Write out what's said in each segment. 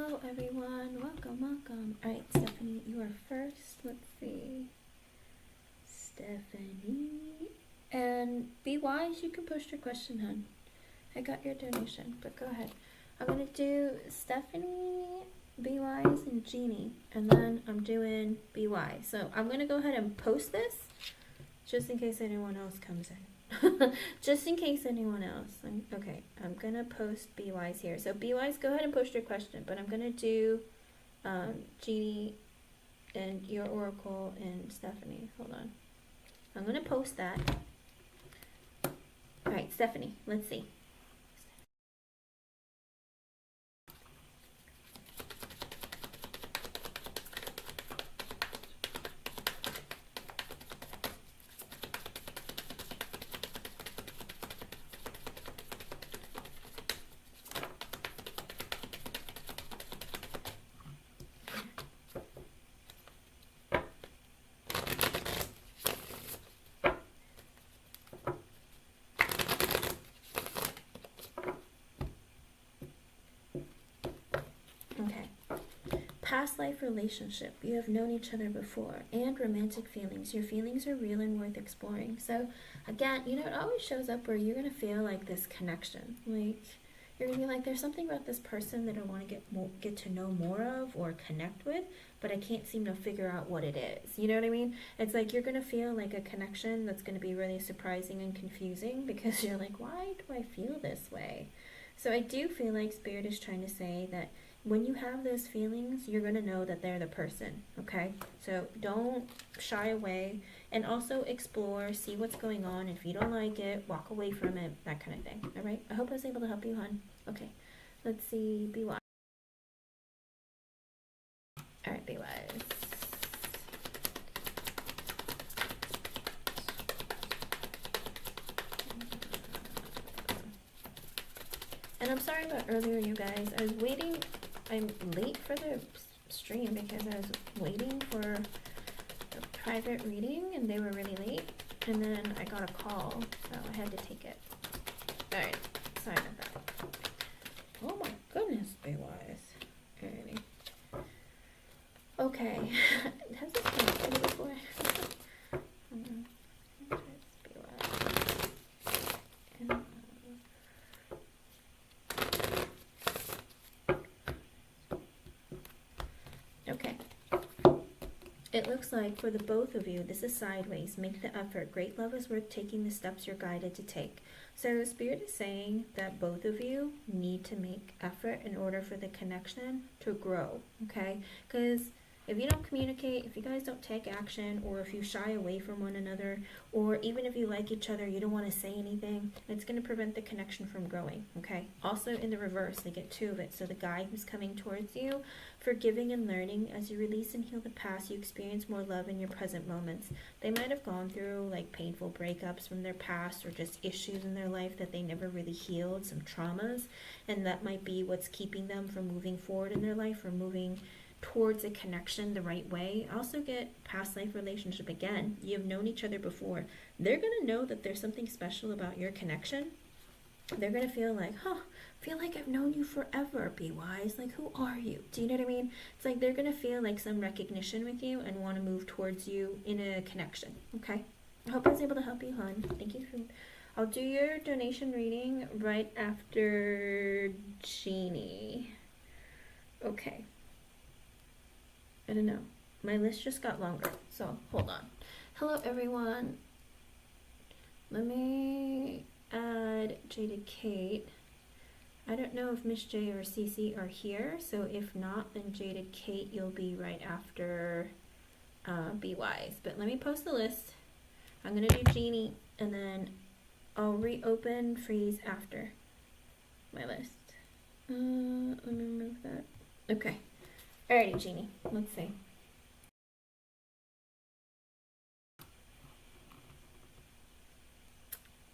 Hello everyone, welcome. Alright, Stephanie, you are first. Let's see. Stephanie. And be wise, you can post your question, hon. I got your donation, but go ahead. I'm gonna do Stephanie, Be Wise, and Jeannie. And then I'm doing Be Wise. So I'm gonna go ahead and post this just in case anyone else comes in. Just in case anyone else. Okay, I'm gonna post Be Wise here. So Be Wise, go ahead and post your question, but I'm gonna do Jeannie and your oracle and Stephanie. Hold on. I'm gonna post that. Alright, Stephanie, let's see. Past life relationship, you have known each other before, and romantic feelings. Your feelings are real and worth exploring. So again, you know, it always shows up where you're gonna feel like this connection, like you're gonna be like, there's something about this person that I want to get to know more of or connect with, but I can't seem to figure out what it is. You know what I mean? It's like you're gonna feel like a connection that's gonna be really surprising and confusing, because you're like, why do I feel this way? So I do feel like Spirit is trying to say that when you have those feelings, you're going to know that they're the person, okay? So don't shy away, and also explore, see what's going on. If you don't like it, walk away from it, that kind of thing, all right? I hope I was able to help you, hon. Okay, let's see, Be Wise. All right, Be Wise. And I'm sorry about earlier, you guys. I was waiting. I'm late for the stream because I was waiting for a private reading and they were really late. And then I got a call, so I had to take it. Alright, sorry about that. Oh my goodness, Be Wise. Alrighty. Okay. Has this been recorded before? It looks like for the both of you, this is sideways. Make the effort. Great love is worth taking the steps you're guided to take. So Spirit is saying that both of you need to make effort in order for the connection to grow, okay? Because if you don't communicate, if you guys don't take action, or if you shy away from one another, or even if you like each other, you don't want to say anything, it's going to prevent the connection from growing, okay? Also in the reverse, they get two of it. So the guy who's coming towards you, forgiving and learning. As you release and heal the past, you experience more love in your present moments. They might have gone through like painful breakups from their past, or just issues in their life that they never really healed, some traumas, and that might be what's keeping them from moving forward in their life, or moving towards a connection the right way. Also get past life relationship again. You have known each other before. They're going to know that there's something special about your connection. They're going to feel like, feel like I've known you forever, Be Wise. Like, who are you? Do you know what I mean? It's like they're going to feel like some recognition with you and want to move towards you in a connection, okay? I hope I was able to help you, hon. Thank you for... I'll do your donation reading right after Jeannie. Okay. I don't know. My list just got longer, so hold on. Hello, everyone. Let me add Jaded Kate. I don't know if Miss J or Cece are here, so if not, then Jaded Kate, you'll be right after Be Wise. But let me post the list. I'm going to do Jeannie, and then I'll reopen freeze after my list. Let me remove that. Okay. Alrighty, Jeannie. Let's see.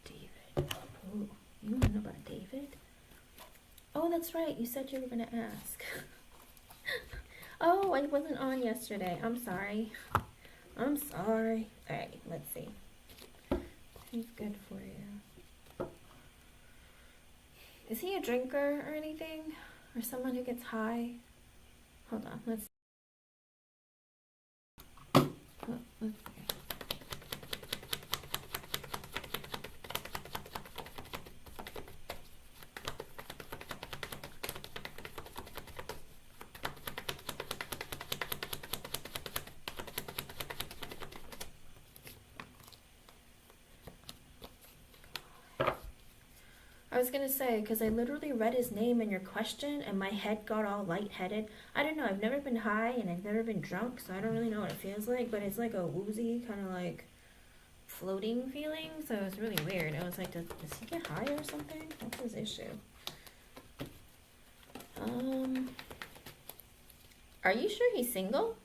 David. Oh, you want to know about David? Oh, that's right. You said you were going to ask. Oh, I wasn't on yesterday. I'm sorry. I'm sorry. Alright, let's see. He's good for you. Is he a drinker or anything? Or someone who gets high? Hold on, let's see. I was gonna say, because I literally read his name in your question and my head got all lightheaded. I don't know, I've never been high and I've never been drunk, so I don't really know what it feels like, but it's like a woozy, kind of like floating feeling, so it's really weird. I was like, does he get high or something? What's his issue? Are you sure he's single?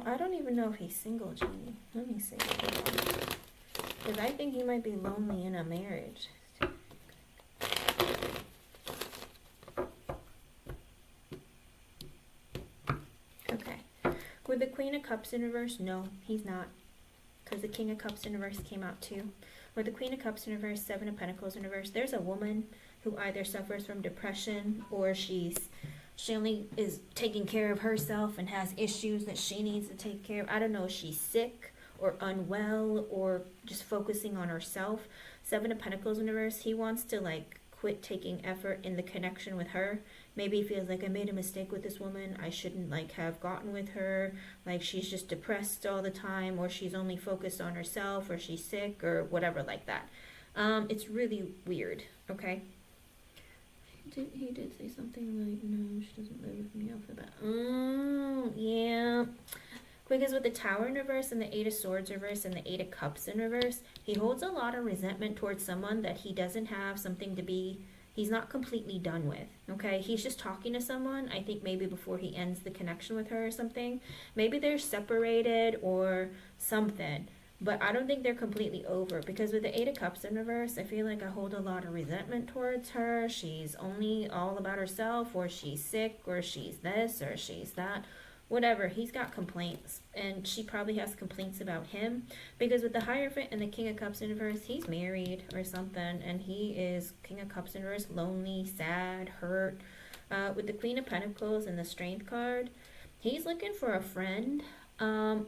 I don't even know if he's single, Jeannie. Let me see. Because I think he might be lonely in a marriage. Okay. With the Queen of Cups in reverse, no, he's not. Because the King of Cups in reverse came out too. With the Queen of Cups in reverse, Seven of Pentacles in reverse, there's a woman who either suffers from depression or she only is taking care of herself and has issues that she needs to take care of. I don't know if she's sick or unwell or just focusing on herself. Seven of Pentacles in reverse, he wants to like quit taking effort in the connection with her. Maybe he feels like I made a mistake with this woman. I shouldn't like have gotten with her. Like she's just depressed all the time, or she's only focused on herself, or she's sick, or whatever like that. It's really weird, okay? He did say something like, no, she doesn't live with me off the bat. Oh, yeah. Because with the Tower in reverse and the Eight of Swords reverse and the Eight of Cups in reverse, he holds a lot of resentment towards someone that he doesn't have something to be, he's not completely done with, okay? He's just talking to someone, I think maybe before he ends the connection with her or something. Maybe they're separated or something. But I don't think they're completely over, because with the Eight of Cups in reverse, I feel like I hold a lot of resentment towards her. She's only all about herself, or she's sick, or she's this, or she's that. Whatever, he's got complaints, and she probably has complaints about him, because with the Hierophant and the King of Cups in reverse, he's married or something, and he is King of Cups in reverse, lonely, sad, hurt. With the Queen of Pentacles and the Strength card, he's looking for a friend.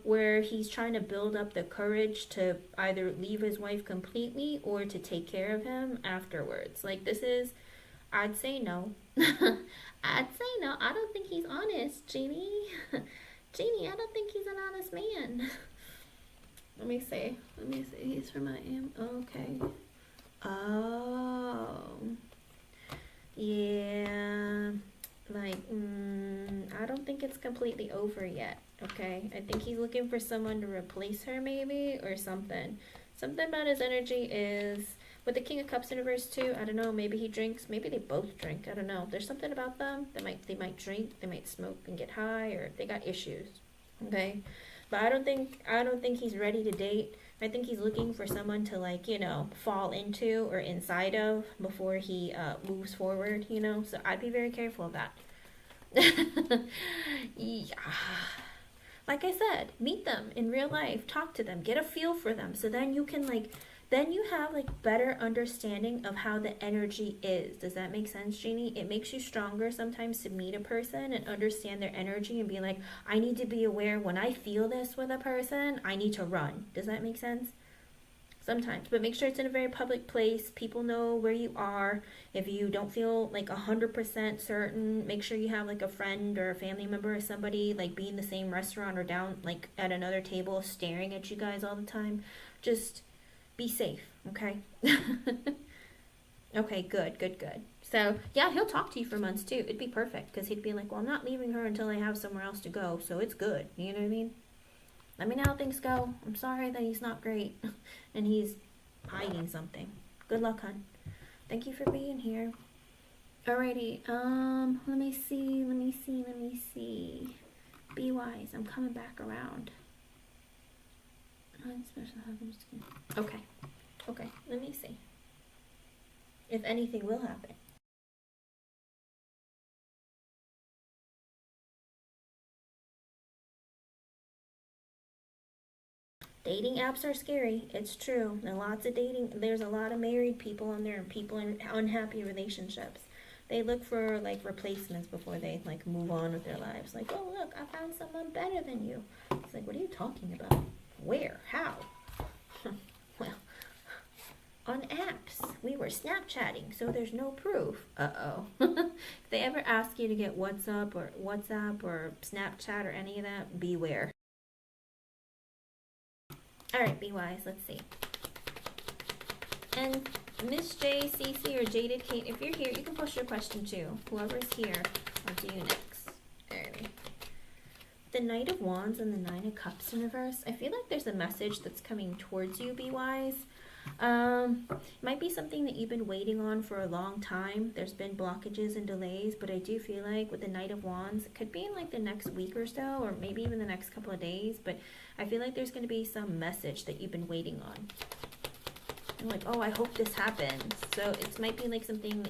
Where he's trying to build up the courage to either leave his wife completely or to take care of him afterwards. Like, this is, I'd say no. I'd say no. I don't think he's honest, Jeannie. Jeannie, I don't think he's an honest man. Let me see. He's from IM. Okay. Oh. Yeah. Like, I don't think it's completely over yet, okay? I think he's looking for someone to replace her, maybe, or something. Something about his energy is, with the King of Cups in reverse too, I don't know, maybe he drinks, maybe they both drink, I don't know. There's something about them, they might drink, they might smoke and get high, or they got issues, okay? But I don't think he's ready to date. I think he's looking for someone to, like, you know, fall into or inside of before he moves forward, you know? So I'd be very careful of that. Yeah. Like I said, meet them in real life, talk to them, get a feel for them, so then you can, like, then you have, like, better understanding of how the energy is. Does that make sense, Jeannie? It makes you stronger sometimes to meet a person and understand their energy and be like, I need to be aware when I feel this with a person, I need to run. Does that make sense? Sometimes, but make sure it's in a very public place. People know where you are. If you don't feel like 100% certain, make sure you have like a friend or a family member or somebody like be in the same restaurant or down like at another table staring at you guys all the time. Just be safe, okay? Okay, good. So yeah, he'll talk to you for months too. It'd be perfect because he'd be like, well, I'm not leaving her until I have somewhere else to go, so it's good. You know what I mean? Let me know how things go. I'm sorry that he's not great and he's hiding something. Good luck, hon. Thank you for being here. Alrighty, let me see. Be wise. I'm coming back around. Okay, let me see. If anything will happen. Dating apps are scary. It's true. There's a lot of married people on there and people in unhappy relationships. They look for like replacements before they like move on with their lives. Like, oh look, I found someone better than you. It's like, what are you talking about? Where? How? Well, on apps. We were Snapchatting, so there's no proof. Uh-oh. If they ever ask you to get WhatsApp or Snapchat or any of that, beware. Alright, be wise. Let's see. And Miss J, Cece, or Jaded Kate, if you're here, you can post your question too. Whoever's here, I'll do you next. Alright. The Knight of Wands and the Nine of Cups in reverse. I feel like there's a message that's coming towards you, be wise. Might be something that you've been waiting on for a long time. There's been blockages and delays, but I do feel like with the Knight of Wands, it could be in like the next week or so, or maybe even the next couple of days, but I feel like there's going to be some message that you've been waiting on. I'm like, oh, I hope this happens. So it might be like something,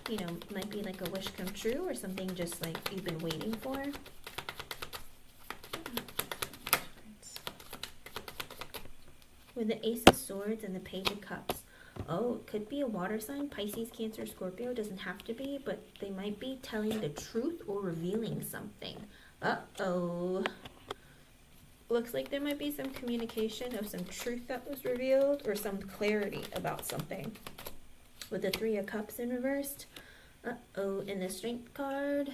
you know, might be like a wish come true or something just like you've been waiting for. With the Ace of Swords and the Page of Cups. Oh, it could be a water sign. Pisces, Cancer, Scorpio. Doesn't have to be, but they might be telling the truth or revealing something. Uh-oh. Looks like there might be some communication of some truth that was revealed or some clarity about something. With the Three of Cups in reversed. Uh-oh. In the Strength card,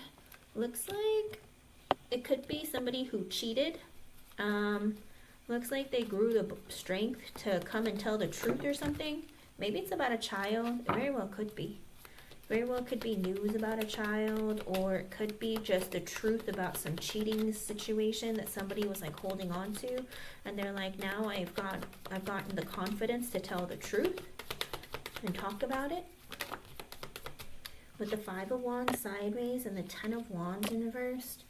looks like it could be somebody who cheated. Looks like they grew the strength to come and tell the truth or something. Maybe it's about a child. It very well could be. Very well could be news about a child, or it could be just the truth about some cheating situation that somebody was like holding on to, and they're like, now I've gotten the confidence to tell the truth and talk about it. With the Five of Wands sideways and the Ten of Wands in reversed.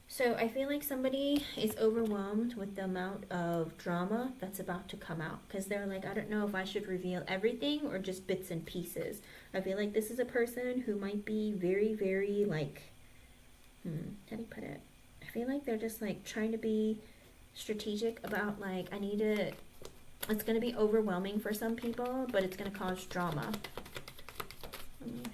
So I feel like somebody is overwhelmed with the amount of drama that's about to come out, because they're like, I don't know if I should reveal everything or just bits and pieces. I feel like this is a person who might be very, very like, how do you put it? I feel like they're just like trying to be strategic about like, it's going to be overwhelming for some people, but it's going to cause drama. Let me see.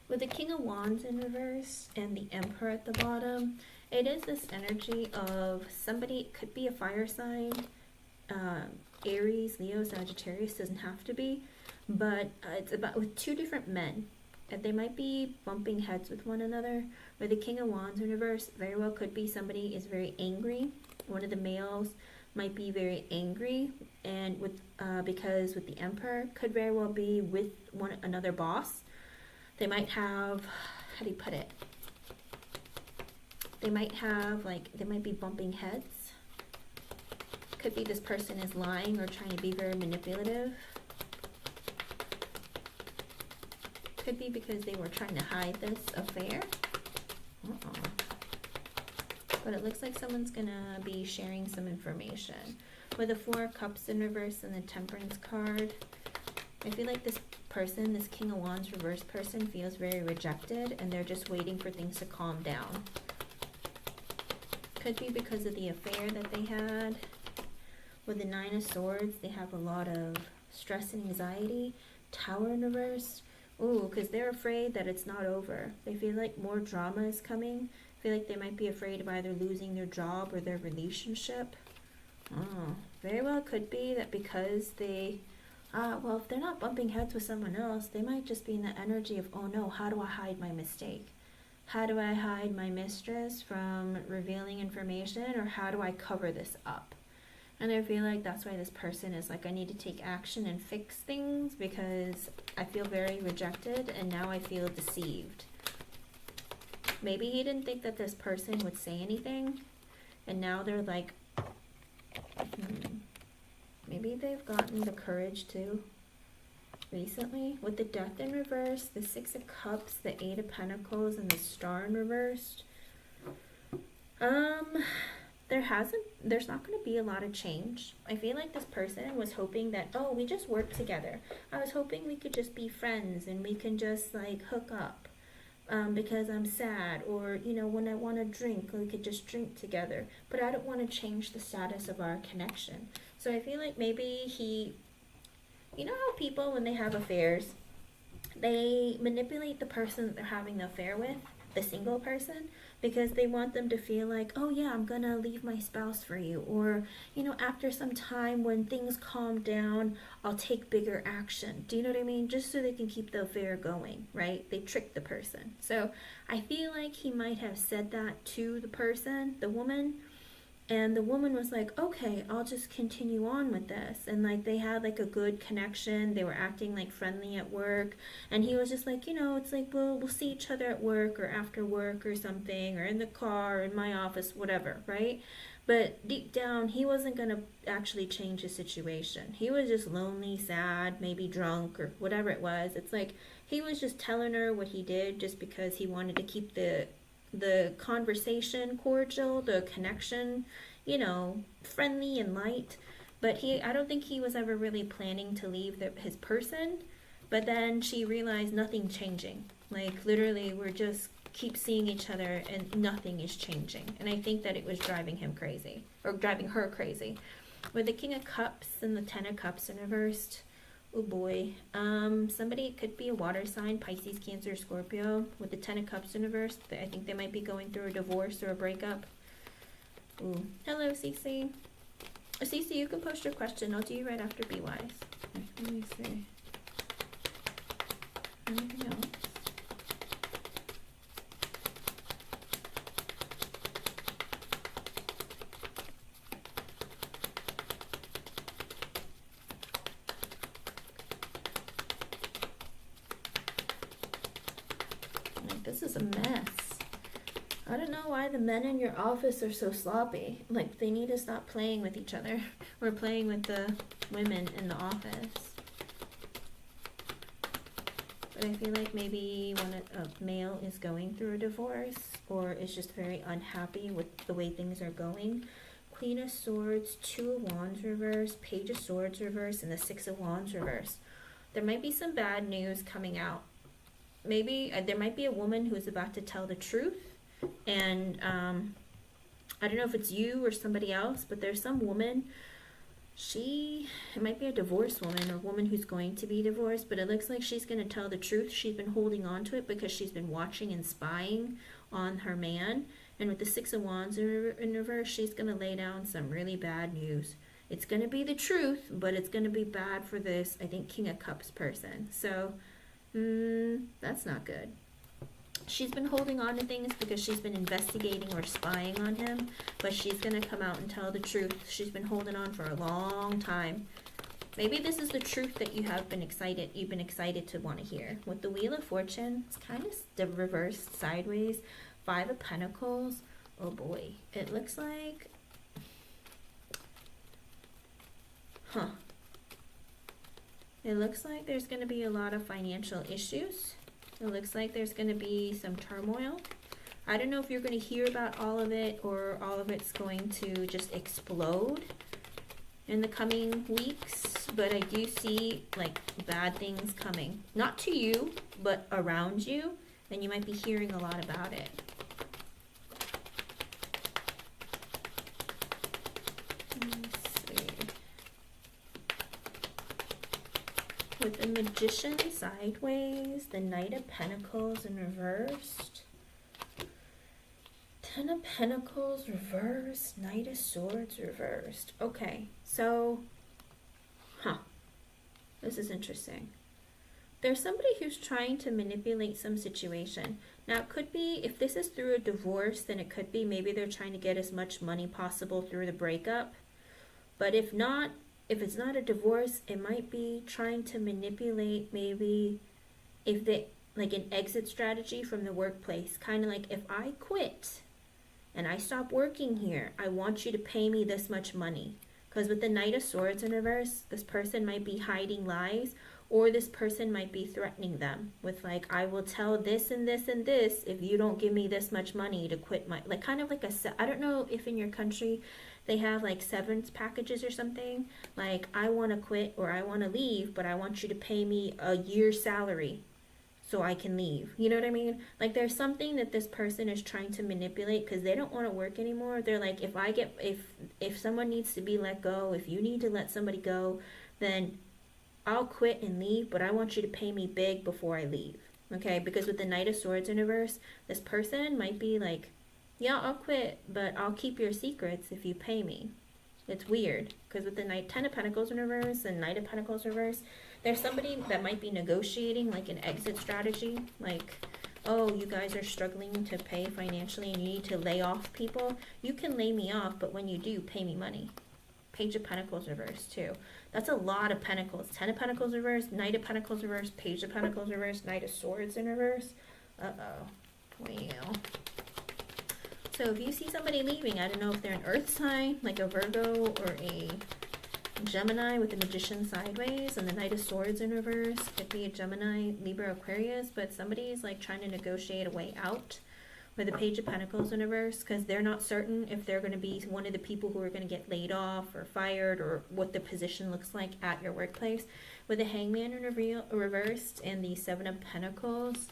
With the King of Wands in reverse and the Emperor at the bottom, it is this energy of somebody, it could be a fire sign, Aries, Leo, Sagittarius, doesn't have to be, but it's about with two different men. And they might be bumping heads with one another. With the King of Wands in reverse, very well could be somebody is very angry. One of the males might be very angry, and because with the Emperor, could very well be with another boss. They might have, how do you put it? They might have, like, they might be bumping heads. Could be this person is lying or trying to be very manipulative. Could be because they were trying to hide this affair. But it looks like someone's gonna be sharing some information. With the Four of Cups in reverse and the Temperance card, I feel like this person, this King of Wands reverse person, feels very rejected and they're just waiting for things to calm down. Could be because of the affair that they had. With the Nine of Swords, they have a lot of stress and anxiety. Tower in reverse. Ooh, because they're afraid that it's not over. They feel like more drama is coming. I feel like they might be afraid of either losing their job or their relationship. Oh, very well could be that because they... well, if they're not bumping heads with someone else, they might just be in the energy of, oh no, how do I hide my mistake? How do I hide my mistress from revealing information, or how do I cover this up? And I feel like that's why this person is like, I need to take action and fix things because I feel very rejected and now I feel deceived. Maybe he didn't think that this person would say anything, and now they're like, maybe they've gotten the courage to recently. With the Death in reverse, the Six of Cups, the Eight of Pentacles, and the Star in reversed. there's not going to be a lot of change. I feel like this person was hoping that, oh, we just work together. I was hoping we could just be friends and we can just like hook up. Because I'm sad, or when I want to drink, we could just drink together. But I don't want to change the status of our connection. So I feel like maybe you know how people, when they have affairs, they manipulate the person that they're having the affair with, the single person, because they want them to feel like, oh yeah, I'm gonna leave my spouse for you, or after some time when things calm down, I'll take bigger action. Do you know what I mean? Just so they can keep the affair going, right? They trick the person. So I feel like he might have said that to the person, the woman, and the woman was like, okay, I'll just continue on with this. And like they had like a good connection. They were acting like friendly at work. And he was just like, it's like, well, we'll see each other at work or after work or something, or in the car, or in my office, whatever, right? But deep down, he wasn't going to actually change the situation. He was just lonely, sad, maybe drunk or whatever it was. It's like he was just telling her what he did just because he wanted to keep the conversation cordial, the connection, friendly and light. But I don't think he was ever really planning to leave his person. But then she realized nothing changing. Like literally, we're just keep seeing each other and nothing is changing. And I think that it was driving him crazy, or driving her crazy. With the King of Cups and the Ten of Cups in reversed, oh boy. Somebody, it could be a water sign, Pisces, Cancer, Scorpio. With the Ten of Cups in reverse, I think they might be going through a divorce or a breakup. Ooh. Hello, Cece. Cece, you can post your question. I'll do you right after Be Wise. Let me see. Anything else? This is a mess. I don't know why the men in your office are so sloppy. Like, they need to stop playing with each other. Or playing with the women in the office. But I feel like maybe when a male is going through a divorce, or is just very unhappy with the way things are going. Queen of Swords, Two of Wands reverse, Page of Swords reverse, and the Six of Wands reverse. There might be some bad news coming out. Maybe there might be a woman who is about to tell the truth, and I don't know if it's you or somebody else, but there's some woman, it might be a divorced woman or woman who's going to be divorced, but it looks like she's going to tell the truth. She's been holding on to it because she's been watching and spying on her man, and with the Six of Wands in reverse, she's going to lay down some really bad news. It's going to be the truth, but it's going to be bad for this, I think, King of Cups person. So that's not good. She's been holding on to things because she's been investigating or spying on him, but she's going to come out and tell the truth. She's been holding on for a long time. Maybe this is the truth that you've been excited to want to hear. With the Wheel of Fortune, it's kind of the reversed sideways. Five of Pentacles. Oh boy. It looks like, it looks like there's going to be a lot of financial issues. It looks like there's going to be some turmoil. I don't know if you're going to hear about all of it, or all of it's going to just explode in the coming weeks. But I do see like bad things coming. Not to you, but around you. And you might be hearing a lot about it. With the Magician sideways, the Knight of Pentacles in reversed, Ten of Pentacles reversed, Knight of Swords reversed. Okay, so, this is interesting. There's somebody who's trying to manipulate some situation. Now, it could be, if this is through a divorce, then it could be maybe they're trying to get as much money possible through the breakup. But if not, if it's not a divorce, it might be trying to manipulate, maybe if they, like an exit strategy from the workplace. Kind of like, if I quit and I stop working here, I want you to pay me this much money. Because with the Knight of Swords in reverse, this person might be hiding lies, Or this person might be threatening them with like, I will tell this and this and this if you don't give me this much money to quit my, like kind of like I don't know if in your country they have like severance packages or something. Like, I want to quit or I want to leave, but I want you to pay me a year's salary so I can leave. You know what I mean? Like, there's something that this person is trying to manipulate because they don't want to work anymore. They're like, if someone needs to be let go, if you need to let somebody go, then I'll quit and leave, but I want you to pay me big before I leave. Okay? Because with the Knight of Swords in reverse, this person might be like, yeah, I'll quit, but I'll keep your secrets if you pay me. It's weird, because with the Ten of Pentacles in reverse and Knight of Pentacles reverse, there's somebody that might be negotiating like an exit strategy. Like, oh, you guys are struggling to pay financially and you need to lay off people. You can lay me off, but when you do, pay me money. Page of Pentacles reverse too. That's a lot of Pentacles. 10 of Pentacles reverse, Knight of Pentacles reverse, Page of Pentacles reverse, Knight of Swords in reverse. Uh-oh. Well. So if you see somebody leaving, I don't know if they're an earth sign, like a Virgo or a Gemini with the Magician sideways and the Knight of Swords in reverse. Could be a Gemini, Libra, Aquarius, but somebody's like trying to negotiate a way out with the Page of Pentacles in reverse because they're not certain if they're going to be one of the people who are going to get laid off or fired or what the position looks like at your workplace. With the Hangman in reversed and the Seven of Pentacles,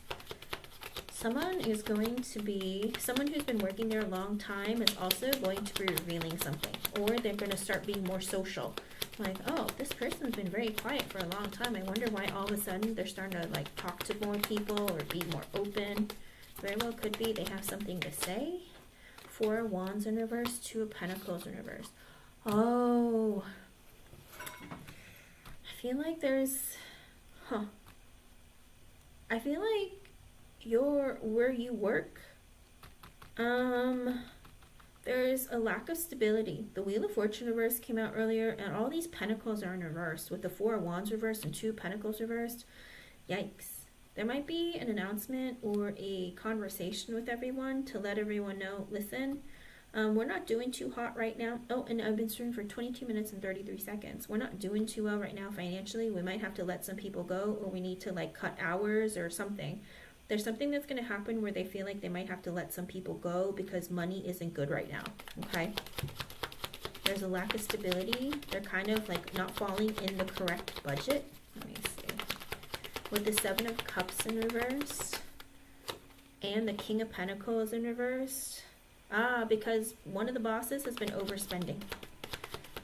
someone who's been working there a long time is also going to be revealing something, or they're going to start being more social. Like, oh, this person's been very quiet for a long time. I wonder why all of a sudden they're starting to like talk to more people or be more open. Very well could be they have something to say. Four of Wands in reverse, Two of Pentacles in reverse. Oh, I feel like I feel like where you work, there's a lack of stability. The Wheel of Fortune reverse came out earlier, and all these Pentacles are in reverse with the Four of Wands reversed and Two Pentacles reversed. Yikes. There might be an announcement or a conversation with everyone to let everyone know, listen, we're not doing too hot right now. Oh, and I've been streaming for 22 minutes and 33 seconds. We're not doing too well right now financially. We might have to let some people go, or we need to like cut hours or something. There's something that's going to happen where they feel like they might have to let some people go because money isn't good right now. Okay? There's a lack of stability. They're kind of like not falling in the correct budget. Let me see. With the Seven of Cups in reverse and the King of Pentacles in reverse. Because one of the bosses has been overspending.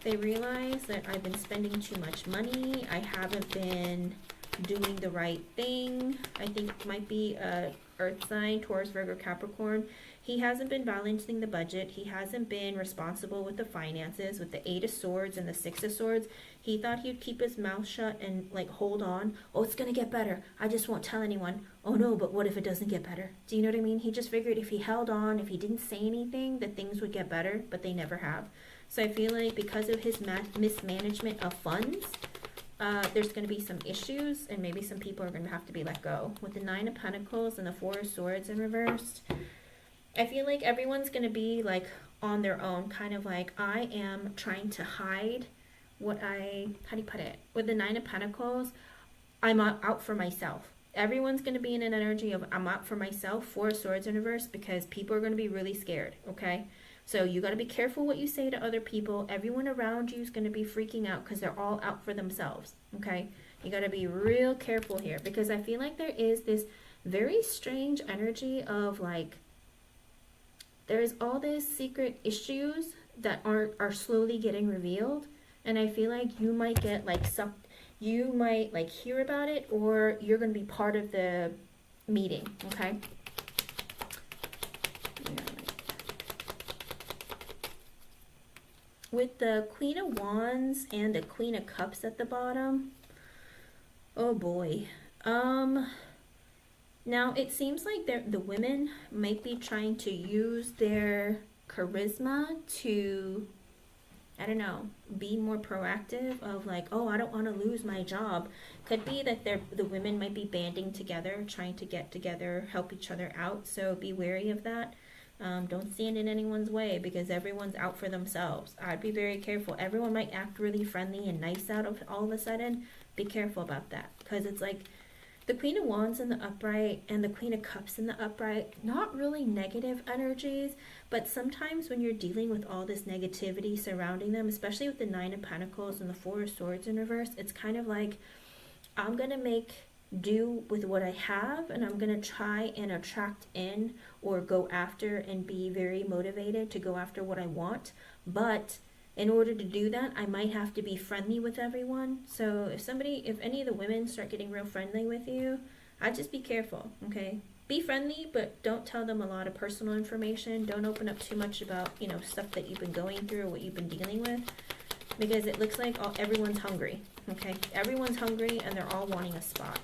They realize that I've been spending too much money. I haven't been doing the right thing. I think it might be a earth sign, Taurus, Virgo, Capricorn. He hasn't been balancing the budget. He hasn't been responsible with the finances. With the Eight of Swords and the Six of Swords, he thought he'd keep his mouth shut and like hold on. Oh, it's gonna get better. I just won't tell anyone. Oh no, but what if it doesn't get better? Do you know what I mean? He just figured if he held on, if he didn't say anything, that things would get better, but they never have. So I feel like because of his mismanagement of funds, there's going to be some issues, and maybe some people are going to have to be let go. With the Nine of Pentacles and the Four of Swords in reversed, I feel like everyone's going to be like on their own, kind of like I am trying to hide how do you put it? With the Nine of Pentacles, I'm out for myself. Everyone's going to be in an energy of I'm out for myself. Four of Swords in reverse, because people are going to be really scared, okay? So you got to be careful what you say to other people. Everyone around you is going to be freaking out because they're all out for themselves, okay? You got to be real careful here, because I feel like there is this very strange energy of like there's all these secret issues that are slowly getting revealed, and I feel like you might get like you might like hear about it, or you're going to be part of the meeting, okay? With the Queen of Wands and the Queen of Cups at the bottom, oh boy. Now it seems like the women might be trying to use their charisma to, I don't know, be more proactive of like, oh, I don't want to lose my job. Could be that the women might be banding together, trying to get together, help each other out. So be wary of that. Don't stand in anyone's way, because everyone's out for themselves. I'd be very careful. Everyone might act really friendly and nice all of a sudden, Be careful about that, because it's like the Queen of Wands in the upright and the Queen of Cups in the upright, not really negative energies, but sometimes when you're dealing with all this negativity surrounding them, especially with the Nine of Pentacles and the Four of Swords in reverse, it's kind of like, I'm going to make do with what I have, and I'm going to try and attract in or go after and be very motivated to go after what I want. But in order to do that, I might have to be friendly with everyone. So if any of the women start getting real friendly with you, I'd just be careful, okay? Be friendly, but don't tell them a lot of personal information. Don't open up too much about, you know, stuff that you've been going through or what you've been dealing with, because it looks like everyone's hungry, okay? Everyone's hungry and they're all wanting a spot.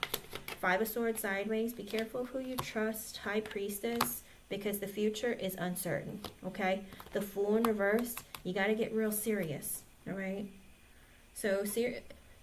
Five of Swords sideways. Be careful of who you trust. High Priestess, because the future is uncertain, okay? The Fool in reverse. You got to get real serious, all right? So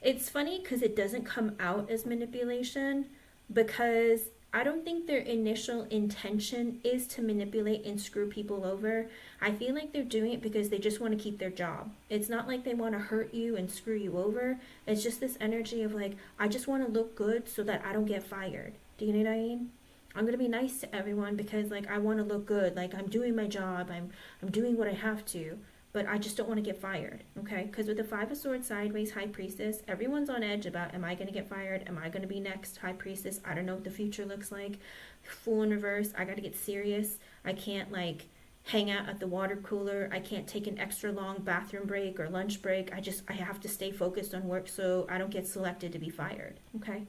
it's funny because it doesn't come out as manipulation, because I don't think their initial intention is to manipulate and screw people over. I feel like they're doing it because they just want to keep their job. It's not like they want to hurt you and screw you over. It's just this energy of like, I just want to look good so that I don't get fired. Do you know what I mean? I'm going to be nice to everyone because like I want to look good. Like I'm doing my job. I'm doing what I have to. But I just don't want to get fired, okay? Because with the Five of Swords sideways, High Priestess, everyone's on edge about, am I going to get fired? Am I going to be next? High Priestess, I don't know what the future looks like. Fool in reverse, I got to get serious. I can't, like, hang out at the water cooler. I can't take an extra long bathroom break or lunch break. I have to stay focused on work so I don't get selected to be fired, okay?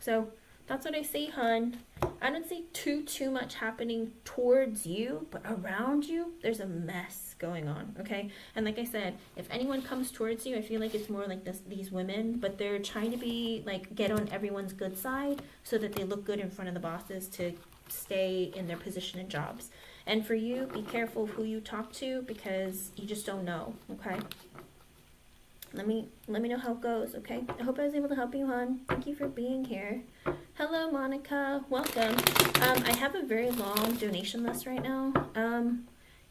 So that's what I see, hun. I don't see too much happening towards you, but around you, there's a mess going on, okay? And like I said, if anyone comes towards you, I feel like it's more like these women, but they're trying to be like, get on everyone's good side so that they look good in front of the bosses to stay in their position and jobs. And for you, be careful who you talk to, because you just don't know, okay? Let me know how it goes, okay? I hope I was able to help you, hon. Thank you for being here. Hello, Monica. Welcome. I have a very long donation list right now.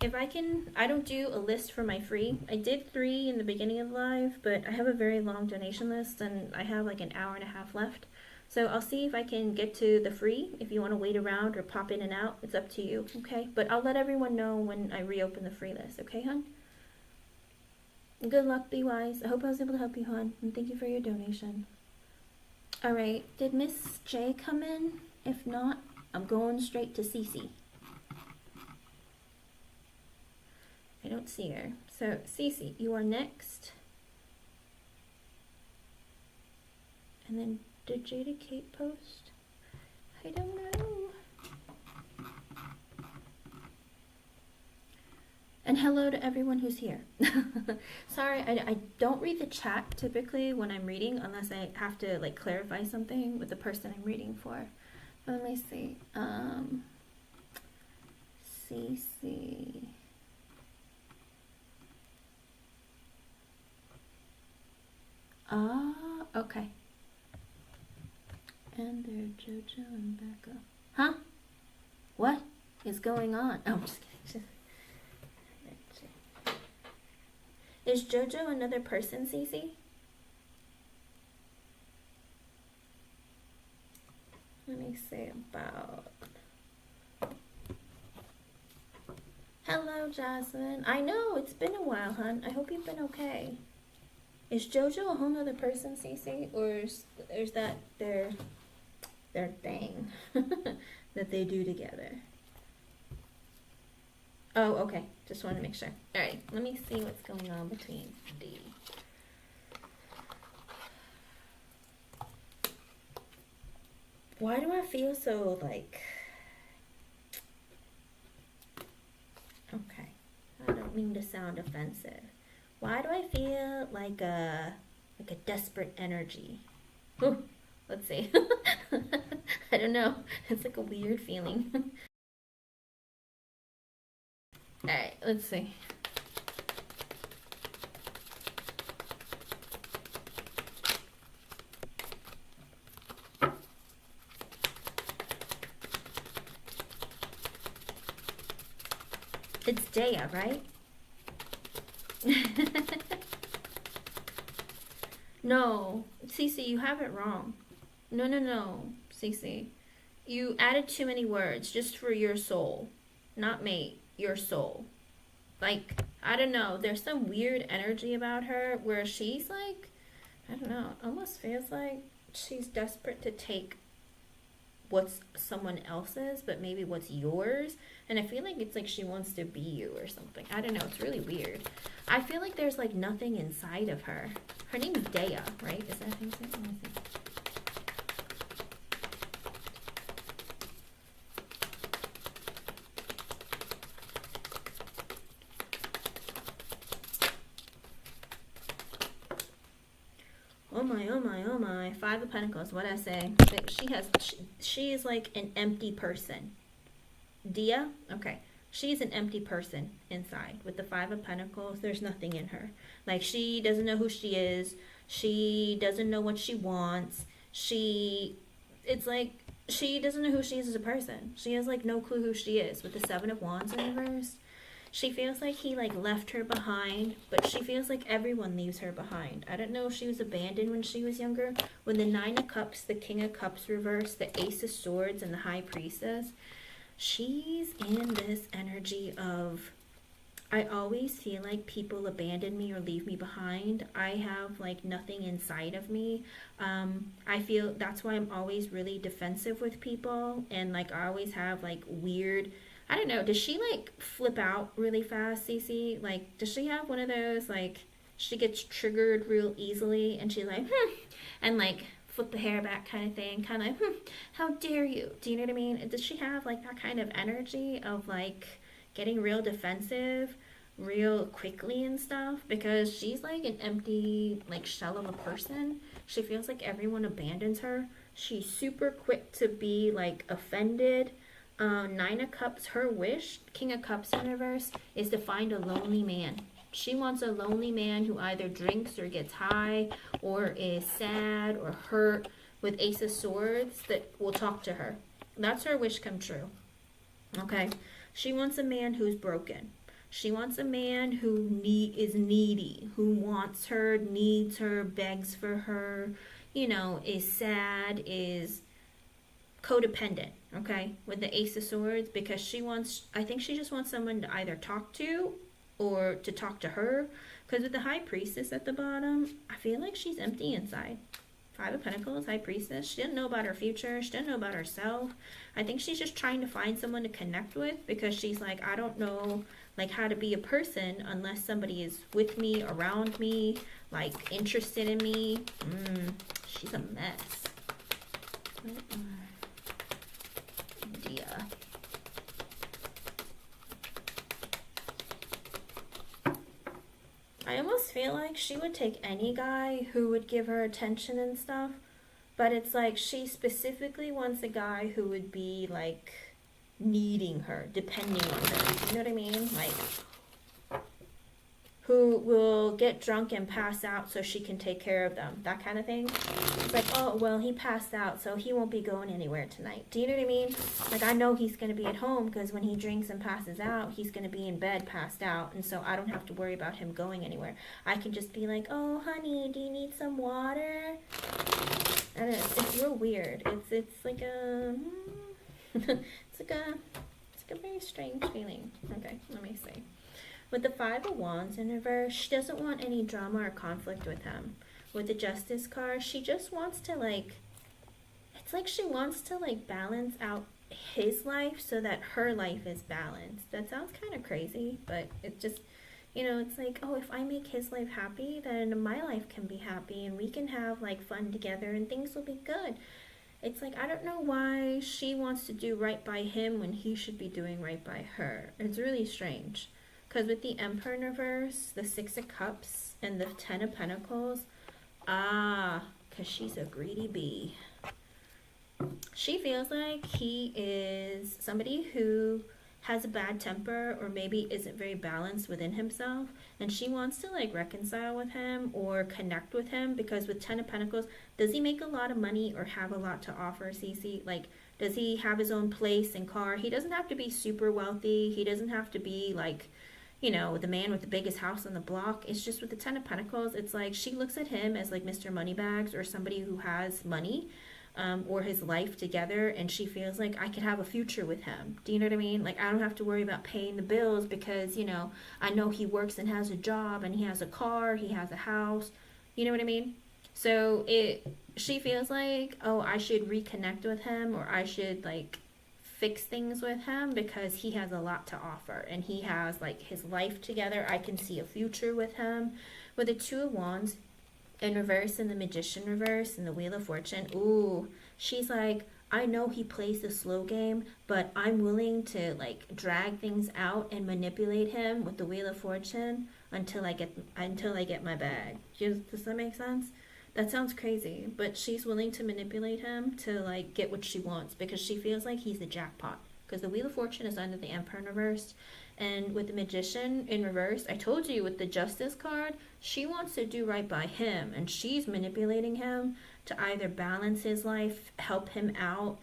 If I can, I don't do a list for my free. I did 3 in the beginning of the live, but I have a very long donation list, and I have like an hour and a half left. So I'll see if I can get to the free. If you want to wait around or pop in and out, it's up to you, okay? But I'll let everyone know when I reopen the free list, okay, hon? Good luck, be wise. I hope I was able to help you, hon, and thank you for your donation. All right, did Miss J come in? If not, I'm going straight to Cece. I don't see her. So, Cece, you are next. And then, did Jada Kate post? I don't know. And hello to everyone who's here. Sorry, I don't read the chat typically when I'm reading, unless I have to like clarify something with the person I'm reading for. But let me see. Cece. Ah, okay. And they're JoJo and Becca. Huh? What is going on? Oh, I'm just kidding. Is JoJo another person, Cece? Let me say about... Hello, Jasmine. I know, it's been a while, hon. I hope you've been okay. Is JoJo a whole nother person, Cece? Or is that their thing that they do together? Oh, okay. Just want to make sure. All right, let me see what's going on between the... Why do I feel so, like... Okay, I don't mean to sound offensive. Why do I feel like a desperate energy? Ooh, let's see. I don't know. It's like a weird feeling. Alright, let's see. It's Daya, right? No, Cece, you have it wrong. No, no, no, Cece. You added too many words just for your soul. Not mate, your soul. Like, I don't know. There's some weird energy about her where she's like, I don't know, almost feels like she's desperate to take what's someone else's, but maybe what's yours. And I feel like it's like she wants to be you or something. I don't know. It's really weird. I feel like there's like nothing inside of her. Her name is Dea, right? Is that how you say it? Let me see. Oh my, oh my, oh my. Five of Pentacles. What I say? She is like an empty person. Dia? Okay. She's an empty person inside. With the Five of Pentacles, there's nothing in her. Like, she doesn't know who she is. She doesn't know what she wants. It's like, she doesn't know who she is as a person. She has, like, no clue who she is. With the Seven of Wands in reverse, she feels like he, like, left her behind, but she feels like everyone leaves her behind. I don't know if she was abandoned when she was younger. When the Nine of Cups, the King of Cups reverse, the Ace of Swords, and the High Priestess, she's in this energy of, I always feel like people abandon me or leave me behind. I have like nothing inside of me. I feel that's why I'm always really defensive with people, and like I always have like weird, I don't know, does she like flip out really fast, Cece? Like, does she have one of those like she gets triggered real easily and she's like, and like flip the hair back kind of thing, kind of like, how dare you? Do you know what I mean? Does she have like that kind of energy of like getting real defensive real quickly and stuff? Because she's like an empty like shell of a person. She feels like everyone abandons her. She's super quick to be like offended. Nine of Cups, her wish, King of Cups in reverse, is to find a lonely man. She wants a lonely man who either drinks or gets high or is sad or hurt, with Ace of Swords, that will talk to her. That's her wish come true. Okay? She wants a man who's broken. She wants a man who is needy, who wants her, needs her, begs for her, is sad, is codependent, okay, with the Ace of Swords, because I think she just wants someone to either talk to or to talk to her, because with the High Priestess at the bottom, I feel like she's empty inside. Five of Pentacles, High Priestess, she doesn't know about her future, she doesn't know about herself. I think she's just trying to find someone to connect with, because she's like, I don't know like how to be a person unless somebody is with me, around me, like interested in me. She's a mess. Dia. I almost feel like she would take any guy who would give her attention and stuff, but it's like she specifically wants a guy who would be like needing her, depending on her. You know what I mean? Like, who will get drunk and pass out so she can take care of them, that kind of thing. It's like, oh, well, he passed out, so he won't be going anywhere tonight. Do you know what I mean? Like, I know he's going to be at home because when he drinks and passes out, he's going to be in bed passed out, and so I don't have to worry about him going anywhere. I can just be like, oh, honey, do you need some water? I don't know, it's real weird. It's like a... it's like a very strange feeling. Okay, let me see. With the Five of Wands in reverse, she doesn't want any drama or conflict with him. With the Justice card, she just wants to like, it's like she wants to like balance out his life so that her life is balanced. That sounds kind of crazy, but it just, it's like, oh, if I make his life happy, then my life can be happy and we can have like fun together and things will be good. It's like, I don't know why she wants to do right by him when he should be doing right by her. It's really strange. Because with the Emperor in reverse, the Six of Cups, and the Ten of Pentacles, because she's a greedy bee. She feels like he is somebody who has a bad temper or maybe isn't very balanced within himself, and she wants to like reconcile with him or connect with him, because with Ten of Pentacles, does he make a lot of money or have a lot to offer, Cece? Like, does he have his own place and car? He doesn't have to be super wealthy. He doesn't have to be like, you know, the man with the biggest house on the block. It's just with the Ten of Pentacles, it's like she looks at him as like Mr. Moneybags, or somebody who has money, or his life together, and she feels like I could have a future with him. Do you know what I mean? Like, I don't have to worry about paying the bills because, you know, I know he works and has a job, and he has a car, he has a house. You know what I mean? So she feels like, oh, I should reconnect with him, or I should like fix things with him because he has a lot to offer and he has like his life together. I can see a future with him. With the Two of Wands in reverse and the Magician reverse and the Wheel of Fortune, ooh, she's like, I know he plays the slow game, but I'm willing to like drag things out and manipulate him with the Wheel of Fortune until I get my bag. Does that make sense? That sounds crazy, but she's willing to manipulate him to like get what she wants because she feels like he's the jackpot. Because the Wheel of Fortune is under the Emperor in reverse, and with the Magician in reverse, I told you with the Justice card, she wants to do right by him, and she's manipulating him to either balance his life, help him out.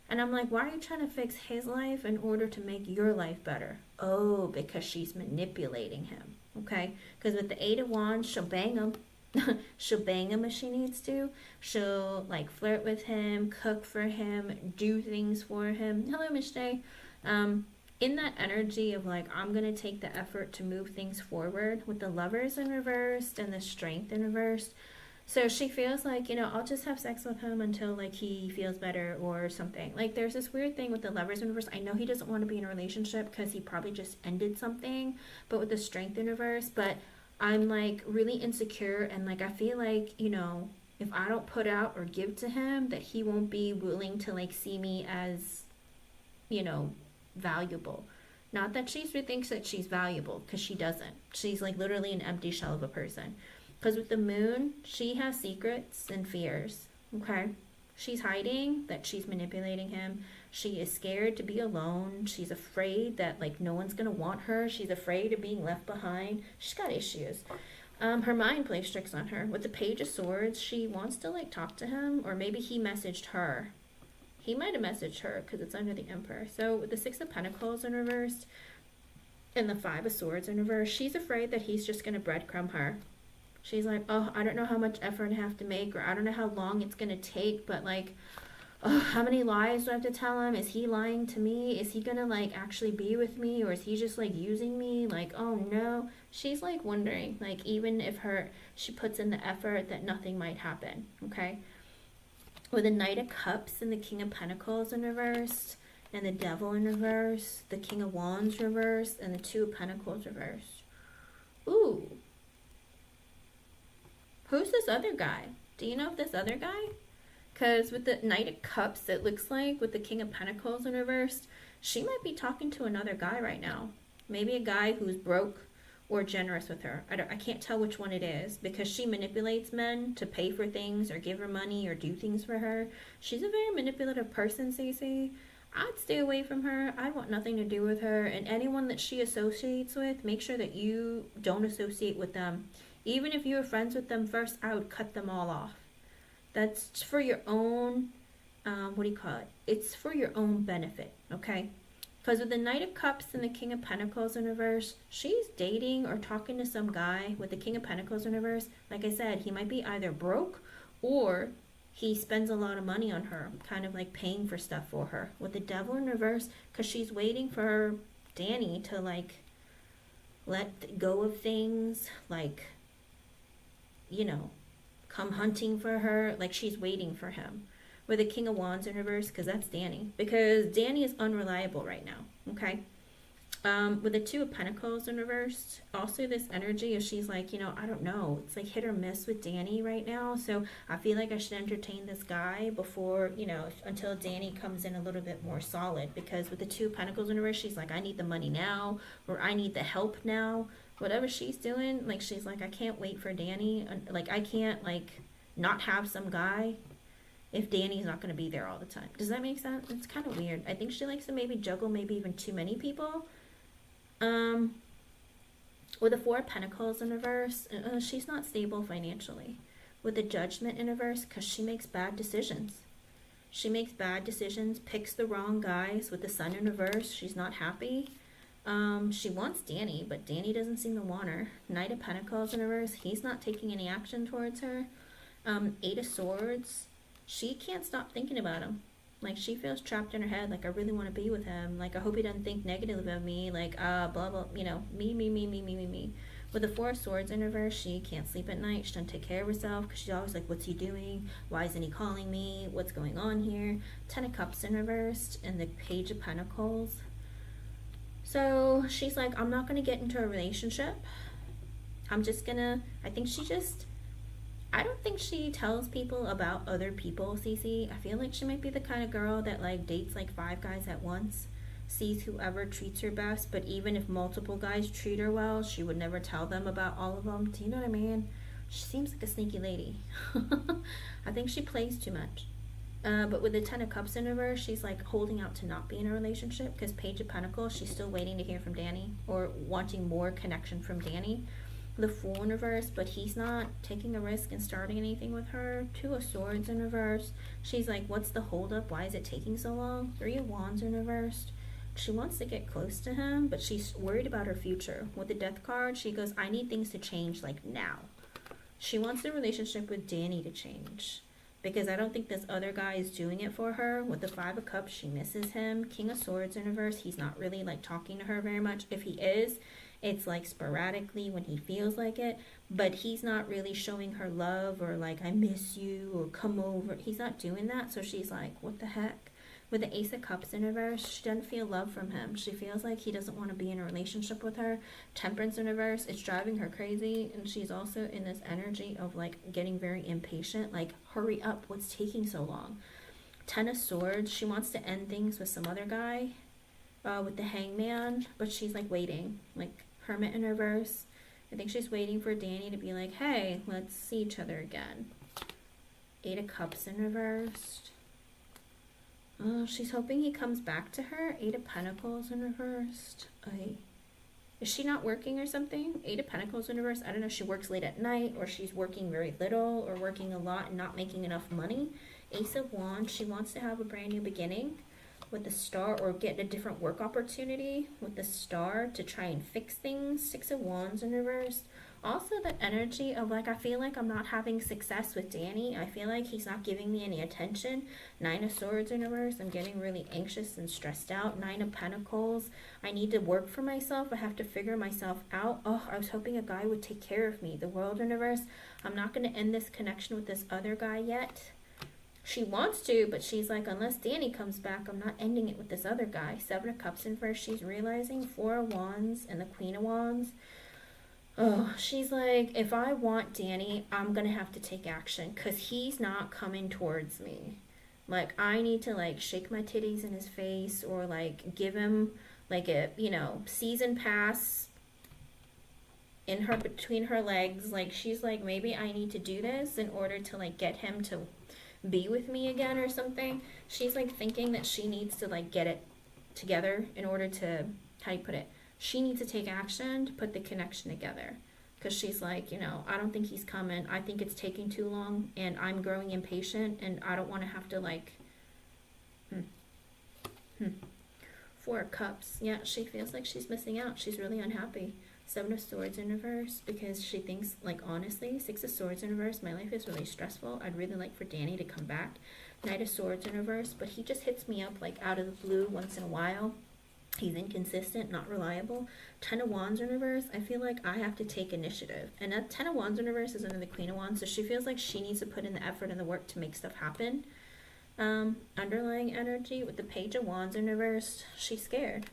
And I'm like, why are you trying to fix his life in order to make your life better? Oh, because she's manipulating him, okay? Because with the Eight of Wands, she'll bang him. She'll bang him if she needs to. She'll like flirt with him, cook for him, do things for him. Hello, Miss J. In that energy of like, I'm gonna take the effort to move things forward with the Lovers in reverse and the Strength in reverse. So she feels like, you know, I'll just have sex with him until like he feels better or something. Like there's this weird thing with the Lovers in reverse. I know he doesn't want to be in a relationship because he probably just ended something, but with the Strength in reverse, but I'm like really insecure, and like I feel like, you know, if I don't put out or give to him, that he won't be willing to like see me as, you know, valuable. Not that she thinks that she's valuable, because she doesn't. She's like literally an empty shell of a person. Because with the Moon, she has secrets and fears, okay? She's hiding that she's manipulating him. She is scared to be alone. She's afraid that like no one's gonna want her. She's afraid of being left behind. She's got issues. Her mind plays tricks on her. With the Page of Swords, she wants to like talk to him, or maybe he messaged her. He might have messaged her because it's under the Emperor. So with the Six of Pentacles in reverse and the Five of Swords in reverse, she's afraid that he's just gonna breadcrumb her. She's like, oh, I don't know how much effort I have to make, or I don't know how long it's gonna take, but like, oh, how many lies do I have to tell him? Is he lying to me? Is he gonna like actually be with me, or is he just like using me? Like, oh no. She's like wondering, like even if she puts in the effort, that nothing might happen, okay? With the Knight of Cups and the King of Pentacles in reverse, and the Devil in reverse, the King of Wands reverse, and the Two of Pentacles reverse. Ooh. Who's this other guy? Do you know if this other guy? Because with the Knight of Cups, it looks like with the King of Pentacles in reverse, she might be talking to another guy right now. Maybe a guy who's broke or generous with her. I can't tell which one it is, because she manipulates men to pay for things or give her money or do things for her. She's a very manipulative person, Cece. I'd stay away from her. I'd want nothing to do with her. And anyone that she associates with, make sure that you don't associate with them. Even if you were friends with them first, I would cut them all off. That's for your own, It's for your own benefit, okay? Because with the Knight of Cups and the King of Pentacles in reverse, she's dating or talking to some guy with the King of Pentacles in reverse. Like I said, he might be either broke or he spends a lot of money on her, kind of like paying for stuff for her. With the Devil in reverse, because she's waiting for Danny to like let go of things, like, you know, come hunting for her, like she's waiting for him. With the King of Wands in reverse, because that's Danny. Because Danny is unreliable right now, okay? With the Two of Pentacles in reverse, also this energy of she's like, you know, I don't know. It's like hit or miss with Danny right now. So I feel like I should entertain this guy before, you know, until Danny comes in a little bit more solid. Because with the Two of Pentacles in reverse, she's like, I need the money now, or I need the help now. Whatever she's doing, like she's like, I can't wait for Danny. Like I can't like not have some guy if Danny's not going to be there all the time. Does that make sense? It's kind of weird. I think she likes to maybe juggle maybe even too many people. With the Four of Pentacles in reverse, she's not stable financially. With the Judgment in reverse, because she makes bad decisions. She makes bad decisions, picks the wrong guys. With the Sun in reverse, she's not happy. She wants Danny, but Danny doesn't seem to want her. Knight of Pentacles in reverse. He's not taking any action towards her. Eight of Swords. She can't stop thinking about him. Like, she feels trapped in her head. Like, I really want to be with him. Like, I hope he doesn't think negatively of me. Like, blah, blah, you know, me. With the Four of Swords in reverse, she can't sleep at night. She doesn't take care of herself because she's always like, what's he doing? Why isn't he calling me? What's going on here? Ten of Cups in reversed and the Page of Pentacles. So she's like, I'm not going to get into a relationship. I'm just going to, I don't think she tells people about other people, Cece. I feel like she might be the kind of girl that like dates like 5 guys at once, sees whoever treats her best, but even if multiple guys treat her well, she would never tell them about all of them. Do you know what I mean? She seems like a sneaky lady. I think she plays too much. But with the Ten of Cups in reverse, she's like holding out to not be in a relationship because Page of Pentacles, she's still waiting to hear from Danny or wanting more connection from Danny. The Fool in reverse, but he's not taking a risk and starting anything with her. Two of Swords in reverse. She's like, what's the holdup? Why is it taking so long? Three of Wands in reverse. She wants to get close to him, but she's worried about her future. With the Death card, she goes, I need things to change like now. She wants the relationship with Danny to change because I don't think this other guy is doing it for her. With the Five of Cups, she misses him. King of Swords in reverse, he's not really like talking to her very much. If he is, it's like sporadically when he feels like it, but he's not really showing her love or like, I miss you or come over. He's not doing that. So she's like, what the heck? With the Ace of Cups in reverse, she doesn't feel love from him. She feels like he doesn't want to be in a relationship with her. Temperance in reverse, it's driving her crazy. And she's also in this energy of like getting very impatient. Like, hurry up, what's taking so long? Ten of Swords, she wants to end things with some other guy. With the Hangman, but she's like waiting. Like, Hermit in reverse. I think she's waiting for Danny to be like, hey, let's see each other again. Eight of Cups in reversed. She's hoping he comes back to her. Eight of Pentacles in reversed. Is she not working or something? Eight of Pentacles in reverse. I don't know if she works late at night or she's working very little or working a lot and not making enough money. Ace of Wands. She wants to have a brand new beginning with the Star or get a different work opportunity with the Star to try and fix things. Six of Wands in reverse. Also the energy of like, I feel like I'm not having success with Danny. I feel like he's not giving me any attention. Nine of Swords in reverse. I'm getting really anxious and stressed out. Nine of Pentacles. I need to work for myself. I have to figure myself out. Oh, I was hoping a guy would take care of me. The World in reverse. I'm not going to end this connection with this other guy yet. She wants to, but she's like, unless Danny comes back, I'm not ending it with this other guy. Seven of Cups in reverse. She's realizing. Four of Wands and the Queen of Wands. Oh, she's like, if I want Danny, I'm going to have to take action because he's not coming towards me. Like, I need to, like, shake my titties in his face or, like, give him, like, a, you know, season pass in her, between her legs. Like, she's like, maybe I need to do this in order to, like, get him to be with me again or something. She's, like, thinking that she needs to, like, get it together in order to, how do you put it? She needs to take action to put the connection together because she's like, you know, I don't think he's coming. I think it's taking too long and I'm growing impatient and I don't want to have to like, Four of Cups. Yeah, she feels like she's missing out. She's really unhappy. Seven of Swords in reverse because she thinks, like, honestly, Six of Swords in reverse, my life is really stressful. I'd really like for Danny to come back. Knight of Swords in reverse, but he just hits me up like out of the blue once in a while. He's inconsistent, not reliable. Ten of Wands in reverse. I feel like I have to take initiative. And that Ten of Wands in reverse is under the Queen of Wands. So she feels like she needs to put in the effort and the work to make stuff happen. Underlying energy with the Page of Wands in reverse. She's scared.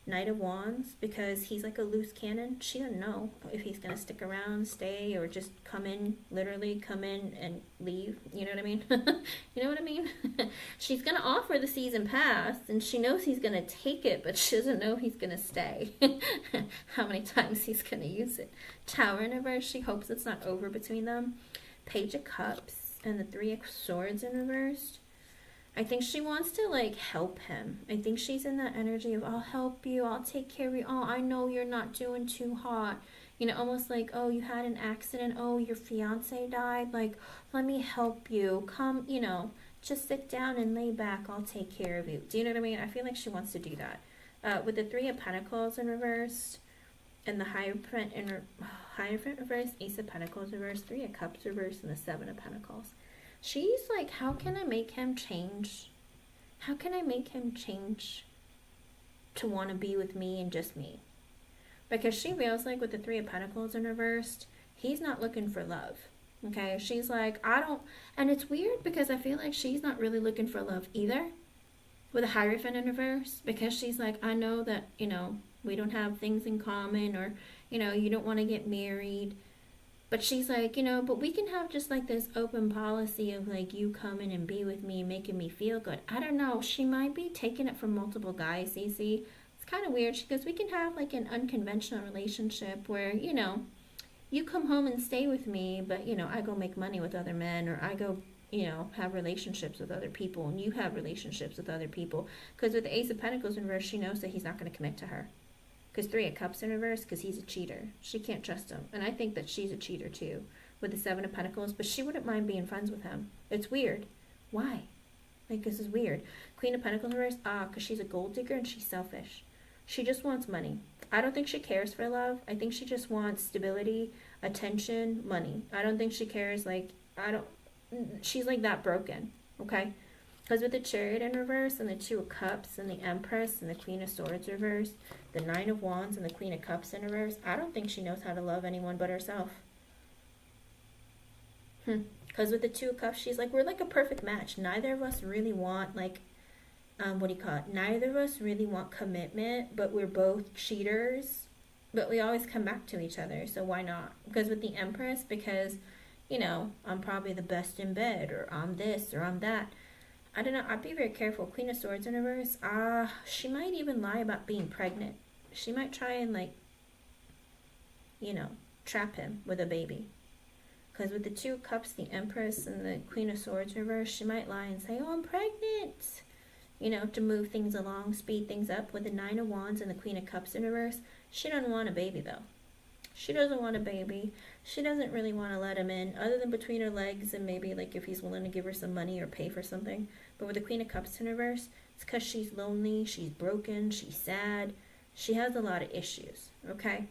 Knight of Wands because he's like a loose cannon. She doesn't know if he's going to stick around, stay, or just come in, literally come in and leave. You know what I mean? You know what I mean? She's going to offer the season pass and she knows he's going to take it, but she doesn't know he's going to stay. How many times he's going to use it. Tower in reverse. She hopes it's not over between them. Page of Cups and the Three of Swords in reverse. I think she wants to, like, help him. I think she's in that energy of, I'll help you, I'll take care of you. Oh, I know you're not doing too hot. You know, almost like, oh, you had an accident. Oh, your fiance died. Like, let me help you. Come, you know, just sit down and lay back. I'll take care of you. Do you know what I mean? I feel like she wants to do that. With the Three of Pentacles in reverse, and the Hierophant in Hierophant reverse, Ace of Pentacles reverse, Three of Cups reverse, and the Seven of Pentacles. She's like, how can I make him change? How can I make him change to want to be with me and just me? Because she feels like with the Three of Pentacles in reversed, he's not looking for love. Okay, she's like, I don't, and it's weird because I feel like she's not really looking for love either with a Hierophant in reverse, because she's like, I know that, you know, we don't have things in common, or, you know, you don't want to get married. But she's like, you know, but we can have just like this open policy of like you coming and be with me, making me feel good. I don't know. She might be taking it from multiple guys, Cece. It's kind of weird because we can have like an unconventional relationship where, you know, you come home and stay with me, but, you know, I go make money with other men, or I go, you know, have relationships with other people, and you have relationships with other people. Because with the Ace of Pentacles in reverse, she knows that he's not going to commit to her. Because Three of Cups in reverse, because he's a cheater. She can't trust him. And I think that she's a cheater too, with the Seven of Pentacles, but she wouldn't mind being friends with him. It's weird. Why? Like, this is weird. Queen of Pentacles in reverse, because she's a gold digger and she's selfish. She just wants money. I don't think she cares for love. I think she just wants stability, attention, money. I don't think she cares, like, she's like that broken, okay? Because with the Chariot in reverse, and the Two of Cups, and the Empress, and the Queen of Swords reverse, the Nine of Wands, and the Queen of Cups in reverse, I don't think she knows how to love anyone but herself. Because with the Two of Cups, she's like, we're like a perfect match. Neither of us really want, like, what do you call it? Neither of us really want commitment, but we're both cheaters. But we always come back to each other, so why not? Because with the Empress, because, you know, I'm probably the best in bed, or I'm this, or I'm that. I don't know, I'd be very careful. Queen of Swords in reverse, she might even lie about being pregnant. She might try and, like, you know, trap him with a baby. Because with the Two of Cups, the Empress, and the Queen of Swords reverse, she might lie and say, oh, I'm pregnant. You know, to move things along, speed things up. With the Nine of Wands and the Queen of Cups in reverse, she doesn't want a baby, though. She doesn't want a baby. She doesn't really want to let him in, other than between her legs, and maybe like if he's willing to give her some money or pay for something. But with the Queen of Cups in reverse, it's because she's lonely, she's broken, she's sad. She has a lot of issues, okay?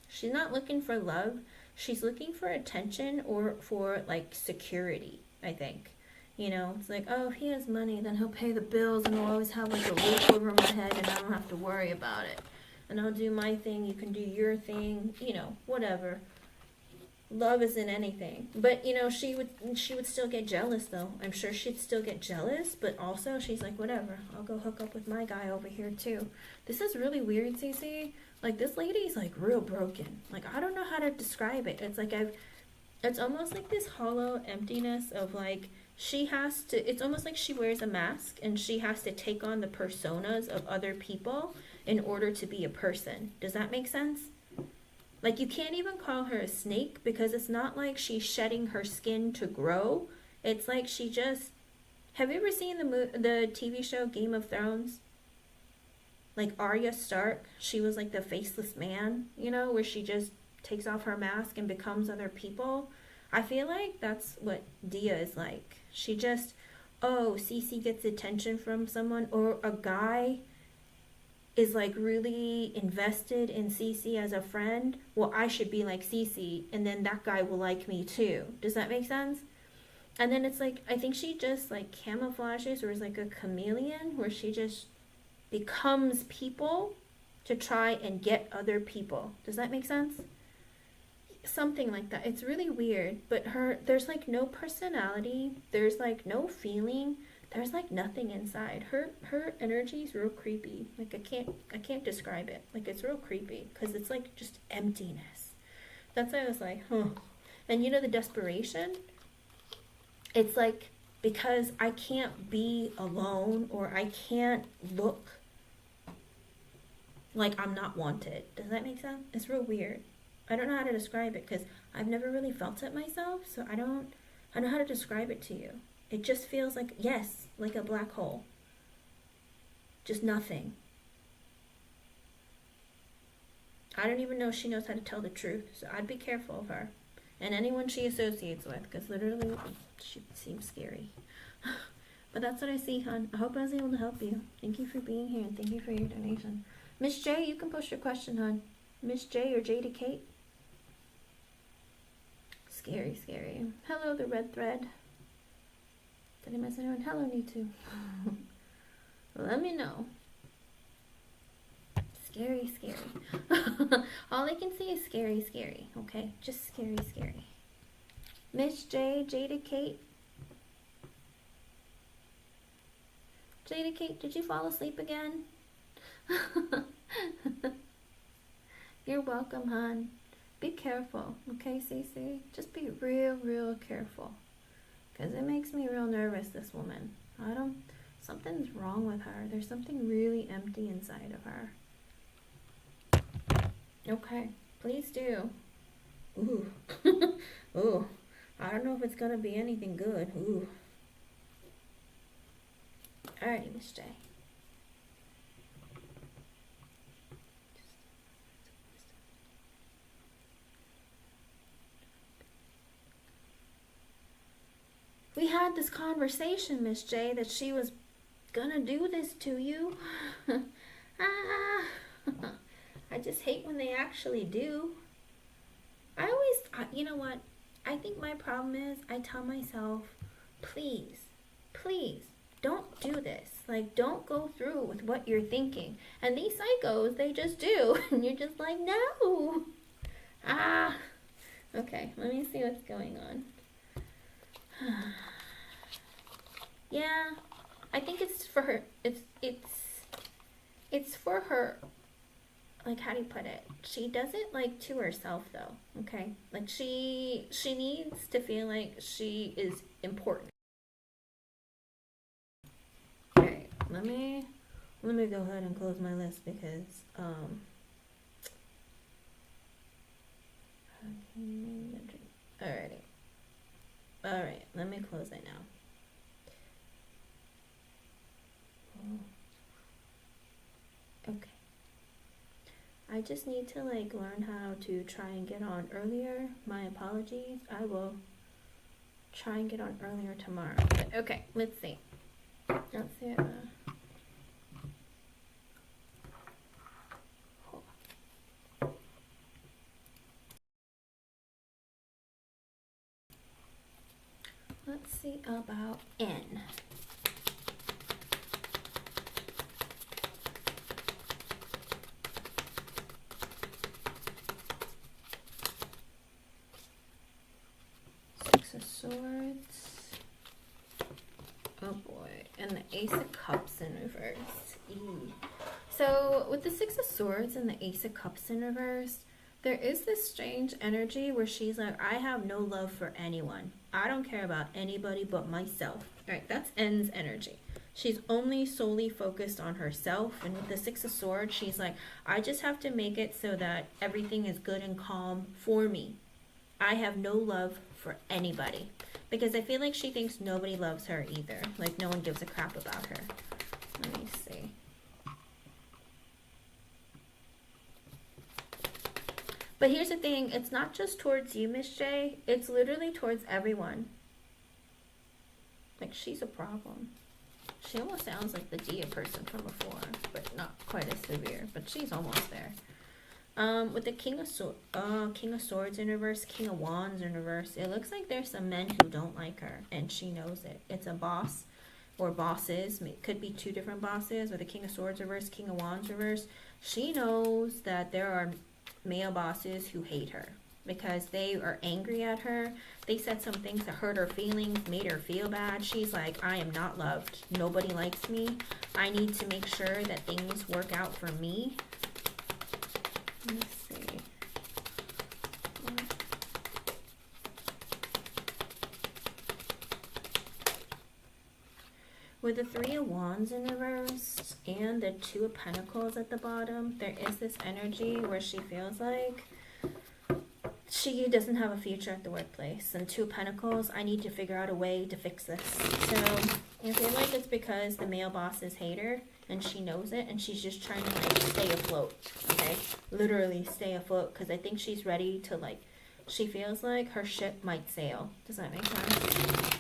She's not looking for love. She's looking for attention, or for, like, security, I think. You know, it's like, oh, if he has money, then he'll pay the bills, and I'll always have, like, a roof over my head, and I don't have to worry about it. And I'll do my thing, you can do your thing, you know, whatever. Love isn't anything. But, you know, she would still get jealous, though. I'm sure she'd still get jealous, but also she's like, whatever, I'll go hook up with my guy over here, too. This is really weird, Cece. Like, this lady's, like, real broken. Like, I don't know how to describe it. It's like it's almost like this hollow emptiness of, like, she has to, it's almost like she wears a mask and she has to take on the personas of other people in order to be a person. Does that make sense? Like, you can't even call her a snake, because it's not like she's shedding her skin to grow. It's like she just, have you ever seen the TV show Game of Thrones? Like Arya Stark, she was like the faceless man, you know, where she just takes off her mask and becomes other people. I feel like that's what Dia is like. She just, oh, Cece gets attention from someone, or a guy is like really invested in Cece as a friend. Well, I should be like Cece, and then that guy will like me too. Does that make sense? And then it's like, I think she just like camouflages, or is like a chameleon, where she just becomes people to try and get other people. Does that make sense? Something like that. It's really weird, but there's like no personality, there's like no feeling, there's like nothing inside. Her energy is real creepy. Like, I can't describe it. Like, it's real creepy because it's like just emptiness. That's why I was like, huh. And you know, the desperation, it's like, because I can't be alone, or I can't look like I'm not wanted. Does that make sense? It's real weird. I don't know how to describe it because I've never really felt it myself, so I don't know how to describe it to you. It just feels like, yes, like a black hole. Just nothing. I don't even know if she knows how to tell the truth, so I'd be careful of her. And anyone she associates with, because literally she seems scary. But that's what I see, hon. I hope I was able to help you. Thank you for being here, and thank you for your donation. Miss J, you can post your question, hon. Miss J or J to Kate. Scary, scary. Hello, the red thread. Did I miss anyone? Hello, me too. Let me know. Scary, scary. All I can see is scary, scary. Okay, just scary, scary. Miss J, Jada Kate. Jada Kate, did you fall asleep again? You're welcome, hon. Be careful, okay, Cece? Just be real, real careful. Because it makes me real nervous, this woman. Something's wrong with her. There's something really empty inside of her. Okay, please do. Ooh. Ooh. I don't know if it's gonna be anything good. Ooh. Alrighty, Miss J. We had this conversation, Miss J, that she was gonna do this to you. I just hate when they actually do. You know what? I think my problem is I tell myself, please, please, don't do this. Like, don't go through with what you're thinking. And these psychos, they just do. And you're just like, no. Okay, let me see what's going on. Yeah, I think it's for her. It's for her. Like, how do you put it? She does it like to herself, though. Okay, like she needs to feel like she is important. All right, let me go ahead and close my list because Alrighty. Alright, let me close it now. Okay. I just need to like learn how to try and get on earlier. My apologies. I will try and get on earlier tomorrow. But okay, let's see. Let's see. Let's see about N. Six of Swords. Oh boy. And the Ace of Cups in reverse. So with the Six of Swords and the Ace of Cups in reverse, there is this strange energy where she's like, I have no love for anyone. I don't care about anybody but myself. All right, that's N's energy. She's only solely focused on herself. And with the Six of Swords, she's like, I just have to make it so that everything is good and calm for me. I have no love for anybody. Because I feel like she thinks nobody loves her either. Like, no one gives a crap about her. Let me see. But here's the thing, it's not just towards you, Miss J. It's literally towards everyone. Like, she's a problem. She almost sounds like the Dia person from before, but not quite as severe. But she's almost there. With the King of Swords in reverse, King of Wands in reverse, it looks like there's some men who don't like her, and she knows it. It's a boss or bosses. It could be two different bosses. With the King of Swords reverse, King of Wands reverse, she knows that there are male bosses who hate her because they are angry at her. They said some things that hurt her feelings, made her feel bad. She's like, I am not loved. Nobody likes me. I need to make sure that things work out for me. Let's see. With the Three of Wands in reverse and the Two of Pentacles at the bottom, there is this energy where she feels like she doesn't have a future at the workplace. And Two of Pentacles, I need to figure out a way to fix this. So I feel like it's because the male bosses hate her and she knows it, and she's just trying to like stay afloat, okay? Literally stay afloat, because I think she's ready to like, she feels like her ship might sail. Does that make sense?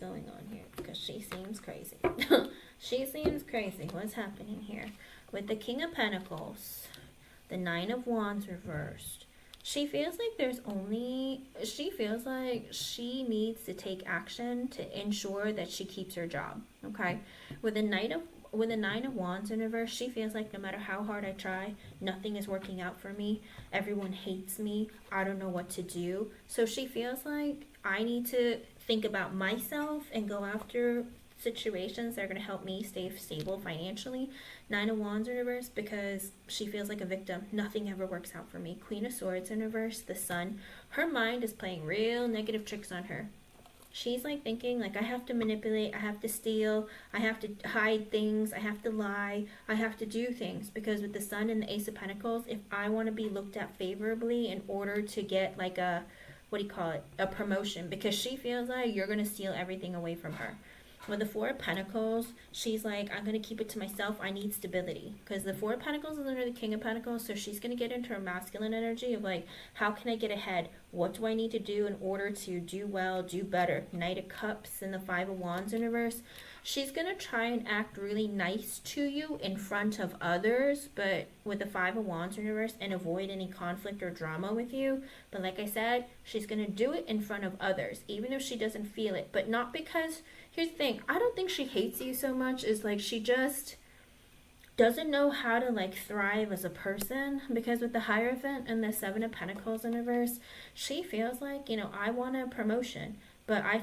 going on here? Because she seems crazy. She seems crazy. What's happening here? With the King of Pentacles, the Nine of Wands reversed. She feels like she feels like she needs to take action to ensure that she keeps her job. Okay? With the Nine of Wands in reverse, she feels like no matter how hard I try, nothing is working out for me. Everyone hates me. I don't know what to do. So she feels like I need to think about myself and go after situations that are going to help me stay stable financially. Nine of Wands in reverse, because she feels like a victim. Nothing ever works out for me. Queen of Swords in reverse, the Sun. Her mind is playing real negative tricks on her. She's like thinking like, I have to manipulate, I have to steal, I have to hide things, I have to lie, I have to do things. Because with the Sun and the Ace of Pentacles, if I want to be looked at favorably in order to get like a, a promotion, because she feels like you're going to steal everything away from her. With the Four of Pentacles, she's like, I'm going to keep it to myself. I need stability. Because the Four of Pentacles is under the King of Pentacles. So she's going to get into her masculine energy of like, how can I get ahead? What do I need to do in order to do well, do better? Knight of Cups and the Five of Wands in reverse. She's going to try and act really nice to you in front of others, but with the Five of Wands in reverse, and avoid any conflict or drama with you. But like I said, she's going to do it in front of others, even if she doesn't feel it. But not because, here's the thing, I don't think she hates you so much, is like she just doesn't know how to like thrive as a person. Because with the Hierophant and the Seven of Pentacles in reverse, she feels like, I want a promotion, but I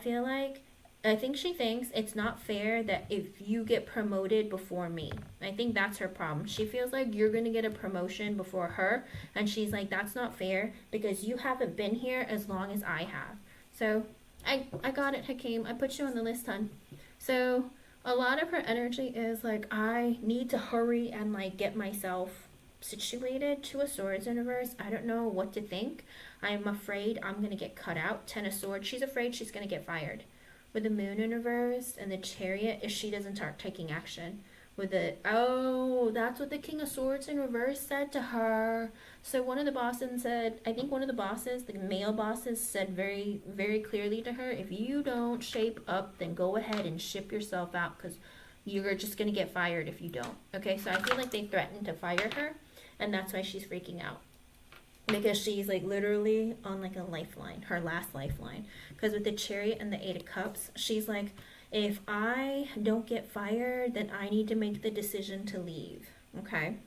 think she thinks it's not fair that if you get promoted before me. I think that's her problem. She feels like you're going to get a promotion before her. And she's like, that's not fair because you haven't been here as long as I have. So I got it, Hakeem. I put you on the list, hon. So a lot of her energy is like, I need to hurry and like get myself situated. Two of Swords in reverse. I don't know what to think. I'm afraid I'm going to get cut out. Ten of Swords. She's afraid she's going to get fired. With the Moon in reverse and the Chariot, if she doesn't start taking action. With the, that's what the King of Swords in reverse said to her. So one of the bosses said, I think one of the bosses, the male bosses, said very, very clearly to her, if you don't shape up, then go ahead and ship yourself out because you're just going to get fired if you don't. Okay, so I feel like they threatened to fire her, and that's why she's freaking out. Because she's like literally on like a lifeline, her last lifeline. Because with the Chariot and the Eight of Cups, she's like, if I don't get fired, then I need to make the decision to leave. Okay?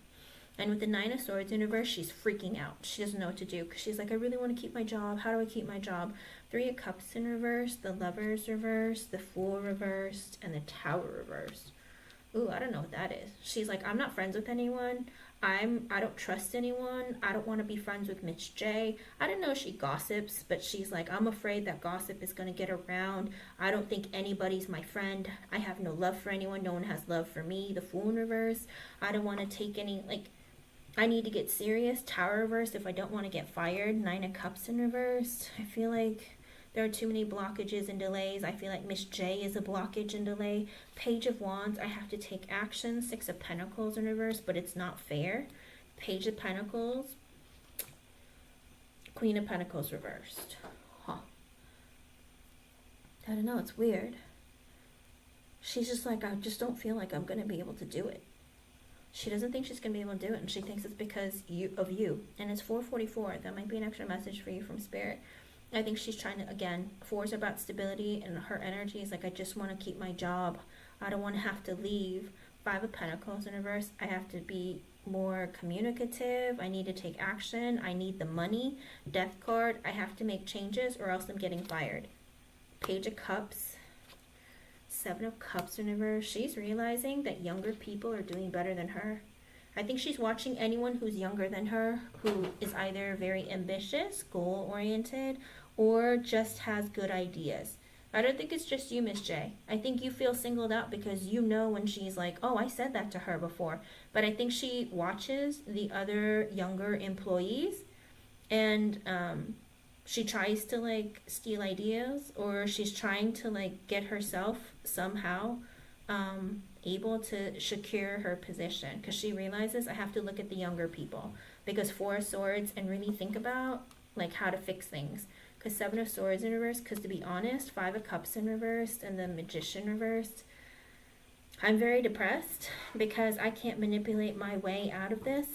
And with the Nine of Swords in reverse, she's freaking out. She doesn't know what to do. Because she's like, I really want to keep my job. How do I keep my job? Three of Cups in reverse, the Lovers reversed, the Fool reversed, and the Tower reversed. Ooh, I don't know what that is. She's like, I'm not friends with anyone. I don't trust anyone. I don't want to be friends with Miss J. I don't know if she gossips, but she's like, I'm afraid that gossip is going to get around. I don't think anybody's my friend. I have no love for anyone. No one has love for me. The Fool in reverse. I don't want to take any, like, I need to get serious. Tower reverse if I don't want to get fired. Nine of Cups in reverse. I feel like there are too many blockages and delays. I feel like Miss J is a blockage and delay. Page of Wands, I have to take action. Six of Pentacles in reverse, but it's not fair. Page of Pentacles. Queen of Pentacles reversed. Huh. I don't know, it's weird. She's just like, I just don't feel like I'm going to be able to do it. She doesn't think she's going to be able to do it, and she thinks it's because of you. And it's 4:44. That might be an extra message for you from Spirit. I think she's trying to, again, fours are about stability, and her energy is like, I just want to keep my job. I don't want to have to leave. Five of Pentacles in reverse. I have to be more communicative. I need to take action. I need the money. Death card. I have to make changes or else I'm getting fired. Page of Cups. Seven of Cups in reverse. She's realizing that younger people are doing better than her. I think she's watching anyone who's younger than her, who is either very ambitious, goal-oriented, or just has good ideas. I don't think it's just you, Miss J. I think you feel singled out because you know when she's like, oh, I said that to her before. But I think she watches the other younger employees and she tries to like steal ideas, or she's trying to like get herself somehow able to secure her position, because she realizes I have to look at the younger people, because Four of Swords and really think about like how to fix things. Because 7 of Swords in reverse, because to be honest, 5 of Cups in reverse and the Magician reversed, I'm very depressed because I can't manipulate my way out of this.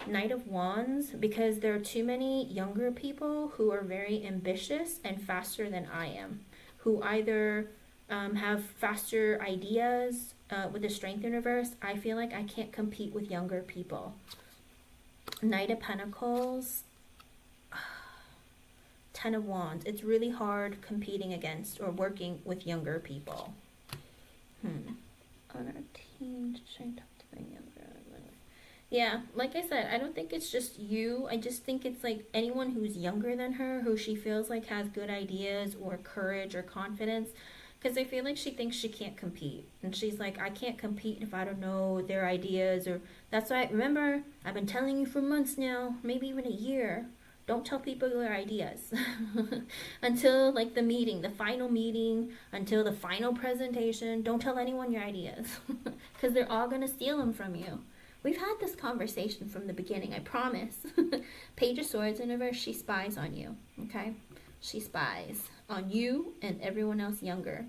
Knight of Wands, because there are too many younger people who are very ambitious and faster than I am, who either have faster ideas with the Strength in reverse. I feel like I can't compete with younger people. Knight of Pentacles, 10 of Wands. It's really hard competing against or working with younger people. On our team to try to talk to the younger. Yeah, like I said, I don't think it's just you. I just think it's like anyone who's younger than her, who she feels like has good ideas or courage or confidence. Because I feel like she thinks she can't compete. And she's like, I can't compete if I don't know their ideas. Or that's why, remember, I've been telling you for months now, maybe even a year. Don't tell people your ideas until like the meeting, the final meeting, until the final presentation. Don't tell anyone your ideas because they're all going to steal them from you. We've had this conversation from the beginning, I promise. Page of Swords in reverse, she spies on you, okay? She spies on you and everyone else younger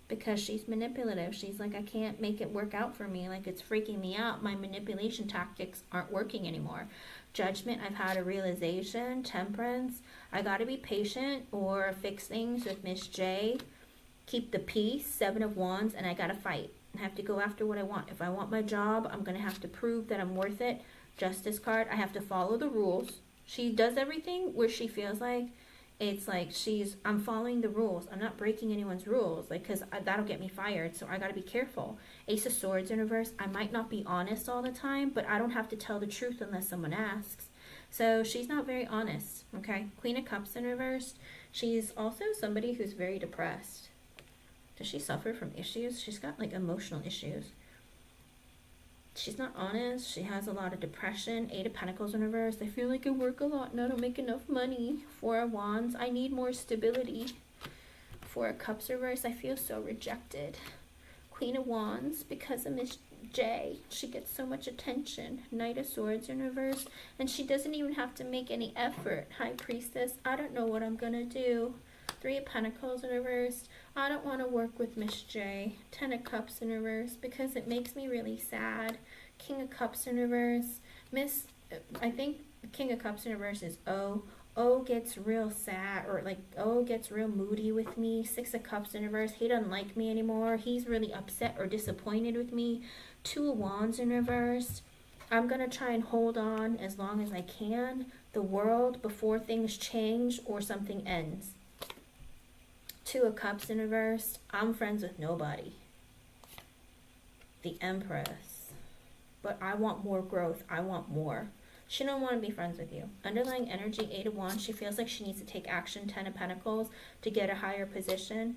because she's manipulative. She's like, I can't make it work out for me. Like, it's freaking me out. My manipulation tactics aren't working anymore. Judgment, I've had a realization. Temperance, I got to be patient or fix things with Miss J. Keep the peace. 7 of Wands, and I got to fight. I have to go after what I want. If I want my job, I'm going to have to prove that I'm worth it. Justice card, I have to follow the rules. She does everything where she feels like it's like I'm following the rules. I'm not breaking anyone's rules, like, because that'll get me fired. So I got to be careful. Ace of Swords in reverse, I might not be honest all the time, but I don't have to tell the truth unless someone asks. So she's not very honest, okay? Queen of Cups in reverse, she's also somebody who's very depressed. Does she suffer from issues? She's got like emotional issues. She's not honest. She has a lot of depression. 8 of Pentacles in reverse. I feel like I work a lot and I don't make enough money. 4 of Wands. I need more stability. 4 of Cups reverse. I feel so rejected. Queen of Wands. Because of Miss J, she gets so much attention. Knight of Swords in reverse. And she doesn't even have to make any effort. High Priestess. I don't know what I'm going to do. 3 of Pentacles in reverse. I don't want to work with Miss J. 10 of Cups in reverse because it makes me really sad. King of Cups in reverse. I think King of Cups in reverse is O. O gets real sad, or like O gets real moody with me. 6 of Cups in reverse. He doesn't like me anymore. He's really upset or disappointed with me. 2 of Wands in reverse. I'm going to try and hold on as long as I can. The world before things change or something ends. 2 of Cups in reverse. I'm friends with nobody. The Empress. But I want more growth. I want more. She don't want to be friends with you. Underlying energy, 8 of Wands. She feels like she needs to take action. 10 of Pentacles to get a higher position.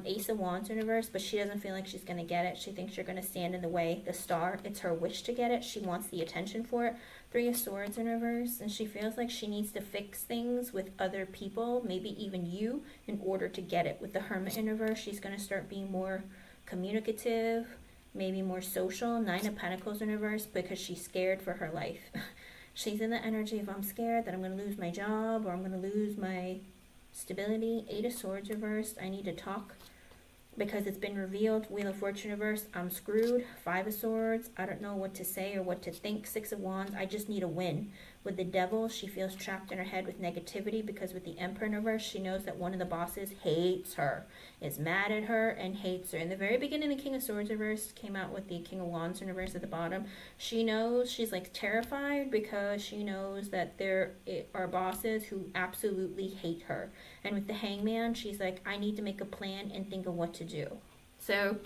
Ace of Wands in reverse, but she doesn't feel like she's going to get it. She thinks you're going to stand in the way. The Star, it's her wish to get it. She wants the attention for it. 3 of Swords in reverse, and she feels like she needs to fix things with other people, maybe even you, in order to get it. With the Hermit in reverse, she's going to start being more communicative, maybe more social. 9 of Pentacles in reverse, because she's scared for her life. She's in the energy of, I'm scared that I'm going to lose my job or I'm going to lose my stability. 8 of Swords reversed. I need to talk because it's been revealed. Wheel of Fortune reversed. I'm screwed. 5 of Swords. I don't know what to say or what to think. 6 of Wands. I just need a win. With the Devil, she feels trapped in her head with negativity because with the Emperor in reverse, she knows that one of the bosses hates her, is mad at her, and hates her. In the very beginning, the King of Swords reverse came out with the King of Wands in reverse at the bottom. She knows, she's like terrified because she knows that there are bosses who absolutely hate her. And with the Hangman, she's like, I need to make a plan and think of what to do. So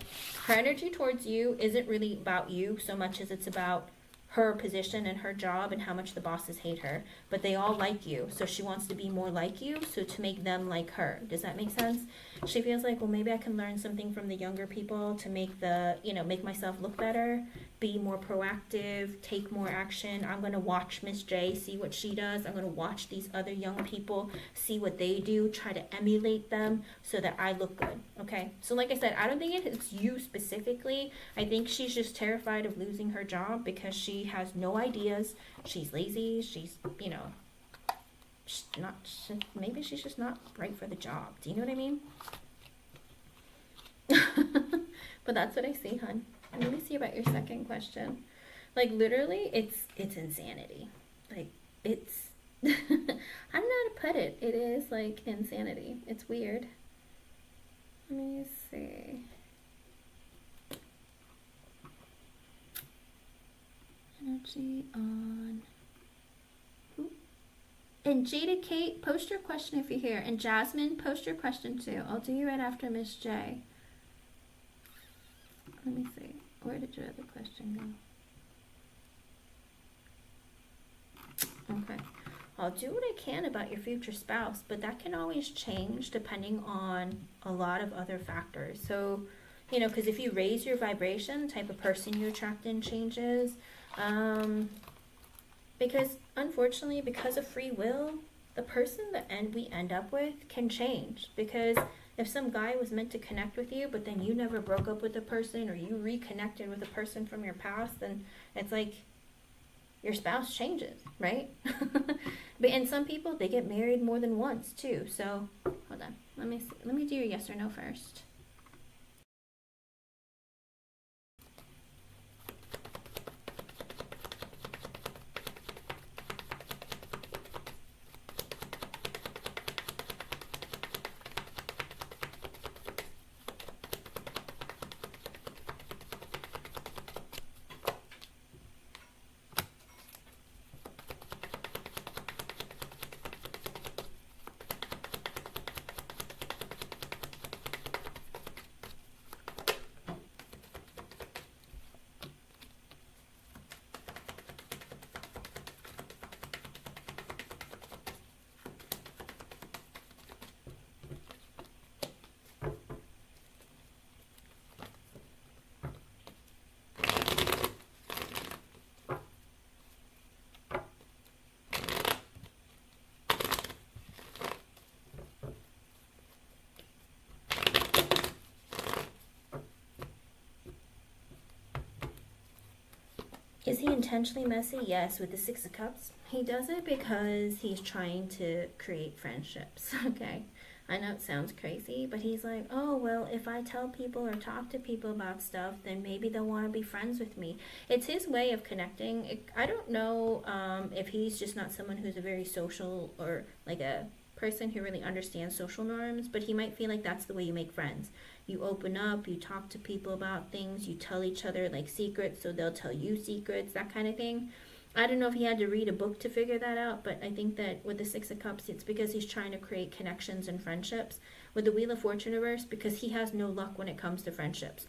her energy towards you isn't really about you so much as it's about her position and her job and how much the bosses hate her, but they all like you, so she wants to be more like you, so to make them like her. Does that make sense? She feels like, well, maybe I can learn something from the younger people to make make myself look better, be more proactive, take more action. I'm going to watch Miss J, see what she does. I'm going to watch these other young people, see what they do, try to emulate them so that I look good, okay? So like I said, I don't think it's you specifically. I think she's just terrified of losing her job because she has no ideas. She's lazy. She's maybe she's just not right for the job. Do you know what I mean? But that's what I see, hun. And let me see about your second question. Like, literally, it's insanity. Like, it's I don't know how to put it. It is like insanity. It's weird. Let me see. Energy on. Ooh. And Jada Kate, post your question if you're here. And Jasmine, post your question too. I'll do you right after Miss J. Let me see. Where did your other question go? Okay. I'll do what I can about your future spouse, but that can always change depending on a lot of other factors. So, you know, because if you raise your vibration, the type of person you attract in changes. Because unfortunately, because of free will, the person that we end up with can change. Because if some guy was meant to connect with you, but then you never broke up with the person, or you reconnected with a person from your past, then it's like your spouse changes, right? But and some people, they get married more than once too. So hold on, let me see. Let me do your yes or no first. Is he intentionally messy? Yes, with the Six of Cups. He does it because he's trying to create friendships, okay? I know it sounds crazy, but he's like, oh, well, if I tell people or talk to people about stuff, then maybe they'll want to be friends with me. It's his way of connecting. I don't know if he's just not someone who's a very social, or like a person who really understands social norms, but he might feel like that's the way you make friends. You open up, you talk to people about things, you tell each other like secrets, so they'll tell you secrets, that kind of thing. I don't know if he had to read a book to figure that out, but I think that with the Six of Cups, it's because he's trying to create connections and friendships. With the Wheel of Fortune reverse, because he has no luck when it comes to friendships.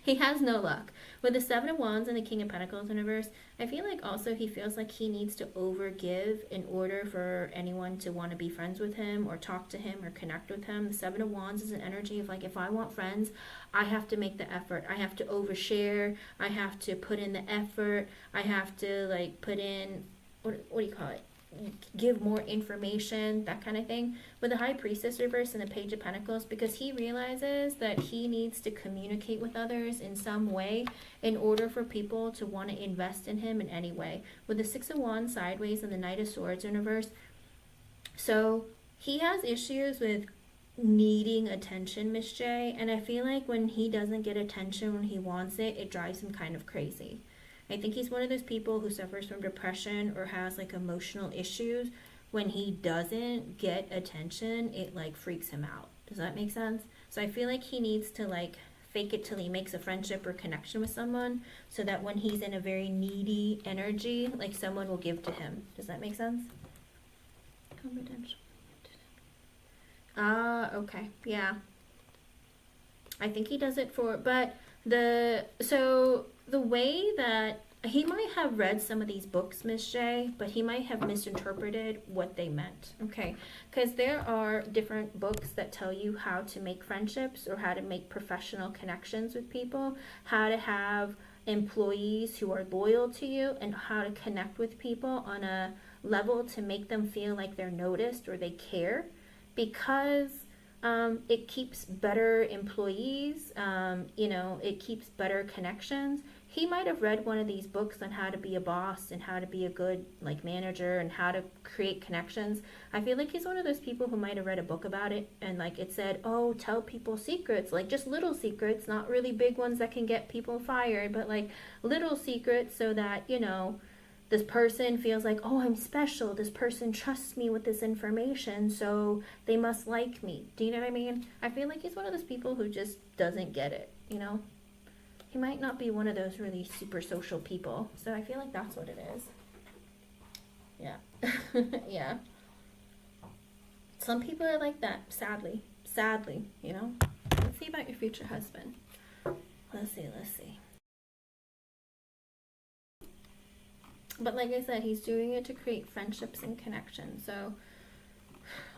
He has no luck. With the Seven of Wands and the King of Pentacles in reverse, I feel like also he feels like he needs to overgive in order for anyone to want to be friends with him or talk to him or connect with him. The Seven of Wands is an energy of like, if I want friends, I have to make the effort. I have to overshare. I have to put in the effort. I have to like put in, what do you call it? Give more information, that kind of thing. With the High Priestess reverse and the Page of Pentacles, because he realizes that he needs to communicate with others in some way in order for people to want to invest in him in any way. With the Six of Wands sideways and the Knight of Swords in reverse, so he has issues with needing attention, Miss J, and I feel like when he doesn't get attention when he wants it, it drives him kind of crazy. I think he's one of those people who suffers from depression or has like emotional issues. When he doesn't get attention, it like freaks him out. Does that make sense? So I feel like he needs to like fake it till he makes a friendship or connection with someone, so that when he's in a very needy energy, like someone will give to him. Does that make sense? Okay. Yeah. I think he does it for, but the way that he might have read some of these books, Miss J, but he might have misinterpreted what they meant, okay? Because there are different books that tell you how to make friendships or how to make professional connections with people, how to have employees who are loyal to you, and how to connect with people on a level to make them feel like they're noticed or they care, because it keeps better employees, it keeps better connections. he might have read one of these books on how to be a boss and how to be a good like manager and how to create connections. I feel like he's one of those people who might have read a book about it, and like it said, oh, tell people secrets, like just little secrets, not really big ones that can get people fired, but like little secrets so that, you know, this person feels like, oh, I'm special. This person trusts me with this information, so they must like me. Do you know what I mean? I feel like he's one of those people who just doesn't get it, you know? He might not be one of those really super social people. So I feel like that's what it is. Yeah. Yeah. Some people are like that, sadly. Sadly, you know? Let's see about your future husband. Let's see. But like I said, he's doing it to create friendships and connections. So,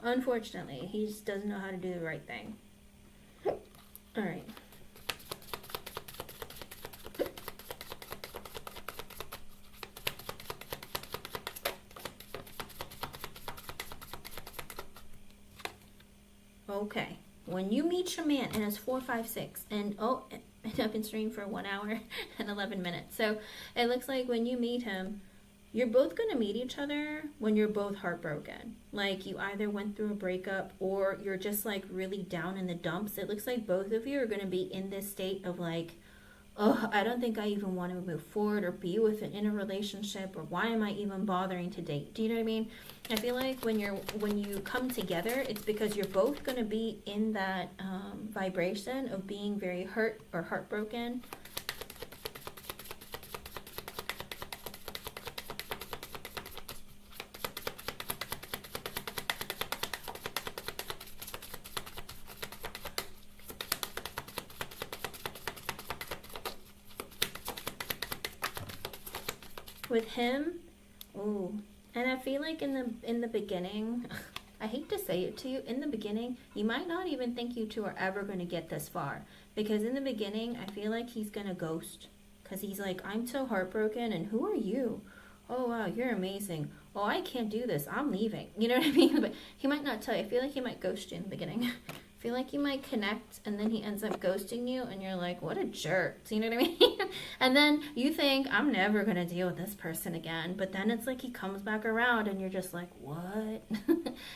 unfortunately, he just doesn't know how to do the right thing. All right. Okay. When you meet your man, and it's 456, and oh, I've been streaming for 1 hour and 11 minutes. So it looks like when you meet him, you're both going to meet each other when you're both heartbroken. Like you either went through a breakup or you're just like really down in the dumps. It looks like both of you are going to be in this state of like, oh, I don't think I even want to move forward or be in a relationship, or why am I even bothering to date? Do you know what I mean? I feel like when you come together, it's because you're both going to be in that vibration of being very hurt or heartbroken. With him, ooh, and I feel like in the beginning, I hate to say it to you, in the beginning, you might not even think you two are ever going to get this far. Because in the beginning, I feel like he's going to ghost. Because he's like, I'm so heartbroken, and who are you? Oh, wow, you're amazing. Oh, I can't do this. I'm leaving. You know what I mean? But he might not tell you. I feel like he might ghost you in the beginning. I feel like you might connect, and then he ends up ghosting you, and you're like, what a jerk. So you know what I mean? And then you think, I'm never going to deal with this person again. But then it's like he comes back around, and you're just like, what?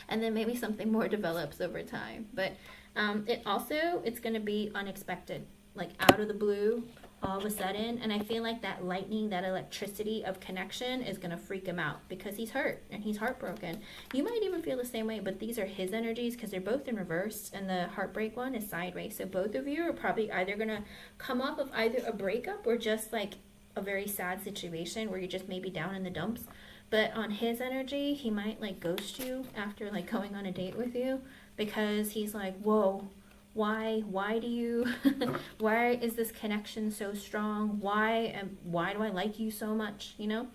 And then maybe something more develops over time. But it's going to be unexpected, like out of the blue, all of a sudden. And I feel like that lightning, that electricity of connection is going to freak him out because he's hurt and he's heartbroken. You might even feel the same way, but these are his energies because they're both in reverse, and the heartbreak one is sideways. So both of you are probably either going to come off of either a breakup or just like a very sad situation where you're just maybe down in the dumps. But on his energy, he might like ghost you after like going on a date with you because he's like, whoa, why do you why is this connection so strong? Why do I like you so much, you know?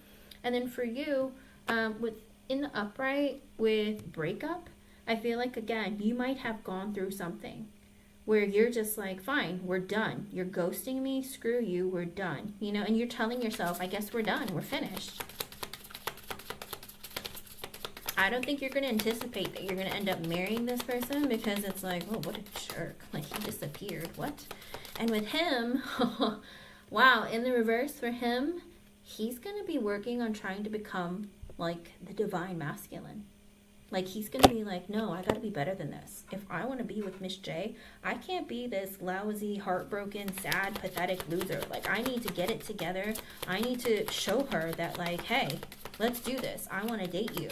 And then for you, with in the upright with breakup, I feel like again you might have gone through something where you're just like, fine, we're done, you're ghosting me, screw you, we're done, you know, and you're telling yourself, I guess we're done, we're finished. I don't think you're going to anticipate that you're going to end up marrying this person because it's like, oh, what a jerk. Like, he disappeared. What? And with him, wow, in the reverse for him, he's going to be working on trying to become like the divine masculine. Like, he's going to be like, no, I got to be better than this. If I want to be with Miss J, I can't be this lousy, heartbroken, sad, pathetic loser. Like, I need to get it together. I need to show her that, like, hey, let's do this. I want to date you.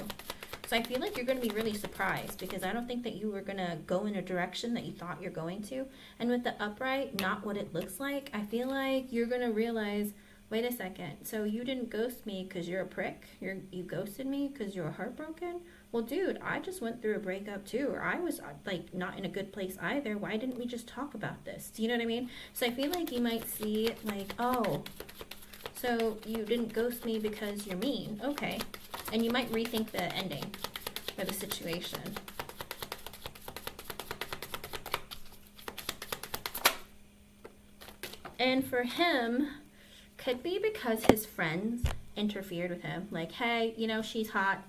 So I feel like you're going to be really surprised because I don't think that you were going to go in a direction that you thought you're going to. And with the upright, not what it looks like, I feel like you're going to realize, wait a second, so you didn't ghost me because you're a prick? You ghosted me because you're heartbroken? Well, dude, I just went through a breakup too, or I was like not in a good place either. Why didn't we just talk about this? Do you know what I mean? So I feel like you might see it like, oh, so you didn't ghost me because you're mean. Okay. And you might rethink the ending or the situation. And for him, could be because his friends interfered with him. Like, hey, you know, she's hot.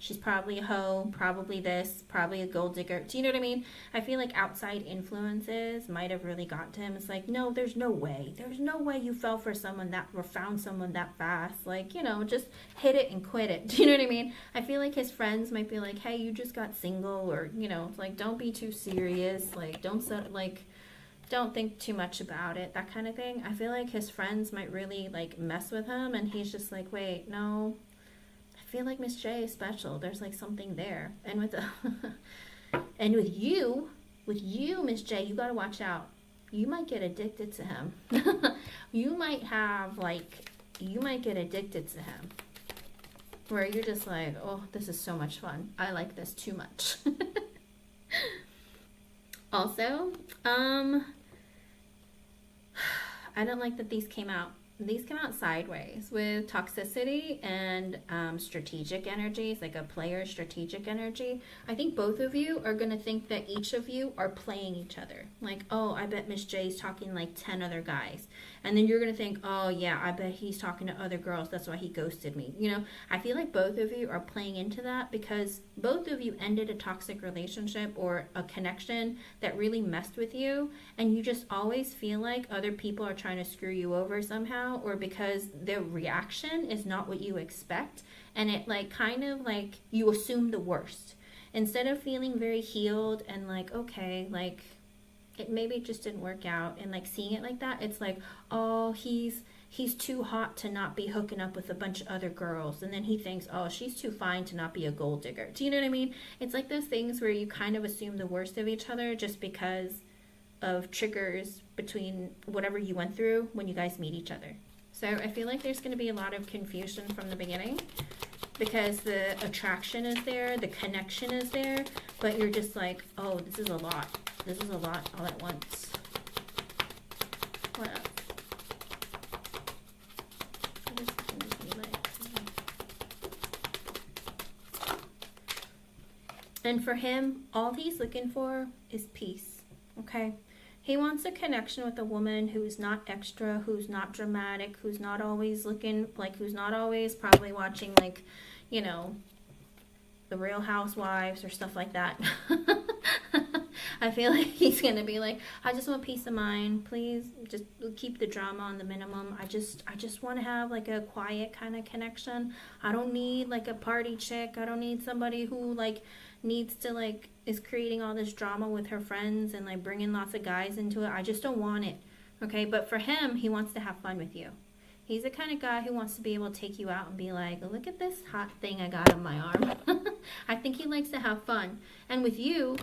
she's probably a hoe, probably this, probably a gold digger. Do you know what I mean? I feel like outside influences might have really got to him. It's like, no, there's no way. There's no way you fell for someone that, or found someone that fast. Like, you know, just hit it and quit it. Do you know what I mean? I feel like his friends might be like, hey, you just got single, or, you know, like, don't be too serious. Like, don't think too much about it, that kind of thing. I feel like his friends might really, like, mess with him, and he's just like, wait, no, I feel like Miss J is special. There's, like, something there. And with and with you, Miss J, you gotta watch out. You might get addicted to him. You might get addicted to him, where you're just like, oh, this is so much fun. I like this too much. Also, I don't like that these came out. These came out sideways with toxicity and strategic energies, like a player strategic energy. I think both of you are going to think that each of you are playing each other. Like, oh, I bet Miss J's talking like 10 other guys. And then you're going to think, oh, yeah, I bet he's talking to other girls. That's why he ghosted me. You know, I feel like both of you are playing into that because both of you ended a toxic relationship or a connection that really messed with you. And you just always feel like other people are trying to screw you over somehow, or because their reaction is not what you expect. And it like kind of like you assume the worst. Instead of feeling very healed and like, okay, like, maybe it just didn't work out, and like seeing it like that, it's like, oh, he's too hot to not be hooking up with a bunch of other girls, and then he thinks, oh, she's too fine to not be a gold digger. Do you know what I mean? It's like those things where you kind of assume the worst of each other just because of triggers between whatever you went through when you guys meet each other. So I feel like there's going to be a lot of confusion from the beginning because the attraction is there, the connection is there, but you're just like, oh, this is a lot. This is a lot all at once. What else? What is it gonna be like? And for him, all he's looking for is peace, okay? He wants a connection with a woman who's not extra, who's not dramatic, who's not always looking, like, who's not always probably watching, like, you know, The Real Housewives or stuff like that. I feel like he's going to be like, I just want peace of mind. Please just keep the drama on the minimum. I just want to have like a quiet kind of connection. I don't need like a party chick. I don't need somebody who like needs to like is creating all this drama with her friends and like bringing lots of guys into it. I just don't want it. Okay. But for him, he wants to have fun with you. He's the kind of guy who wants to be able to take you out and be like, look at this hot thing I got on my arm. I think he likes to have fun. And with you,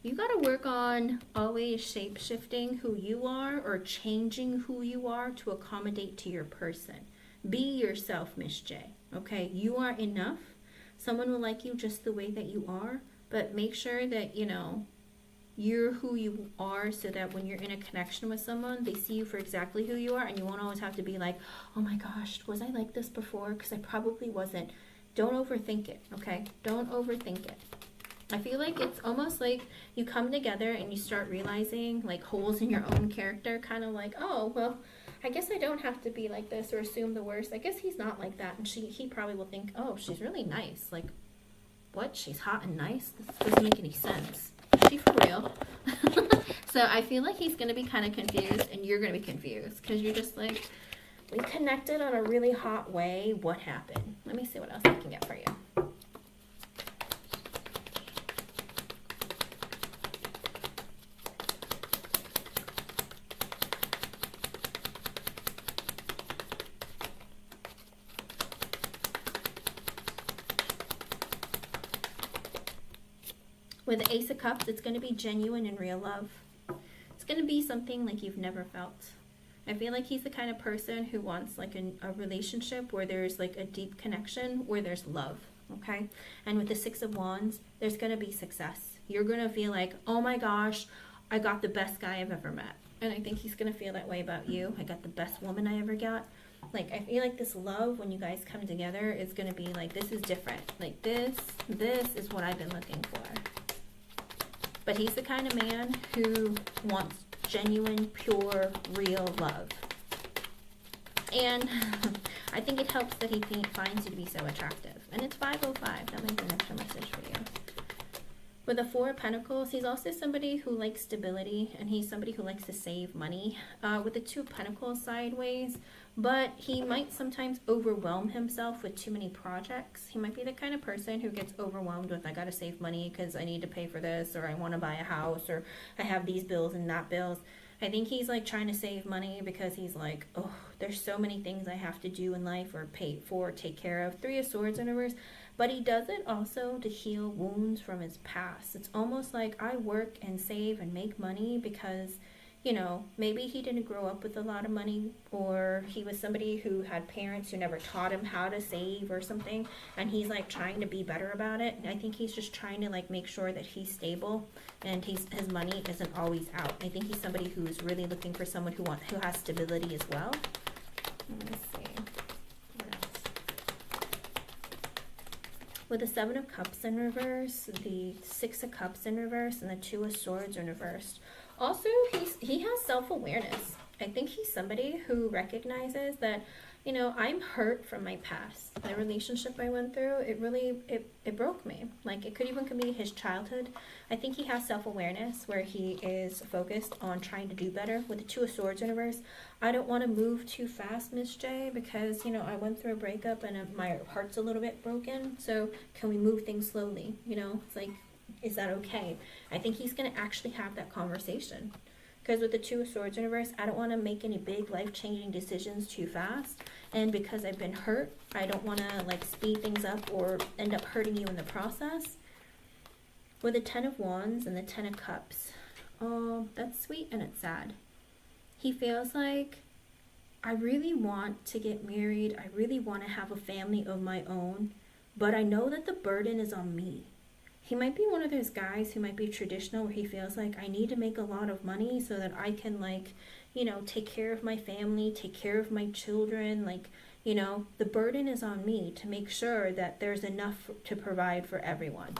you got to work on always shape-shifting who you are or changing who you are to accommodate to your person. Be yourself, Miss J. Okay? You are enough. Someone will like you just the way that you are, but make sure that, you know, you're who you are so that when you're in a connection with someone, they see you for exactly who you are, and you won't always have to be like, oh my gosh, was I like this before? Because I probably wasn't. Don't overthink it, okay? Don't overthink it. I feel like it's almost like you come together and you start realizing like holes in your own character, kind of like, oh, well, I guess I don't have to be like this or assume the worst. I guess he's not like that. And he probably will think, oh, she's really nice. Like, what? She's hot and nice? This doesn't make any sense. Is she for real? So I feel like he's going to be kind of confused and you're going to be confused because you're just like, we connected on a really hot way. What happened? Let me see what else I can get for you. With the Ace of Cups, it's going to be genuine and real love. It's going to be something like you've never felt. I feel like he's the kind of person who wants like a relationship where there's like a deep connection, where there's love, okay? And with the Six of Wands, there's going to be success. You're going to feel like, oh my gosh, I got the best guy I've ever met. And I think he's going to feel that way about you. I got the best woman I ever got. Like, I feel like this love, when you guys come together, is going to be like, this is different. Like, this is what I've been looking for. But he's the kind of man who wants genuine, pure, real love. And I think it helps that he finds you to be so attractive. And it's 5:05. That might be an extra message for you. With the Four of Pentacles, he's also somebody who likes stability, and he's somebody who likes to save money. With the Two of Pentacles sideways, but he might sometimes overwhelm himself with too many projects. He might be the kind of person who gets overwhelmed with, I gotta save money because I need to pay for this, or I want to buy a house, or I have these bills and that bills. I think he's like trying to save money because he's like, oh, there's so many things I have to do in life or pay for, take care of. Three of Swords in reverse. But he does it also to heal wounds from his past. It's almost like I work and save and make money because, you know, maybe he didn't grow up with a lot of money, or he was somebody who had parents who never taught him how to save or something, and he's like trying to be better about it. And I think he's just trying to like make sure that he's stable and his money isn't always out. I think he's somebody who's really looking for someone who has stability as well. Let's see. What else? With the Seven of Cups in reverse, the Six of Cups in reverse, and the Two of Swords in reverse. Also, he has self-awareness. I think he's somebody who recognizes that, you know, I'm hurt from my past. The relationship I went through, it broke me. Like, it could be his childhood. I think he has self-awareness where he is focused on trying to do better. With the Two of Swords in reverse, I don't want to move too fast, Miss J, because, you know, I went through a breakup and my heart's a little bit broken. So can we move things slowly? You know, it's like, is that okay? I think he's going to actually have that conversation. Because with the Two of Swords in reverse, I don't want to make any big life-changing decisions too fast. And because I've been hurt, I don't want to like speed things up or end up hurting you in the process. With the Ten of Wands and the Ten of Cups, oh, that's sweet and it's sad. He feels like, I really want to get married. I really want to have a family of my own. But I know that the burden is on me. He might be one of those guys who might be traditional where he feels like I need to make a lot of money so that I can, like, you know, take care of my family, take care of my children. Like, you know, the burden is on me to make sure that there's enough to provide for everyone.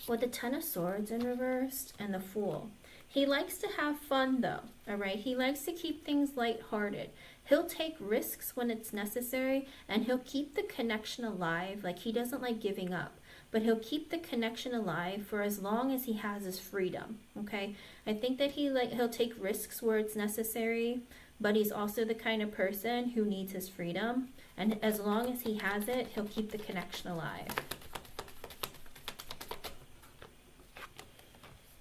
With the Ten of Swords in reverse and the Fool. He likes to have fun though, all right? He likes to keep things lighthearted. He'll take risks when it's necessary, and he'll keep the connection alive. Like, he doesn't like giving up, but he'll keep the connection alive for as long as he has his freedom, okay? I think that he'll take risks where it's necessary, but he's also the kind of person who needs his freedom, and as long as he has it, he'll keep the connection alive.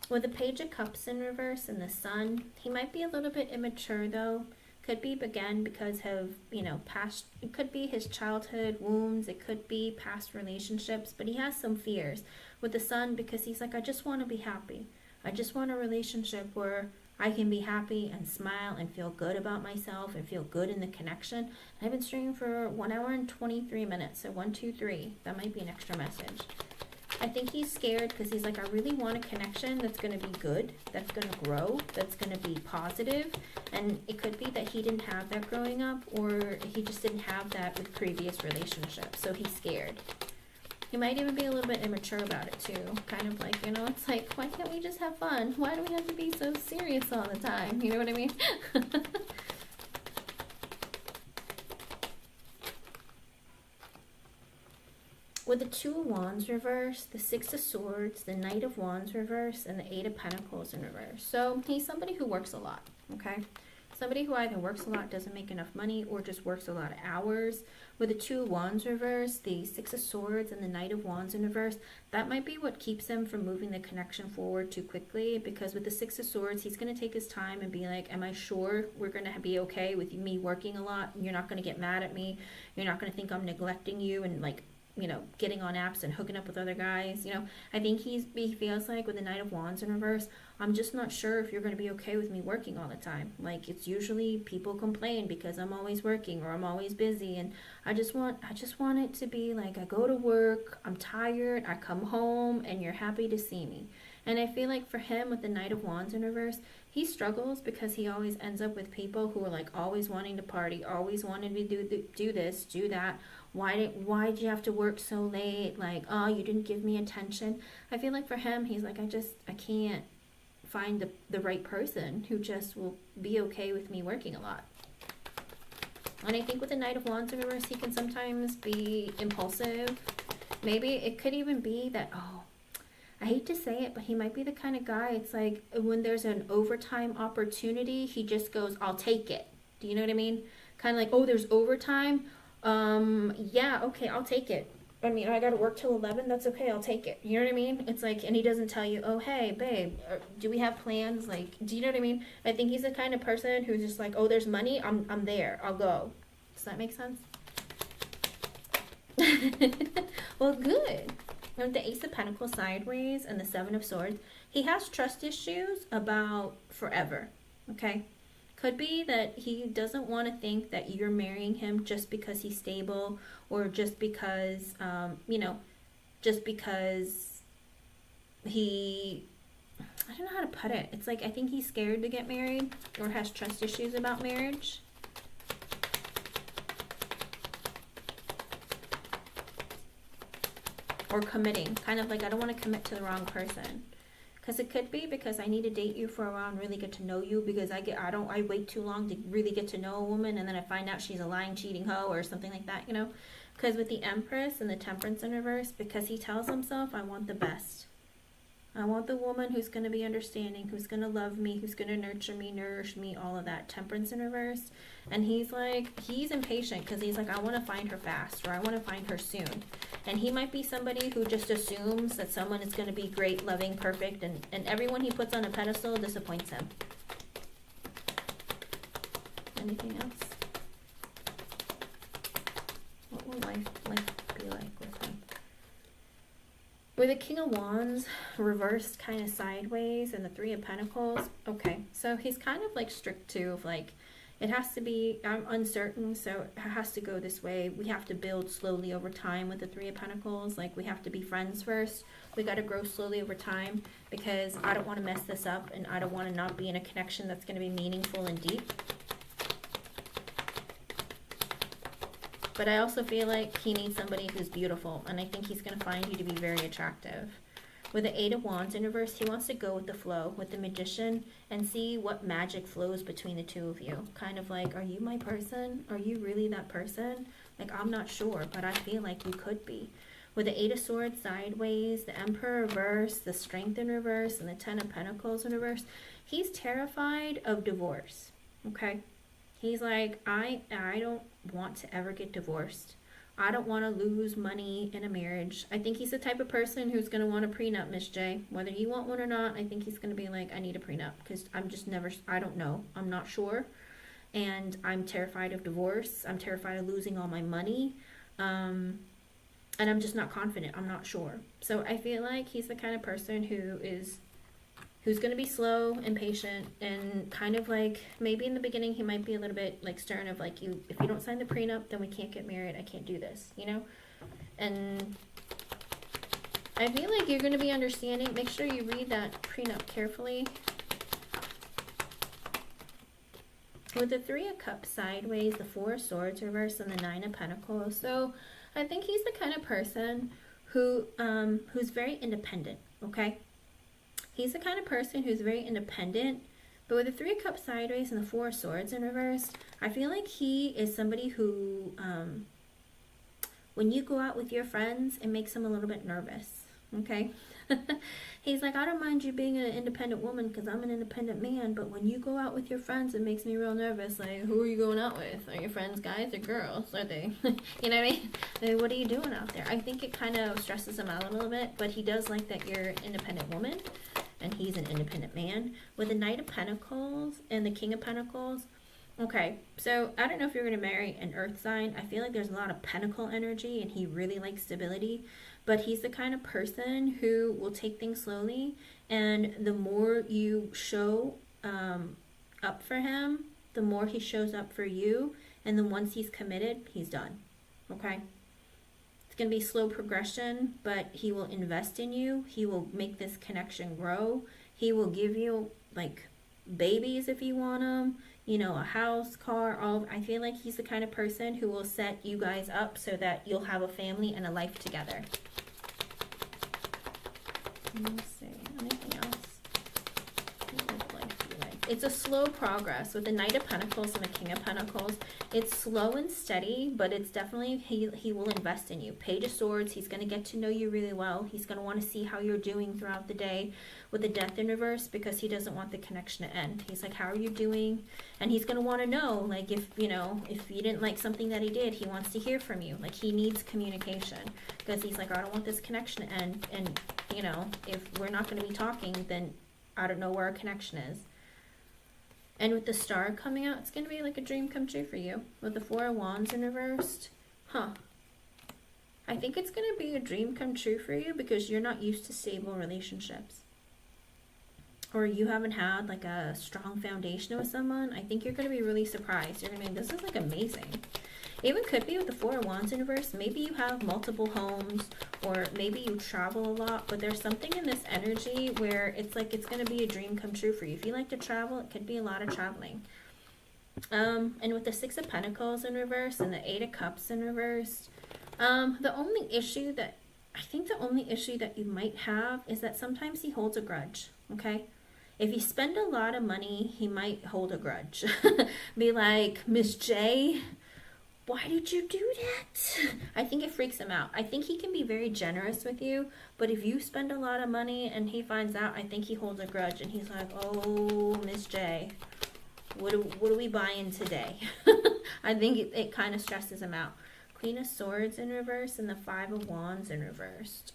With the Page of Cups in reverse and the Sun, he might be a little bit immature though. Could be, again, because of, you know, past, it could be his childhood wounds, it could be past relationships, but he has some fears. With the Sun, because he's like, I just want to be happy. I just want a relationship where I can be happy and smile and feel good about myself and feel good in the connection. And I've been streaming for 1 hour and 23 minutes, so 1, 2, 3. That might be an extra message. I think he's scared because he's like, I really want a connection that's going to be good, that's going to grow, that's going to be positive. And it could be that he didn't have that growing up, or he just didn't have that with previous relationships. So he's scared. He might even be a little bit immature about it too. Kind of like, you know, it's like, why can't we just have fun? Why do we have to be so serious all the time? You know what I mean? With the Two of Wands reverse, the Six of Swords, the Knight of Wands reverse, and the Eight of Pentacles in reverse. So he's somebody who works a lot, okay? Somebody who either works a lot, doesn't make enough money, or just works a lot of hours. With the Two of Wands reverse, the Six of Swords, and the Knight of Wands in reverse, that might be what keeps him from moving the connection forward too quickly. Because with the Six of Swords, he's going to take his time and be like, am I sure we're going to be okay with me working a lot? You're not going to get mad at me. You're not going to think I'm neglecting you and, like, you know, getting on apps and hooking up with other guys. You know, I think he feels like with the Knight of Wands in reverse, I'm just not sure if you're going to be okay with me working all the time. Like, it's usually people complain because I'm always working or I'm always busy, and I just want it to be like, I go to work, I'm tired, I come home, and you're happy to see me. And I feel like for him, with the Knight of Wands in reverse, he struggles because he always ends up with people who are like always wanting to party, always wanting to do this, do that. Why did you have to work so late? Like, oh, you didn't give me attention. I feel like for him, he's like, I can't find the right person who just will be okay with me working a lot. And I think with the Knight of Wands in reverse, he can sometimes be impulsive. Maybe it could even be that, oh, I hate to say it, but he might be the kind of guy, it's like when there's an overtime opportunity, he just goes, I'll take it. Do you know what I mean? Kind of like, oh, there's overtime. Yeah, okay, I'll take it. I mean, I got to work till 11. That's okay. I'll take it. You know what I mean? It's like, and he doesn't tell you, oh, hey, babe, do we have plans? Like, do you know what I mean? I think he's the kind of person who's just like, oh, there's money. I'm there. I'll go. Does that make sense? Well, good. With the Ace of Pentacles sideways and the Seven of Swords, he has trust issues about forever. Okay? Could be that he doesn't want to think that you're marrying him just because he's stable, or just because, just because he, I don't know how to put it. It's like, I think he's scared to get married or has trust issues about marriage. Or committing. Kind of like, I don't want to commit to the wrong person. Because it could be because I need to date you for a while and really get to know you, because I wait too long to really get to know a woman, and then I find out she's a lying, cheating hoe or something like that, you know? Because with the Empress and the Temperance in reverse, because he tells himself, I want the best. I want the woman who's going to be understanding, who's going to love me, who's going to nurture me, nourish me, all of that. Temperance in reverse. And he's like, he's impatient because he's like, I want to find her fast, or I want to find her soon. And he might be somebody who just assumes that someone is going to be great, loving, perfect, and everyone he puts on a pedestal disappoints him. Anything else? What will life be like with him? With the King of Wands reversed kind of sideways and the Three of Pentacles, okay, so he's kind of like strict too, of like, it has to be, I'm uncertain, so it has to go this way. We have to build slowly over time with the Three of Pentacles. Like, we have to be friends first. We got to grow slowly over time, because I don't want to mess this up, and I don't want to not be in a connection that's going to be meaningful and deep. But I also feel like he needs somebody who's beautiful, and I think he's going to find you to be very attractive. With the Eight of Wands in reverse, he wants to go with the flow, with the Magician, and see what magic flows between the two of you. Kind of like, are you my person? Are you really that person? Like, I'm not sure, but I feel like you could be. With the Eight of Swords sideways, the Emperor reverse, the Strength in reverse, and the Ten of Pentacles in reverse, he's terrified of divorce, okay? He's like, I don't want to ever get divorced. I don't want to lose money in a marriage. I think he's the type of person who's going to want a prenup, Miss J. Whether you want one or not, I think he's going to be like, I need a prenup, because I don't know. I'm not sure. And I'm terrified of divorce. I'm terrified of losing all my money. And I'm just not confident. I'm not sure. So I feel like he's the kind of person who's going to be slow and patient, and kind of like, maybe in the beginning he might be a little bit like stern of like, if you don't sign the prenup, then we can't get married. I can't do this, you know? And I feel like you're going to be understanding. Make sure you read that prenup carefully. With the Three of Cups sideways, the Four of Swords reversed, and the Nine of Pentacles. So I think he's the kind of person who's very independent, okay? He's the kind of person who's very independent, but with the Three of Cups sideways and the Four of Swords in reverse, I feel like he is somebody who, when you go out with your friends, it makes him a little bit nervous, okay? He's like, I don't mind you being an independent woman because I'm an independent man, but when you go out with your friends, it makes me real nervous. Like, who are you going out with? Are your friends guys or girls? Are they, you know what I mean? Like, what are you doing out there? I think it kind of stresses him out a little bit, but he does like that you're an independent woman, and he's an independent man. With the Knight of Pentacles and the King of Pentacles, okay, so I don't know if you're going to marry an earth sign. I feel like there's a lot of pentacle energy, and he really likes stability. But he's the kind of person who will take things slowly, and the more you show up for him, the more he shows up for you, and then once he's committed, he's done, okay? going to be slow progression, but he will invest in you. He will make this connection grow. He will give you, like, babies if you want them, you know, a house, car, all. I feel like he's the kind of person who will set you guys up so that you'll have a family and a life together. Let me see. Anything else? What would life be like? It's a slow progress with the Knight of Pentacles and the King of Pentacles. It's slow and steady, but it's definitely, he will invest in you. Page of Swords, he's going to get to know you really well. He's going to want to see how you're doing throughout the day with the Death in reverse, because he doesn't want the connection to end. He's like, how are you doing? And he's going to want to know, like, if, you know, if you didn't like something that he did, he wants to hear from you. Like, he needs communication, because he's like, I don't want this connection to end. And, you know, if we're not going to be talking, then I don't know where our connection is. And with the Star coming out, it's going to be like a dream come true for you. With the Four of Wands in reversed. I think it's going to be a dream come true for you because you're not used to stable relationships. Or you haven't had like a strong foundation with someone. I think you're going to be really surprised. You're going to be like, this is like amazing. Even could be with the Four of Wands in reverse. Maybe you have multiple homes, or maybe you travel a lot, but there's something in this energy where it's like it's going to be a dream come true for you. If you like to travel, it could be a lot of traveling. And with the Six of Pentacles in reverse and the Eight of Cups in reverse, the only issue that you might have is that sometimes he holds a grudge, okay? If you spend a lot of money, he might hold a grudge. Be like, Miss J, why did you do that? I think it freaks him out. I think he can be very generous with you, but if you spend a lot of money and he finds out, I think he holds a grudge and he's like, oh, Miss J, what are we buying today? I think it kind of stresses him out. Queen of Swords in reverse and the Five of Wands in reversed.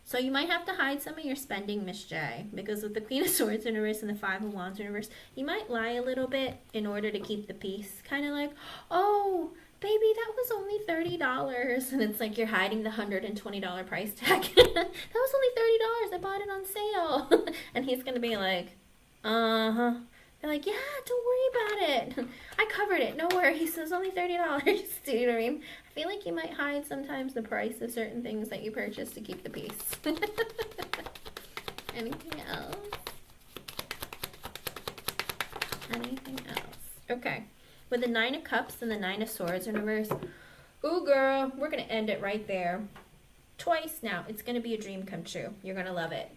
So you might have to hide some of your spending, Miss J, because with the Queen of Swords in reverse and the Five of Wands in reverse, you might lie a little bit in order to keep the peace. Kind of like, oh, baby, that was only $30. And it's like you're hiding the $120 price tag. That was only $30. I bought it on sale. And he's going to be like, uh-huh. They're like, yeah, don't worry about it. I covered it. No worries. It was only $30. Do you know what I mean? I feel like you might hide sometimes the price of certain things that you purchase to keep the peace. Anything else? Anything else? Okay. With the Nine of Cups and the Nine of Swords in reverse. Ooh, girl. We're going to end it right there. Twice now. It's going to be a dream come true. You're going to love it.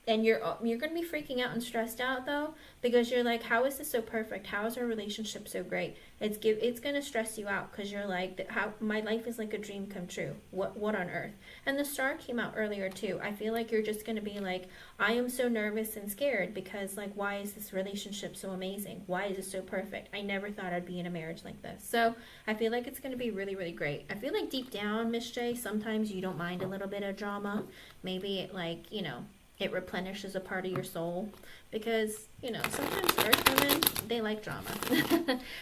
And you're going to be freaking out and stressed out, though, because you're like, how is this so perfect? How is our relationship so great? It's going to stress you out because you're like, how my life is like a dream come true. What on earth? And the Star came out earlier, too. I feel like you're just going to be like, I am so nervous and scared because, like, why is this relationship so amazing? Why is it so perfect? I never thought I'd be in a marriage like this. So I feel like it's going to be really, really great. I feel like deep down, Miss J, sometimes you don't mind a little bit of drama. Maybe it, like, you know, it replenishes a part of your soul, because, you know, sometimes Earth women, they like drama.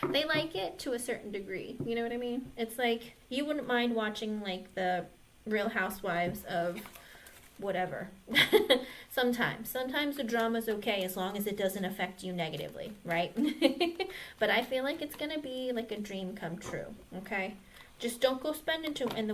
They like it to a certain degree. You know what I mean? It's like, you wouldn't mind watching, like, the Real Housewives of whatever. Sometimes the drama's okay as long as it doesn't affect you negatively, right? But I feel like it's gonna be like a dream come true, okay? Just don't go spend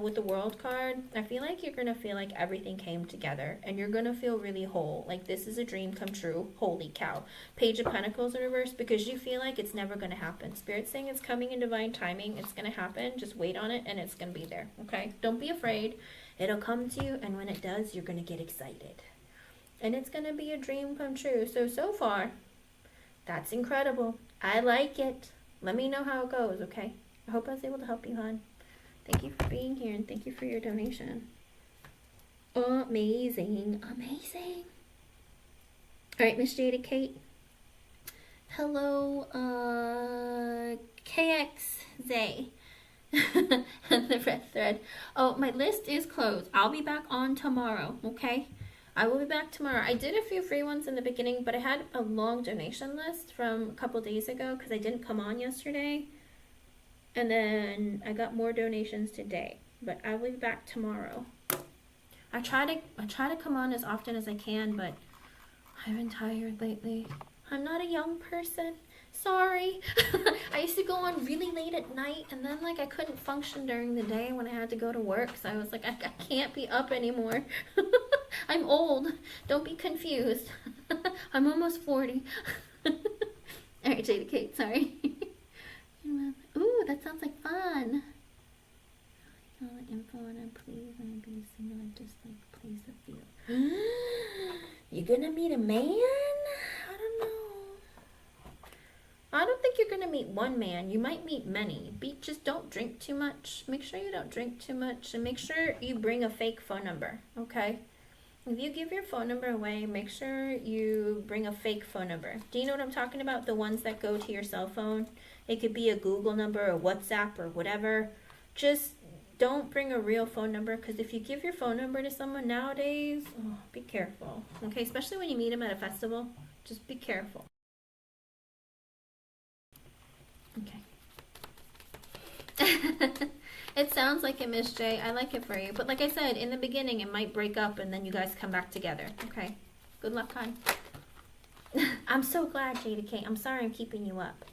with the World card. I feel like you're going to feel like everything came together. And you're going to feel really whole. Like this is a dream come true. Holy cow. Page of Pentacles in reverse. Because you feel like it's never going to happen. Spirit's saying it's coming in divine timing. It's going to happen. Just wait on it and it's going to be there. Okay? Don't be afraid. It'll come to you. And when it does, you're going to get excited. And it's going to be a dream come true. So far, that's incredible. I like it. Let me know how it goes, okay? I hope I was able to help you, hon. Thank you for being here, and thank you for your donation. Amazing. Amazing. All right, Miss Jada Kate. Hello, KXZ. And the red thread. Oh, my list is closed. I'll be back on tomorrow, okay? I will be back tomorrow. I did a few free ones in the beginning, but I had a long donation list from a couple days ago because I didn't come on yesterday. And then I got more donations today, but I will be back tomorrow. I try to come on as often as I can, but I've been tired lately. I'm not a young person. Sorry. I used to go on really late at night, and then like I couldn't function during the day when I had to go to work. So I was like, I can't be up anymore. I'm old. Don't be confused. I'm almost 40. All right, Jada Kate, sorry. Ooh, that sounds like fun. All the info on it, please. I'm gonna be single. I just like plays the field. You're gonna meet a man? I don't know. I don't think you're gonna meet one man. You might meet many. Just don't drink too much. Make sure you don't drink too much, and make sure you bring a fake phone number. Okay. If you give your phone number away, make sure you bring a fake phone number. Do you know what I'm talking about? The ones that go to your cell phone. It could be a Google number or WhatsApp or whatever. Just don't bring a real phone number, because if you give your phone number to someone nowadays, be careful. Okay, especially when you meet them at a festival. Just be careful. Okay. It sounds like it, Miss J. I like it for you. But like I said, in the beginning, it might break up and then you guys come back together. Okay. Good luck, hon. I'm so glad, Jada Kate. I'm sorry I'm keeping you up.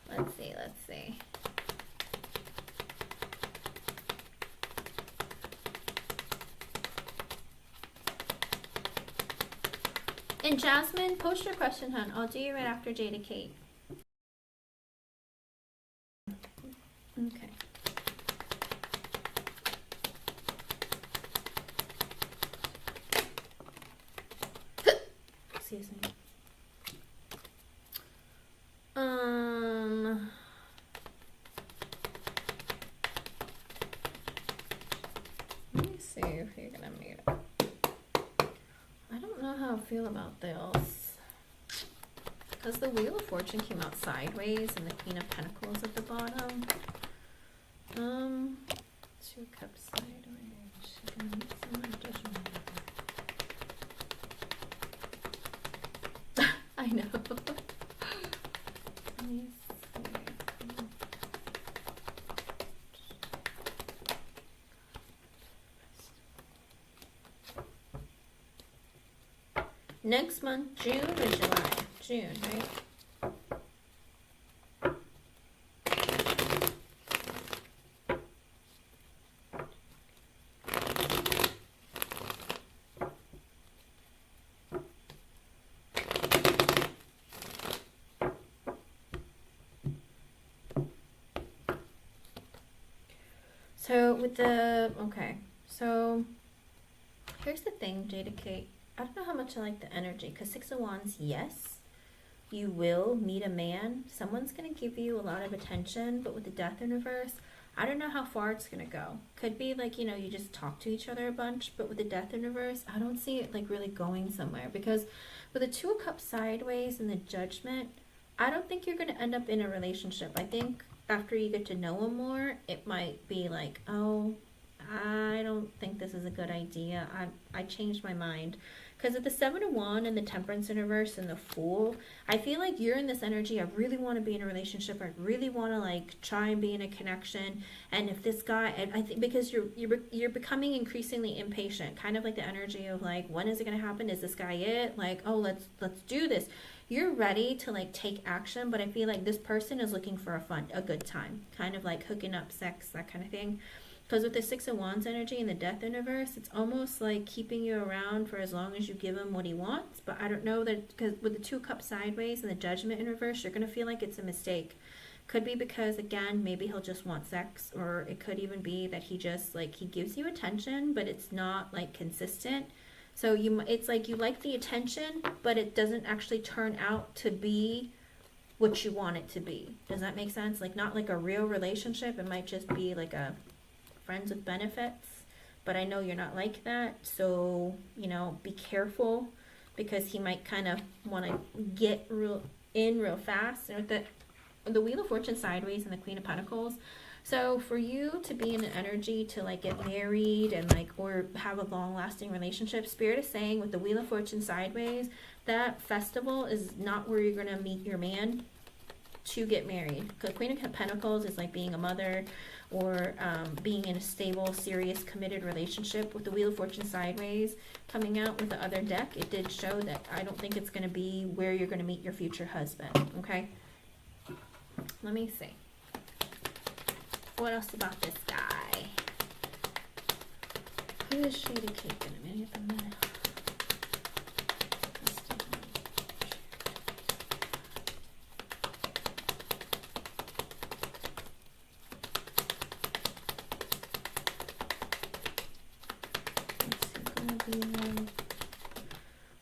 Let's see. Let's see. And Jasmine, post your question, hon. I'll do you right after Jada Kate. Okay. Excuse me. Let me see if you're gonna meet it. I don't know how I feel about this, because the Wheel of Fortune came out sideways and the Queen of Pentacles at the bottom. 2 Cups sideways. I know. Let me see. Next month, June or July? June, right? So with the, okay, so here's the thing, Jada Kate. I don't know how much I like the energy, because 6 of Wands, yes, you will meet a man. Someone's going to give you a lot of attention, but with the Death in reverse, I don't know how far it's going to go. Could be like, you know, you just talk to each other a bunch, but with the Death in reverse, I don't see it like really going somewhere, because with the 2 of Cups sideways and the Judgment, I don't think you're going to end up in a relationship. I think after you get to know him more, it might be like, oh, I don't think this is a good idea. I changed my mind. Because with the 7 of Wands and the Temperance in reverse and the Fool, I feel like you're in this energy. I really want to be in a relationship. I really want to like try and be in a connection. And if this guy, I think because you're becoming increasingly impatient, kind of like the energy of like, when is it going to happen? Is this guy it? Like, oh, let's do this. You're ready to like take action, but I feel like this person is looking for a good time, kind of like hooking up, sex, that kind of thing. Because with the 6 of Wands energy and the Death in reverse, it's almost like keeping you around for as long as you give him what he wants. But I don't know that, because with the 2 Cups sideways and the Judgment in reverse, you're going to feel like it's a mistake. Could be because, again, maybe he'll just want sex, or it could even be that he just, like, he gives you attention, but it's not, like, consistent. So it's like you like the attention, but it doesn't actually turn out to be what you want it to be. Does that make sense? Like, not like a real relationship. It might just be like a friends with benefits, but I know you're not like that, so you know, be careful, because he might kind of want to get real fast. And with the Wheel of Fortune sideways and the Queen of Pentacles, so for you to be in an energy to like get married and like, or have a long-lasting relationship, Spirit is saying with the Wheel of Fortune sideways, that festival is not where you're going to meet your man. to get married. Because Queen of Pentacles is like being a mother, or being in a stable, serious, committed relationship. With the Wheel of Fortune sideways coming out with the other deck, it did show that I don't think it's going to be where you're going to meet your future husband, okay? Let me see. What else about this guy? Who is Shady Cake in a minute?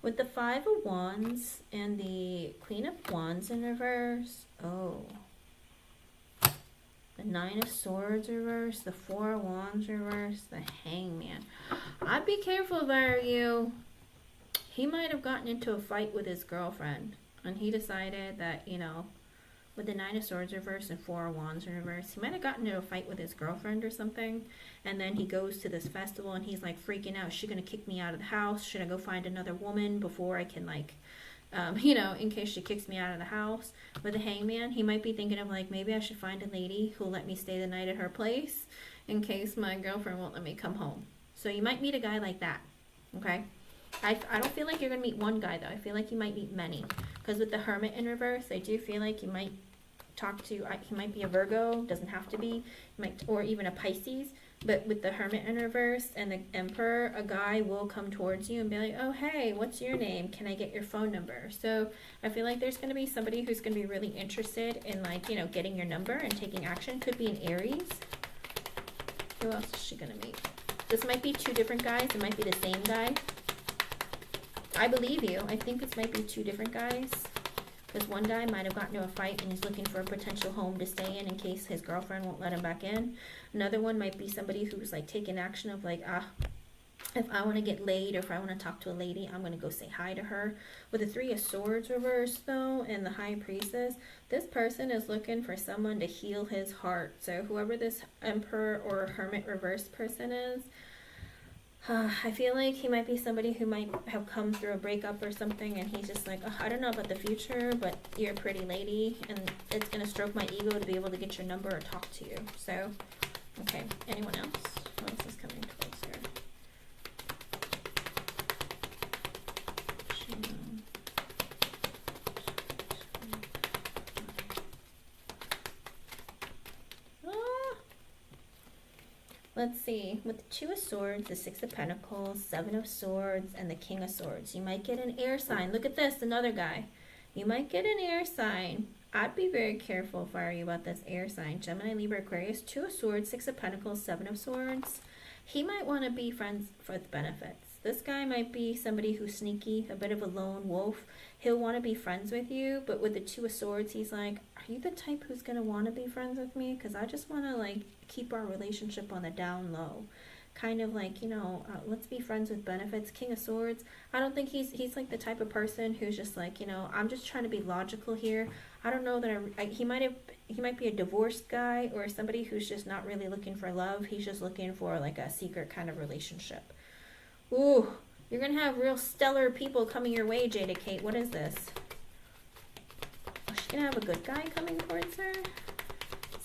With the Five of Wands and the Queen of Wands in reverse, oh. The Nine of Swords reverse, the Four of Wands reverse, the Hangman. I'd be careful if I were you. He might have gotten into a fight with his girlfriend, and he decided that, you know, with the Nine of Swords reverse and Four of Wands in reverse, he might have gotten into a fight with his girlfriend or something, and then he goes to this festival and he's like freaking out. Is she gonna kick me out of the house? Should I go find another woman before I can, like, you know, in case she kicks me out of the house? With the Hangman, he might be thinking of like, maybe I should find a lady who'll let me stay the night at her place in case my girlfriend won't let me come home. So you might meet a guy like that, okay? I don't feel like you're going to meet one guy, though. I feel like you might meet many. Because with the Hermit in reverse, I do feel like you might talk to, he might be a Virgo, doesn't have to be, or even a Pisces. But with the Hermit in reverse and the Emperor, a guy will come towards you and be like, oh, hey, what's your name? Can I get your phone number? So I feel like there's going to be somebody who's going to be really interested in, like, you know, getting your number and taking action. Could be an Aries. Who else is she going to meet? This might be two different guys. It might be the same guy. I believe you. I think this might be two different guys. Because one guy might have gotten into a fight and he's looking for a potential home to stay in case his girlfriend won't let him back in. Another one might be somebody who's like taking action of like, if I want to get laid or if I want to talk to a lady, I'm going to go say hi to her. With the Three of Swords reverse though and the High Priestess, this person is looking for someone to heal his heart. So whoever this Emperor or Hermit reverse person is, I feel like he might be somebody who might have come through a breakup or something, and he's just like, oh, I don't know about the future, but you're a pretty lady, and it's going to stroke my ego to be able to get your number or talk to you. So, okay, anyone else? What else is coming closer? Let's see, with the Two of Swords, the Six of Pentacles, Seven of Swords, and the King of Swords, you might get an air sign. Look at this, another guy. You might get an air sign. I'd be very careful if I were you about this air sign. Gemini, Libra, Aquarius, Two of Swords, Six of Pentacles, Seven of Swords. He might want to be friends with benefits. This guy might be somebody who's sneaky, a bit of a lone wolf. He'll want to be friends with you, but with the Two of Swords, he's like, are you the type who's going to want to be friends with me? Because I just want to, like, keep our relationship on the down low. Kind of like, you know, let's be friends with benefits. King of Swords, I don't think he's like the type of person who's just like, you know, I'm just trying to be logical here. I don't know that he might be a divorced guy or somebody who's just not really looking for love. He's just looking for like a secret kind of relationship. Ooh, you're going to have real stellar people coming your way, Jada Kate. What is this? Oh, she's going to have a good guy coming towards her?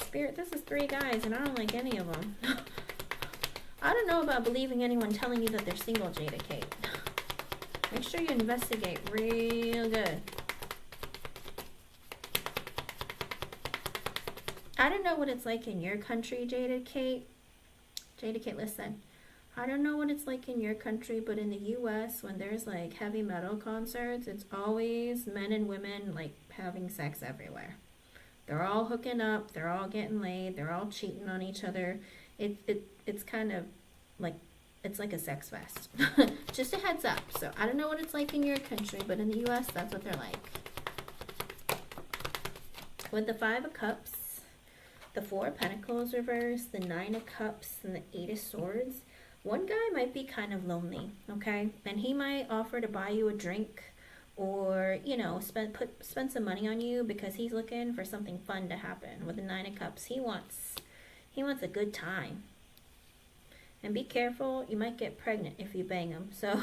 Spirit, this is three guys, and I don't like any of them. I don't know about believing anyone telling you that they're single, Jada Kate. Make sure you investigate real good. I don't know what it's like in your country, Jada Kate. Jada Kate, listen. I don't know what it's like in your country, but in the U.S., when there's like heavy metal concerts, it's always men and women like having sex everywhere. They're all hooking up, they're all getting laid, they're all cheating on each other. It's kind of like, it's like a sex fest. Just a heads up. So I don't know what it's like in your country, but in the U.S., that's what they're like. With the Five of Cups, the Four of Pentacles reverse, the Nine of Cups, and the Eight of Swords, one guy might be kind of lonely, okay? And he might offer to buy you a drink or, you know, spend some money on you because he's looking for something fun to happen. With the Nine of Cups, he wants a good time. And be careful, you might get pregnant if you bang him. So,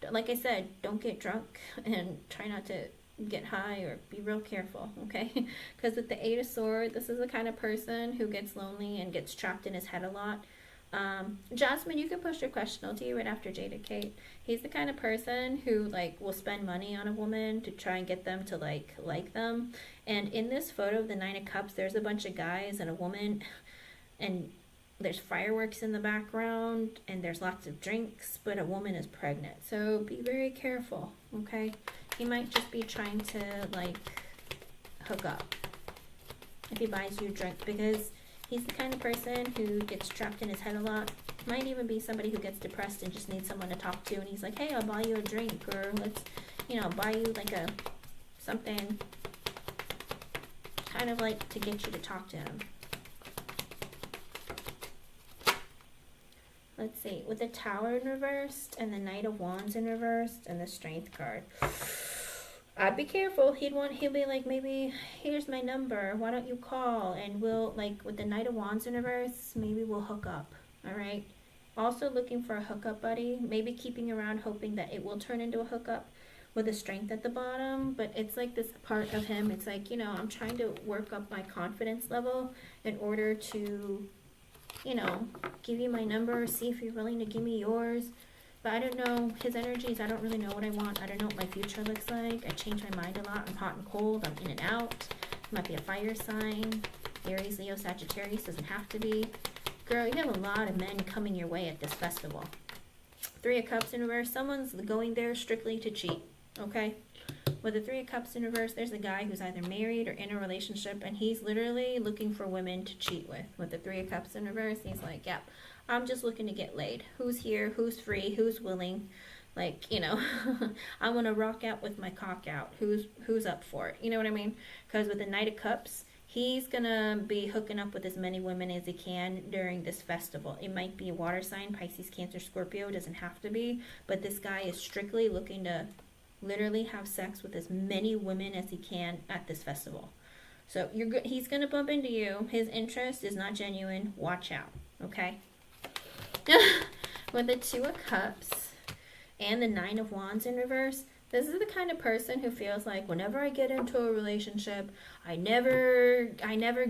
like I said, don't get drunk and try not to get high or be real careful, okay? Because with the Eight of Swords, this is the kind of person who gets lonely and gets trapped in his head a lot. Jasmine, you can post your question. I'll do you right after Jada Kate. He's the kind of person who like will spend money on a woman to try and get them to like them. And in this photo of the Nine of Cups, there's a bunch of guys and a woman, and there's fireworks in the background, and there's lots of drinks, but a woman is pregnant. So be very careful, okay? He might just be trying to like hook up if he buys you a drink, because he's the kind of person who gets trapped in his head a lot. Might even be somebody who gets depressed and just needs someone to talk to, and he's like, hey, I'll buy you a drink, or let's, you know, buy you like a something, kind of like to get you to talk to him. Let's see, with the Tower in reversed and the Knight of Wands in reversed and the Strength card, I'd be careful. He'll be like, maybe here's my number, why don't you call, and we'll, like with the Knight of Wands in reverse, maybe we'll hook up. All right, also looking for a hookup buddy, maybe keeping around hoping that it will turn into a hookup, with a Strength at the bottom. But it's like this part of him, it's like, you know, I'm trying to work up my confidence level in order to, you know, give you my number, see if you're willing to give me yours. But I don't know his energies. I don't really know what I want. I don't know what my future looks like. I change my mind a lot. I'm hot and cold. I'm in and out. Might be a fire sign. Aries, Leo, Sagittarius. Doesn't have to be. Girl, you have a lot of men coming your way at this festival. Three of Cups in reverse. Someone's going there strictly to cheat. Okay? With the Three of Cups in reverse, there's a guy who's either married or in a relationship, and he's literally looking for women to cheat with. With the Three of Cups in reverse, he's like, yep, I'm just looking to get laid. Who's here? Who's free? Who's willing? Like, you know, I want to rock out with my cock out. Who's up for it? You know what I mean? Because with the Knight of Cups, he's going to be hooking up with as many women as he can during this festival. It might be a water sign, Pisces, Cancer, Scorpio. It doesn't have to be. But this guy is strictly looking to literally have sex with as many women as he can at this festival. So he's going to bump into you. His interest is not genuine. Watch out. Okay? With the Two of Cups and the Nine of Wands in reverse, this is the kind of person who feels like whenever I get into a relationship, I never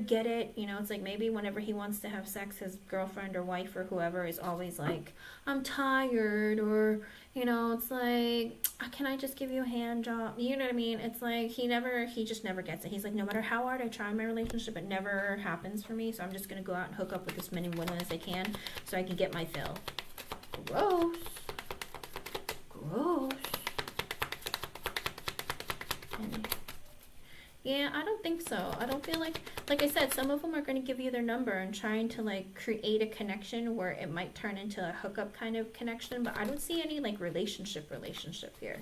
get it. You know, it's like maybe whenever he wants to have sex, his girlfriend or wife or whoever is always like, I'm tired, or, you know, it's like, can I just give you a hand job? You know what I mean? It's like he just never gets it. He's like, no matter how hard I try in my relationship, it never happens for me. So I'm just going to go out and hook up with as many women as I can so I can get my fill. Gross. Gross. Yeah, I don't think so. I don't feel like I said, some of them are going to give you their number and trying to like create a connection where it might turn into a hookup kind of connection, but I don't see any like relationship here.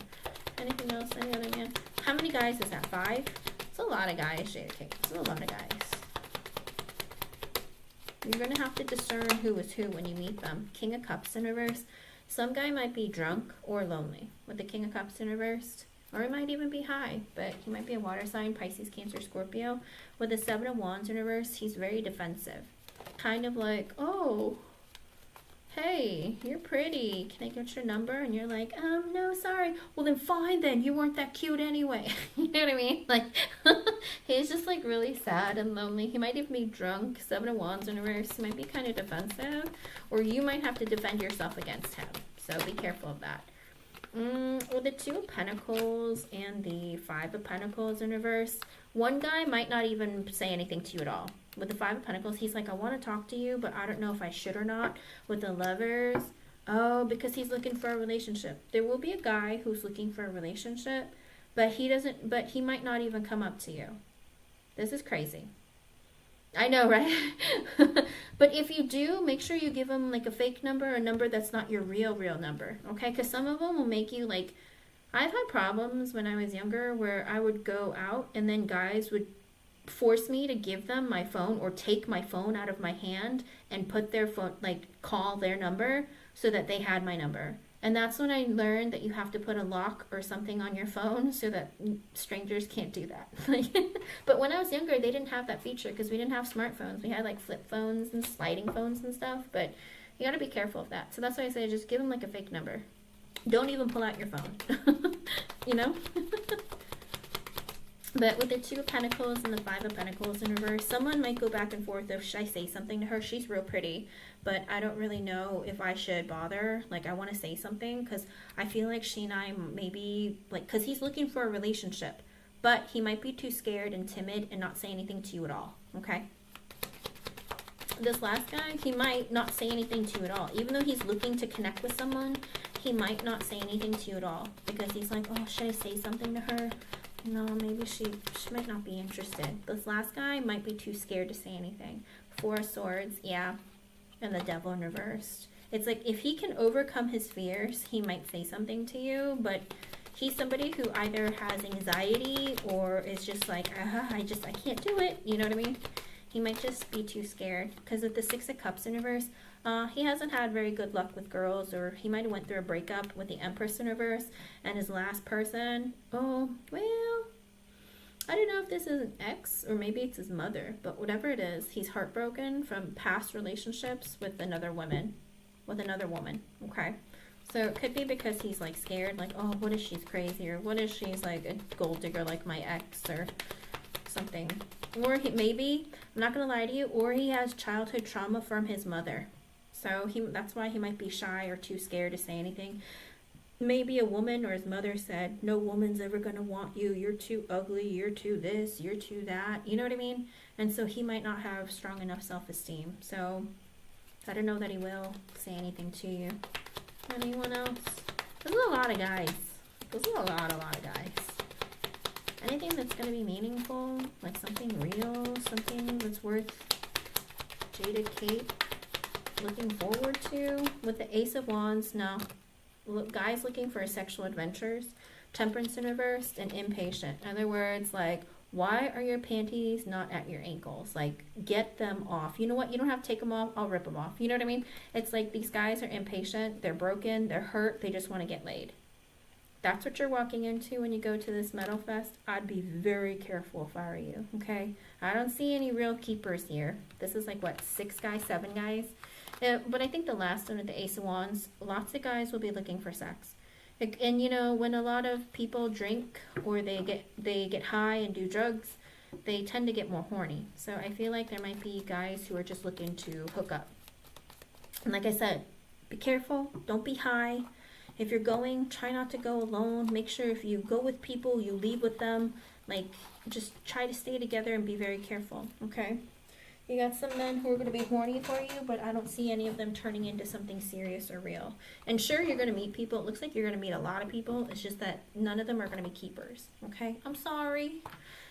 Anything else? Any other man? How many guys is that? 5? It's a lot of guys, Jada Kate. It's a lot of guys. You're going to have to discern who is who when you meet them. King of Cups in reverse. Some guy might be drunk or lonely with the King of Cups in reverse. Or it might even be high, but he might be a water sign, Pisces, Cancer, Scorpio. With the Seven of Wands in reverse, he's very defensive. Kind of like, oh, hey, you're pretty. Can I get your number? And you're like, no, sorry. Well, then fine then. You weren't that cute anyway. You know what I mean? Like, he's just like really sad and lonely. He might even be drunk. Seven of Wands in reverse. He might be kind of defensive. Or you might have to defend yourself against him. So be careful of that. With the Two of Pentacles and the Five of Pentacles in reverse, one guy might not even say anything to you at all. With the Five of Pentacles, he's like, I want to talk to you, but I don't know if I should or not. With the Lovers, oh, because he's looking for a relationship. There will be a guy who's looking for a relationship, but he might not even come up to you. This is crazy. I know, right? But if you do, make sure you give them like a fake number, a number that's not your real number, okay? Because some of them will make you like, I've had problems when I was younger where I would go out and then guys would force me to give them my phone or take my phone out of my hand and put their phone, like call their number so that they had my number. And that's when I learned that you have to put a lock or something on your phone so that strangers can't do that. But when I was younger, they didn't have that feature because we didn't have smartphones. We had like flip phones and sliding phones and stuff. But you got to be careful of that. So that's why I say just give them like a fake number. Don't even pull out your phone. You know? But with the Two of Pentacles and the Five of Pentacles in reverse, someone might go back and forth of, should I say something to her? She's real pretty, but I don't really know if I should bother. Like, I want to say something because I feel like she and I maybe, like, because he's looking for a relationship, but he might be too scared and timid and not say anything to you at all, okay? This last guy, he might not say anything to you at all. Even though he's looking to connect with someone, he might not say anything to you at all because he's like, oh, should I say something to her? No, maybe she might not be interested. This last guy might be too scared to say anything. Four of Swords, yeah. And the Devil in reversed. It's like if he can overcome his fears, he might say something to you, but he's somebody who either has anxiety or is just like, I can't do it. You know what I mean? He might just be too scared. Because with the Six of Cups in reverse, he hasn't had very good luck with girls, or he might have went through a breakup with the Empress in reverse, and his last person, oh, well, I don't know if this is an ex, or maybe it's his mother, but whatever it is, he's heartbroken from past relationships with another woman, okay? So it could be because he's, like, scared, like, oh, what if she's crazy, or what if she's, like, a gold digger like my ex, or something. Or maybe, I'm not going to lie to you, or he has childhood trauma from his mother. So that's why he might be shy or too scared to say anything. Maybe a woman or his mother said, no woman's ever going to want you. You're too ugly. You're too this. You're too that. You know what I mean? And so he might not have strong enough self-esteem. So I don't know that he will say anything to you. Anyone else? There's a lot of guys. There's a lot of guys. Anything that's going to be meaningful, like something real, something that's worth Jada Kate looking forward to. With the Ace of Wands, no. Look, guys looking for sexual adventures, Temperance in reverse, and impatient. In other words, like, why are your panties not at your ankles? Like, get them off. You know what? You don't have to take them off. I'll rip them off. You know what I mean? It's like these guys are impatient. They're broken. They're hurt. They just want to get laid. That's what you're walking into when you go to this Metal Fest. I'd be very careful if I were you, okay? I don't see any real keepers here. This is like, what, 6 guys, 7 guys? But I think the last one with the Ace of Wands, lots of guys will be looking for sex. And, you know, when a lot of people drink or they get high and do drugs, they tend to get more horny. So I feel like there might be guys who are just looking to hook up. And like I said, be careful. Don't be high. If you're going, try not to go alone. Make sure if you go with people, you leave with them. Like, just try to stay together and be very careful, okay? You got some men who are going to be horny for you, but I don't see any of them turning into something serious or real. And sure, you're going to meet people. It looks like you're going to meet a lot of people. It's just that none of them are going to be keepers, okay? I'm sorry.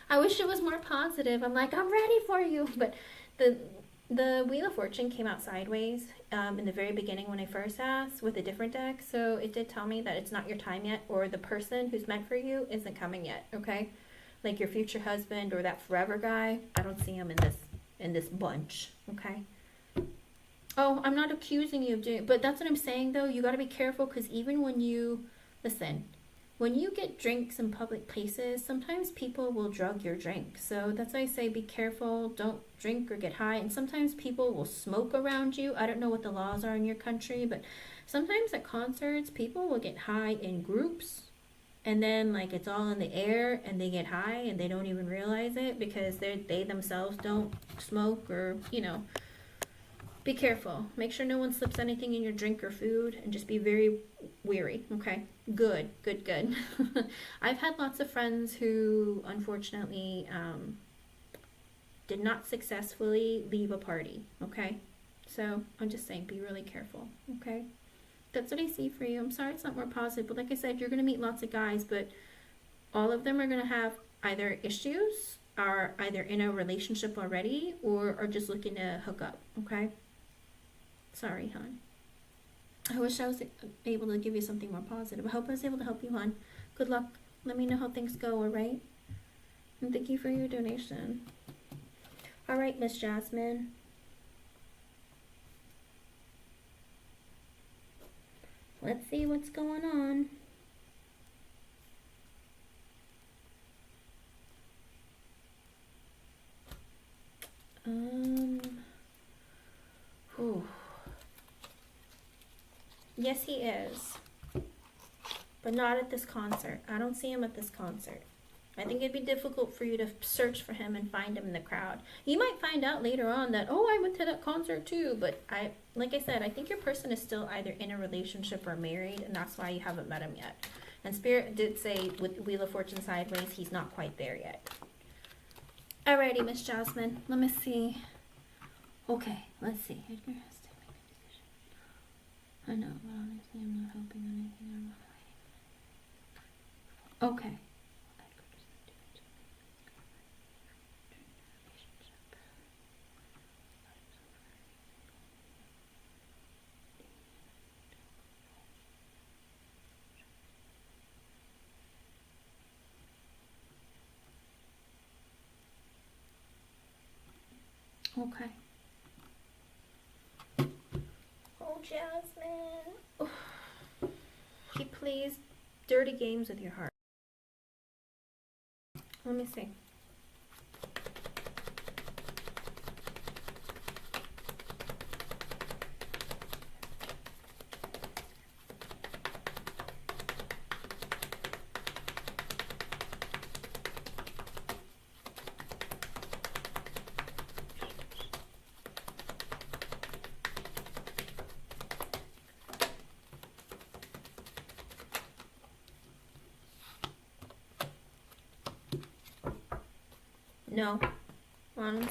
I wish it was more positive. I'm like, I'm ready for you. But the Wheel of Fortune came out sideways in the very beginning when I first asked with a different deck. So it did tell me that it's not your time yet, or the person who's meant for you isn't coming yet, okay? Like your future husband or that forever guy, I don't see him in this bunch, okay? Oh, I'm not accusing you of doing it, but that's what I'm saying, though. You got to be careful, because even when you, listen, when you get drinks in public places, sometimes people will drug your drink. So that's why I say be careful. Don't drink or get high. And sometimes people will smoke around you. I don't know what the laws are in your country, but sometimes at concerts, people will get high in groups. And then, like, it's all in the air, and they get high, and they don't even realize it because they themselves don't smoke, or, you know. Be careful. Make sure no one slips anything in your drink or food, and just be very wary, okay? Good. I've had lots of friends who, unfortunately, did not successfully leave a party, okay? So, I'm just saying, be really careful, okay? That's what I see for you. I'm sorry it's not more positive, but like I said, you're going to meet lots of guys, but all of them are going to have either issues, are either in a relationship already, or are just looking to hook up, okay? Sorry, hon. I wish I was able to give you something more positive. I hope I was able to help you, hon. Good luck. Let me know how things go, alright? And thank you for your donation. Alright, Miss Jasmine. Let's see what's going on. Whew. Yes, he is. But not at this concert. I don't see him at this concert. I think it'd be difficult for you to search for him and find him in the crowd. You might find out later on that, oh, I went to that concert too. But like I said, I think your person is still either in a relationship or married, and that's why you haven't met him yet. And Spirit did say with Wheel of Fortune sideways, he's not quite there yet. Alrighty, Miss Jasmine. Let me see. Okay, let's see. Edgar has to make a decision. I know, but honestly, I'm not helping anything. I'm okay. Okay. Oh, Jasmine. Oh. He plays dirty games with your heart. Let me see. No. Honestly.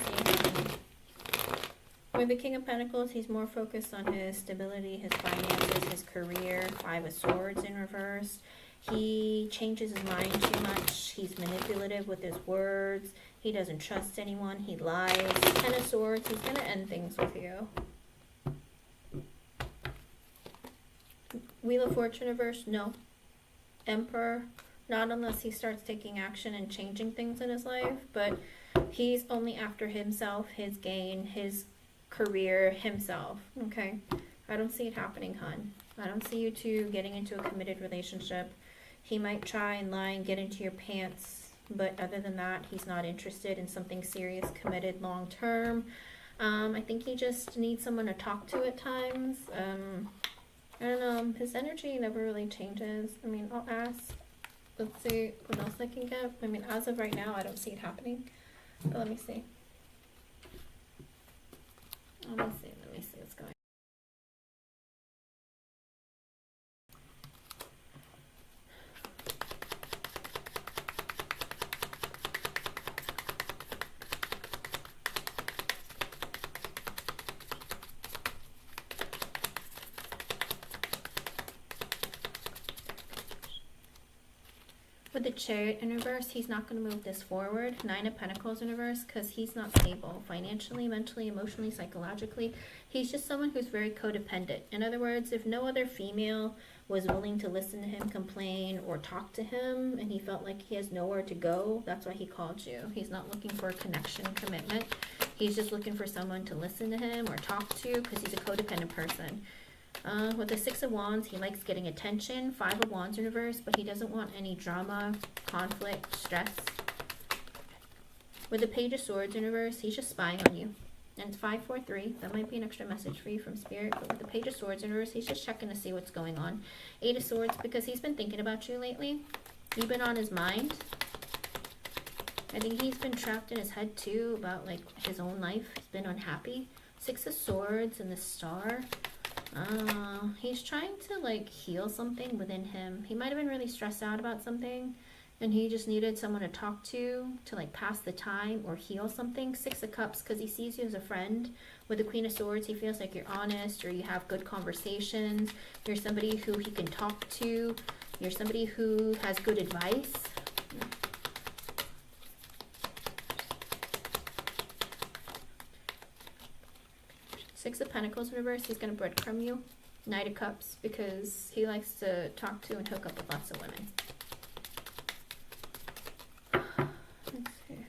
With the King of Pentacles, he's more focused on his stability, his finances, his career. Five of Swords in reverse. He changes his mind too much. He's manipulative with his words. He doesn't trust anyone. He lies. Ten of Swords. He's going to end things with you. Wheel of Fortune reverse. No. Emperor. Not unless he starts taking action and changing things in his life. But he's only after himself, his gain, his career, himself. Okay? I don't see it happening, hon. I don't see you two getting into a committed relationship. He might try and lie and get into your pants. But other than that, he's not interested in something serious, committed, long term. I think he just needs someone to talk to at times. I don't know. His energy never really changes. I mean, I'll ask. Let's see what else I can get. I mean, as of right now, I don't see it happening. But let me see. Let me see what's going on. With the Chariot in reverse, he's not going to move this forward. Nine of Pentacles in reverse, because he's not stable financially, mentally, emotionally, psychologically. He's just someone who's very codependent. In other words, if no other female was willing to listen to him complain or talk to him, and he felt like he has nowhere to go, that's why he called you. He's not looking for a connection, commitment. He's just looking for someone to listen to him or talk to, because he's a codependent person. With the Six of Wands, he likes getting attention. Five of Wands in reverse, but he doesn't want any drama, conflict, stress. With the Page of Swords in reverse, he's just spying on you. And it's 543. That might be an extra message for you from Spirit. But with the Page of Swords in reverse, he's just checking to see what's going on. Eight of Swords, because he's been thinking about you lately. You've been on his mind. I think he's been trapped in his head too about like his own life. He's been unhappy. Six of Swords and the Star. He's trying to like heal something within him. He might have been really stressed out about something and he just needed someone to talk to like pass the time or heal something. Six of Cups, because he sees you as a friend. With the Queen of Swords, he feels like you're honest or you have good conversations. You're somebody who he can talk to. You're somebody who has good advice. Six of Pentacles in reverse, he's going to breadcrumb you. Knight of Cups, because he likes to talk to and hook up with lots of women. Let's see.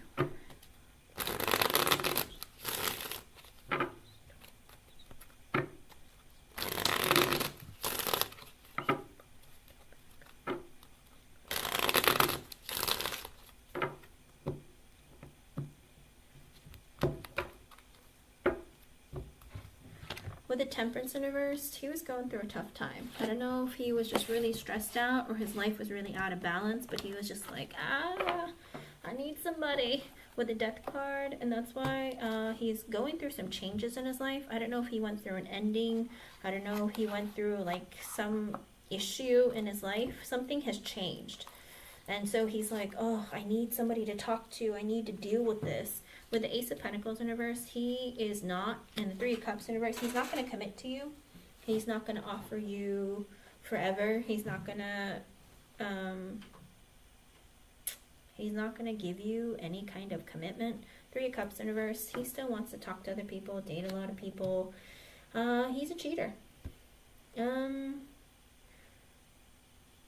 With the Temperance in reverse, he was going through a tough time. I don't know if he was just really stressed out or his life was really out of balance, but he was just like, need somebody with the death card, and that's why he's going through some changes in his life. I don't know if he went through an ending. I don't know if he went through like some issue in his life. Something has changed. And so he's like, oh, I need somebody to talk to. I need to deal with this. With the Ace of Pentacles in reverse, he is not, and the Three of Cups in reverse, he's not going to commit to you. He's not going to offer you forever. He's not going to give you any kind of commitment. Three of Cups in reverse, he still wants to talk to other people, date a lot of people. He's a cheater.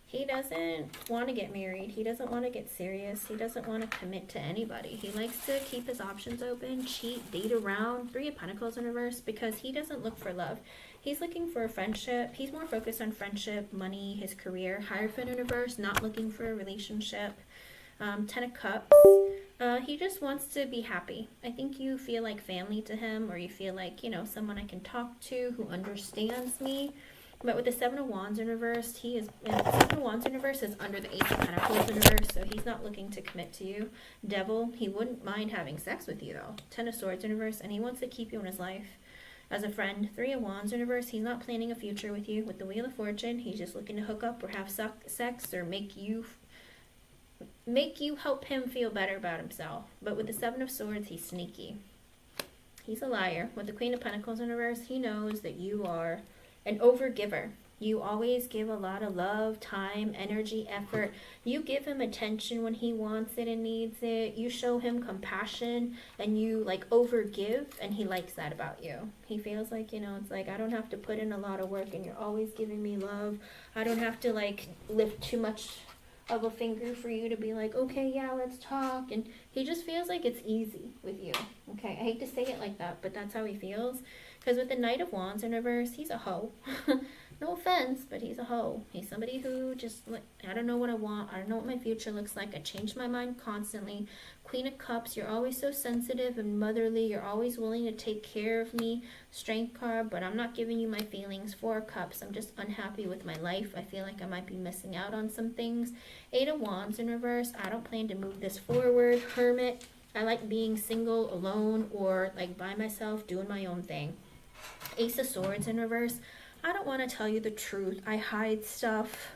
He doesn't want to get married. He doesn't want to get serious. He doesn't want to commit to anybody. He likes to keep his options open, cheat, date around. Three of Pentacles in reverse, because he doesn't look for love. He's looking for a friendship. He's more focused on friendship, money, his career. Hierophant in reverse, not looking for a relationship. Ten of Cups. He just wants to be happy. I think you feel like family to him, or you feel like, you know, someone I can talk to who understands me. But with the Seven of Wands in reverse, Seven of Wands in reverse is under the Ace of Pentacles in reverse, so he's not looking to commit to you. Devil, he wouldn't mind having sex with you though. Ten of Swords in reverse, and he wants to keep you in his life as a friend. Three of Wands in reverse, he's not planning a future with you. With the Wheel of Fortune, he's just looking to hook up or have sex or make you help him feel better about himself. But with the Seven of Swords, he's sneaky. He's a liar. With the Queen of Pentacles in reverse, he knows that you are an overgiver. You always give a lot of love, time, energy, effort. You give him attention when he wants it and needs it. You show him compassion, and you like overgive, and he likes that about you. He feels like, you know, it's like, I don't have to put in a lot of work, and you're always giving me love. I don't have to like lift too much of a finger for you to be like, okay, yeah, let's talk. And he just feels like it's easy with you. Okay, I hate to say it like that, but that's how he feels. Because with the Knight of Wands in reverse, he's a hoe. No offense, but he's a hoe. He's somebody who just, like, I don't know what I want. I don't know what my future looks like. I change my mind constantly. Queen of Cups, you're always so sensitive and motherly. You're always willing to take care of me. Strength card, but I'm not giving you my feelings. Four of Cups, I'm just unhappy with my life. I feel like I might be missing out on some things. Eight of Wands in reverse, I don't plan to move this forward. Hermit, I like being single, alone, or like by myself, doing my own thing. Ace of Swords in reverse, I don't want to tell you the truth. I hide stuff.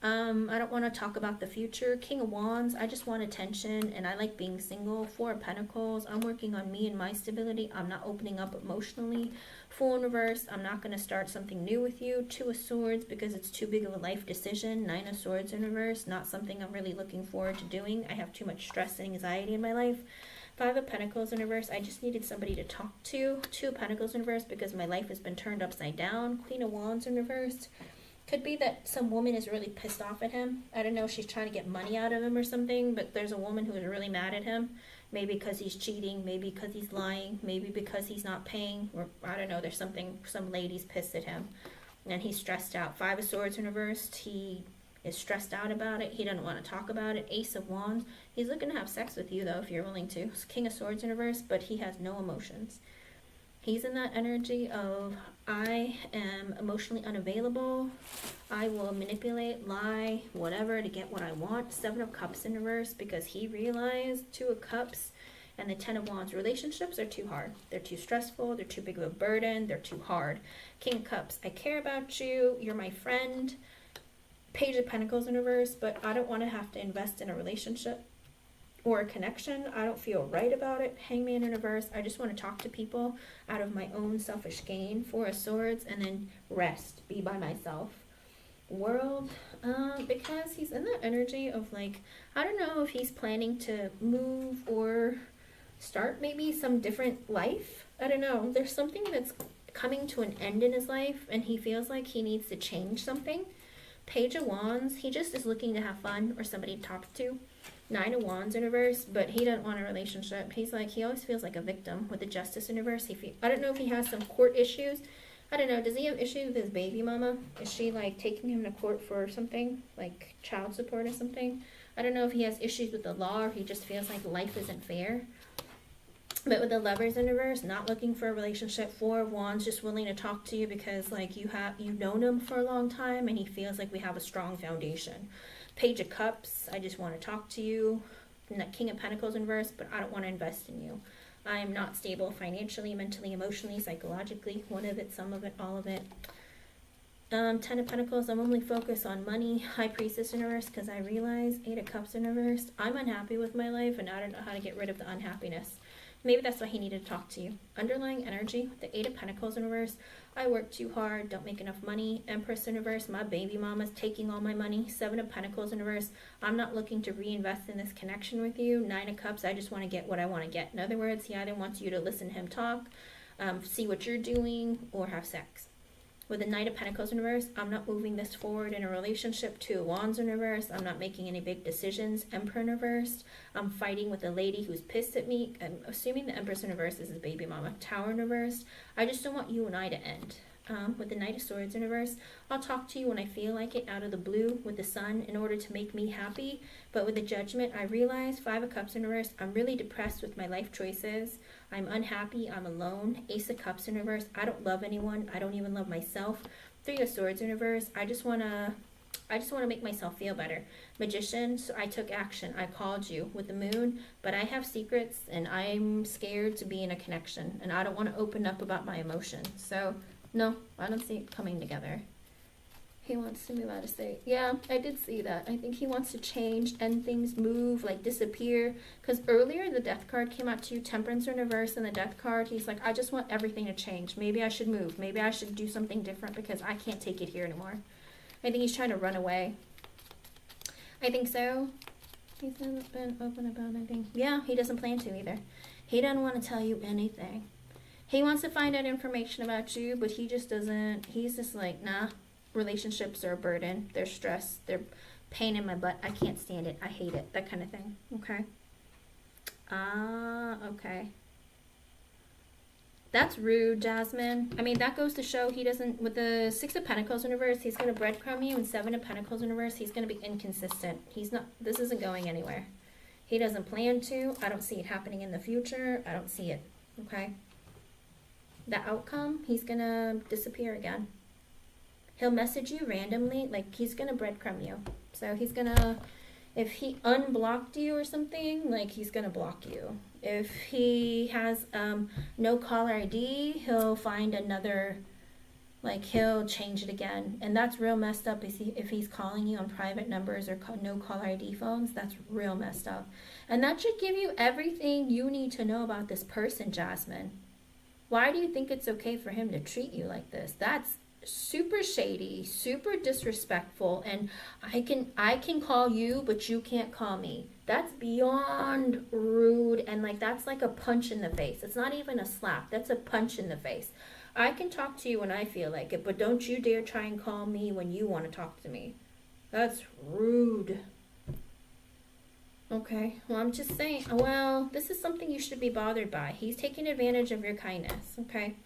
I don't want to talk about the future. King of Wands, I just want attention, and I like being single. Four of Pentacles, I'm working on me and my stability. I'm not opening up emotionally. Fool in reverse, I'm not going to start something new with you. Two of Swords, because it's too big of a life decision. Nine of Swords in reverse, not something I'm really looking forward to doing. I have too much stress and anxiety in my life. Five of Pentacles in reverse, I just needed somebody to talk to. Two of Pentacles in reverse, because my life has been turned upside down. Queen of Wands in reverse, could be that some woman is really pissed off at him. I don't know if she's trying to get money out of him or something, but there's a woman who is really mad at him. Maybe because he's cheating, maybe because he's lying, maybe because he's not paying, or I don't know, there's something, some lady's pissed at him, and he's stressed out. Five of Swords in reverse, he is stressed out about it. He doesn't want to talk about it. Ace of Wands, he's looking to have sex with you though, if you're willing to. King of Swords in reverse, but he has no emotions. He's in that energy of, I am emotionally unavailable. I will manipulate, lie, whatever to get what I want. Seven of Cups in reverse, because he realized Two of Cups and the Ten of Wands, relationships are too hard. They're too stressful. They're too big of a burden. They're too hard. King of Cups, I care about you. You're my friend. Page of Pentacles in reverse, but I don't want to have to invest in a relationship or a connection. I don't feel right about it. Hangman in reverse, I just want to talk to people out of my own selfish gain. Four of Swords, and then rest, be by myself. World, because he's in that energy of like, I don't know if he's planning to move or start maybe some different life. I don't know. There's something that's coming to an end in his life, and he feels like he needs to change something. Page of Wands, he just is looking to have fun or somebody to talk to. Nine of Wands in reverse, but he doesn't want a relationship. He's like, he always feels like a victim. With the Justice in reverse, I don't know if he has some court issues. I don't know, does he have issues with his baby mama? Is she like taking him to court for something, like child support or something? I don't know if he has issues with the law, or he just feels like life isn't fair. But with the Lovers in reverse, not looking for a relationship. Four of Wands, just willing to talk to you because like you've known him for a long time, and he feels like we have a strong foundation. Page of Cups, I just want to talk to you. King of Pentacles in reverse, but I don't want to invest in you. I am not stable financially, mentally, emotionally, psychologically. One of it, some of it, all of it. Ten of Pentacles, I'm only focused on money. High Priestess in reverse, because I realize Eight of Cups in reverse. I'm unhappy with my life, and I don't know how to get rid of the unhappiness. Maybe that's why he needed to talk to you. Underlying energy, the Eight of Pentacles in reverse. I work too hard, don't make enough money. Empress in reverse, my baby mama's taking all my money. Seven of Pentacles in reverse. I'm not looking to reinvest in this connection with you. Nine of Cups, I just want to get what I want to get. In other words, he either wants you to listen to him talk, see what you're doing, or have sex. With the Knight of Pentacles in reverse, I'm not moving this forward in a relationship. Two of Wands in reverse, I'm not making any big decisions. Emperor in reverse, I'm fighting with a lady who's pissed at me. I'm assuming the Empress in reverse is his baby mama. Tower in reverse, I just don't want you and I to end. With the Knight of Swords in reverse, I'll talk to you when I feel like it out of the blue with the Sun in order to make me happy. But with the Judgment, I realize Five of Cups in reverse, I'm really depressed with my life choices. I'm unhappy, I'm alone. Ace of Cups in reverse, I don't love anyone. I don't even love myself. Three of Swords in reverse, I just want to make myself feel better. Magician, so I took action. I called you with the Moon, but I have secrets and I'm scared to be in a connection and I don't want to open up about my emotions. So no, I don't see it coming together. He wants to move out of state. Yeah, I did see that. I think he wants to change, end things, move, like disappear. Because earlier the Death card came out to you, Temperance in reverse, and the Death card, he's like, I just want everything to change. Maybe I should move. Maybe I should do something different because I can't take it here anymore. I think he's trying to run away. I think so. He's not been open about anything. Yeah, he doesn't plan to either. He doesn't want to tell you anything. He wants to find out information about you, but he just doesn't. He's just like, nah, relationships are a burden. They're stress. They're pain in my butt. I can't stand it. I hate it. That kind of thing. Okay. Okay. That's rude, Jasmine. I mean, that goes to show he doesn't, with the Six of Pentacles in reverse, he's going to breadcrumb you, and Seven of Pentacles in reverse, he's going to be inconsistent. He's not, this isn't going anywhere. He doesn't plan to. I don't see it happening in the future. I don't see it. Okay. The outcome, he's going to disappear again. He'll message you randomly, like he's going to breadcrumb you. So he's going to, if he unblocked you or something, like he's going to block you. If he has no caller ID, he'll find another, like he'll change it again. And that's real messed up. If he's calling you on private numbers or no caller ID phones, that's real messed up. And that should give you everything you need to know about this person, Jasmine. Why do you think it's okay for him to treat you like this? That's super shady, super disrespectful, and I can call you, but you can't call me. That's beyond rude, and like that's like a punch in the face. It's not even a slap. That's a punch in the face. I can talk to you when I feel like it, but don't you dare try and call me when you want to talk to me. That's rude. Okay, well, I'm just saying, well, this is something you should be bothered by. He's taking advantage of your kindness, okay?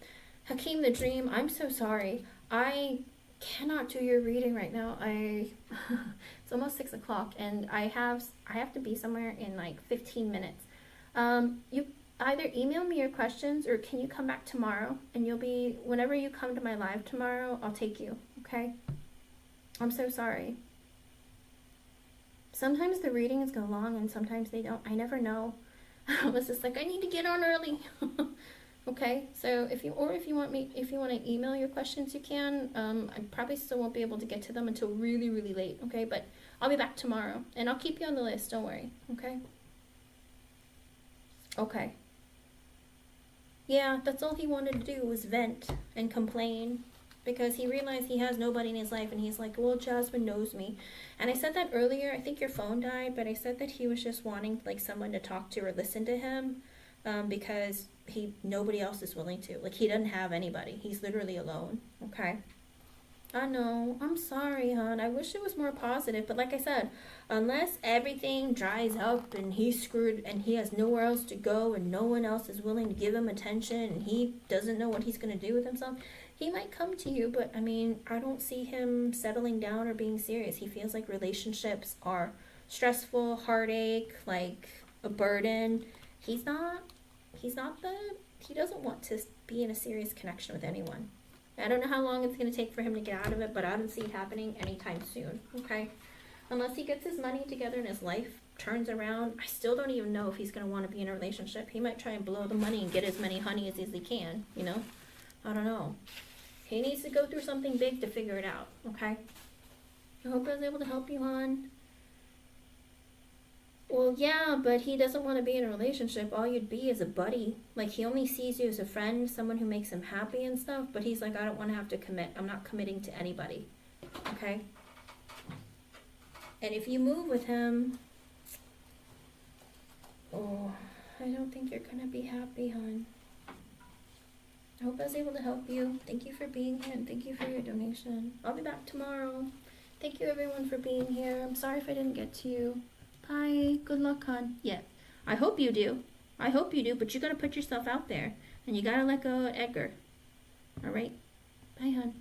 Hakeem the Dream, I'm so sorry. I cannot do your reading right now. It's almost 6 o'clock, and I have to be somewhere in like 15 minutes. You either email me your questions, or can you come back tomorrow? And whenever you come to my live tomorrow, I'll take you, okay? I'm so sorry. Sometimes the readings go long and sometimes they don't. I never know. I was just like, I need to get on early. Okay, so if you want to email your questions, you can. I probably still won't be able to get to them until really, really late. Okay, but I'll be back tomorrow and I'll keep you on the list. Don't worry. Okay. Okay. Yeah, that's all he wanted to do was vent and complain, because he realized he has nobody in his life, and he's like, well, Jasmine knows me. And I said that earlier. I think your phone died, but I said that he was just wanting like someone to talk to or listen to him, because nobody else is willing to. Like, he doesn't have anybody. He's literally alone. Okay. I know. I'm sorry, hon. I wish it was more positive, but like I said, unless everything dries up and he's screwed and he has nowhere else to go and no one else is willing to give him attention and he doesn't know what he's going to do with himself, he might come to you, but I mean, I don't see him settling down or being serious. He feels like relationships are stressful, heartache, like a burden. He doesn't want to be in a serious connection with anyone. I don't know how long it's going to take for him to get out of it, but I don't see it happening anytime soon, okay? Unless he gets his money together and his life turns around, I still don't even know if he's going to want to be in a relationship. He might try and blow the money and get as many honeys as he can, you know? I don't know. He needs to go through something big to figure it out, okay? I hope I was able to help you, hon. Well, yeah, but he doesn't want to be in a relationship. All you'd be is a buddy. Like, he only sees you as a friend, someone who makes him happy and stuff, but he's like, I don't want to have to commit. I'm not committing to anybody, okay? And if you move with him, oh, I don't think you're going to be happy, hon. I hope I was able to help you. Thank you for being here, and thank you for your donation. I'll be back tomorrow. Thank you, everyone, for being here. I'm sorry if I didn't get to you. Bye. Good luck, hon. Yeah. I hope you do. I hope you do, but you got to put yourself out there. And you got to let go of Edgar. All right? Bye, hon.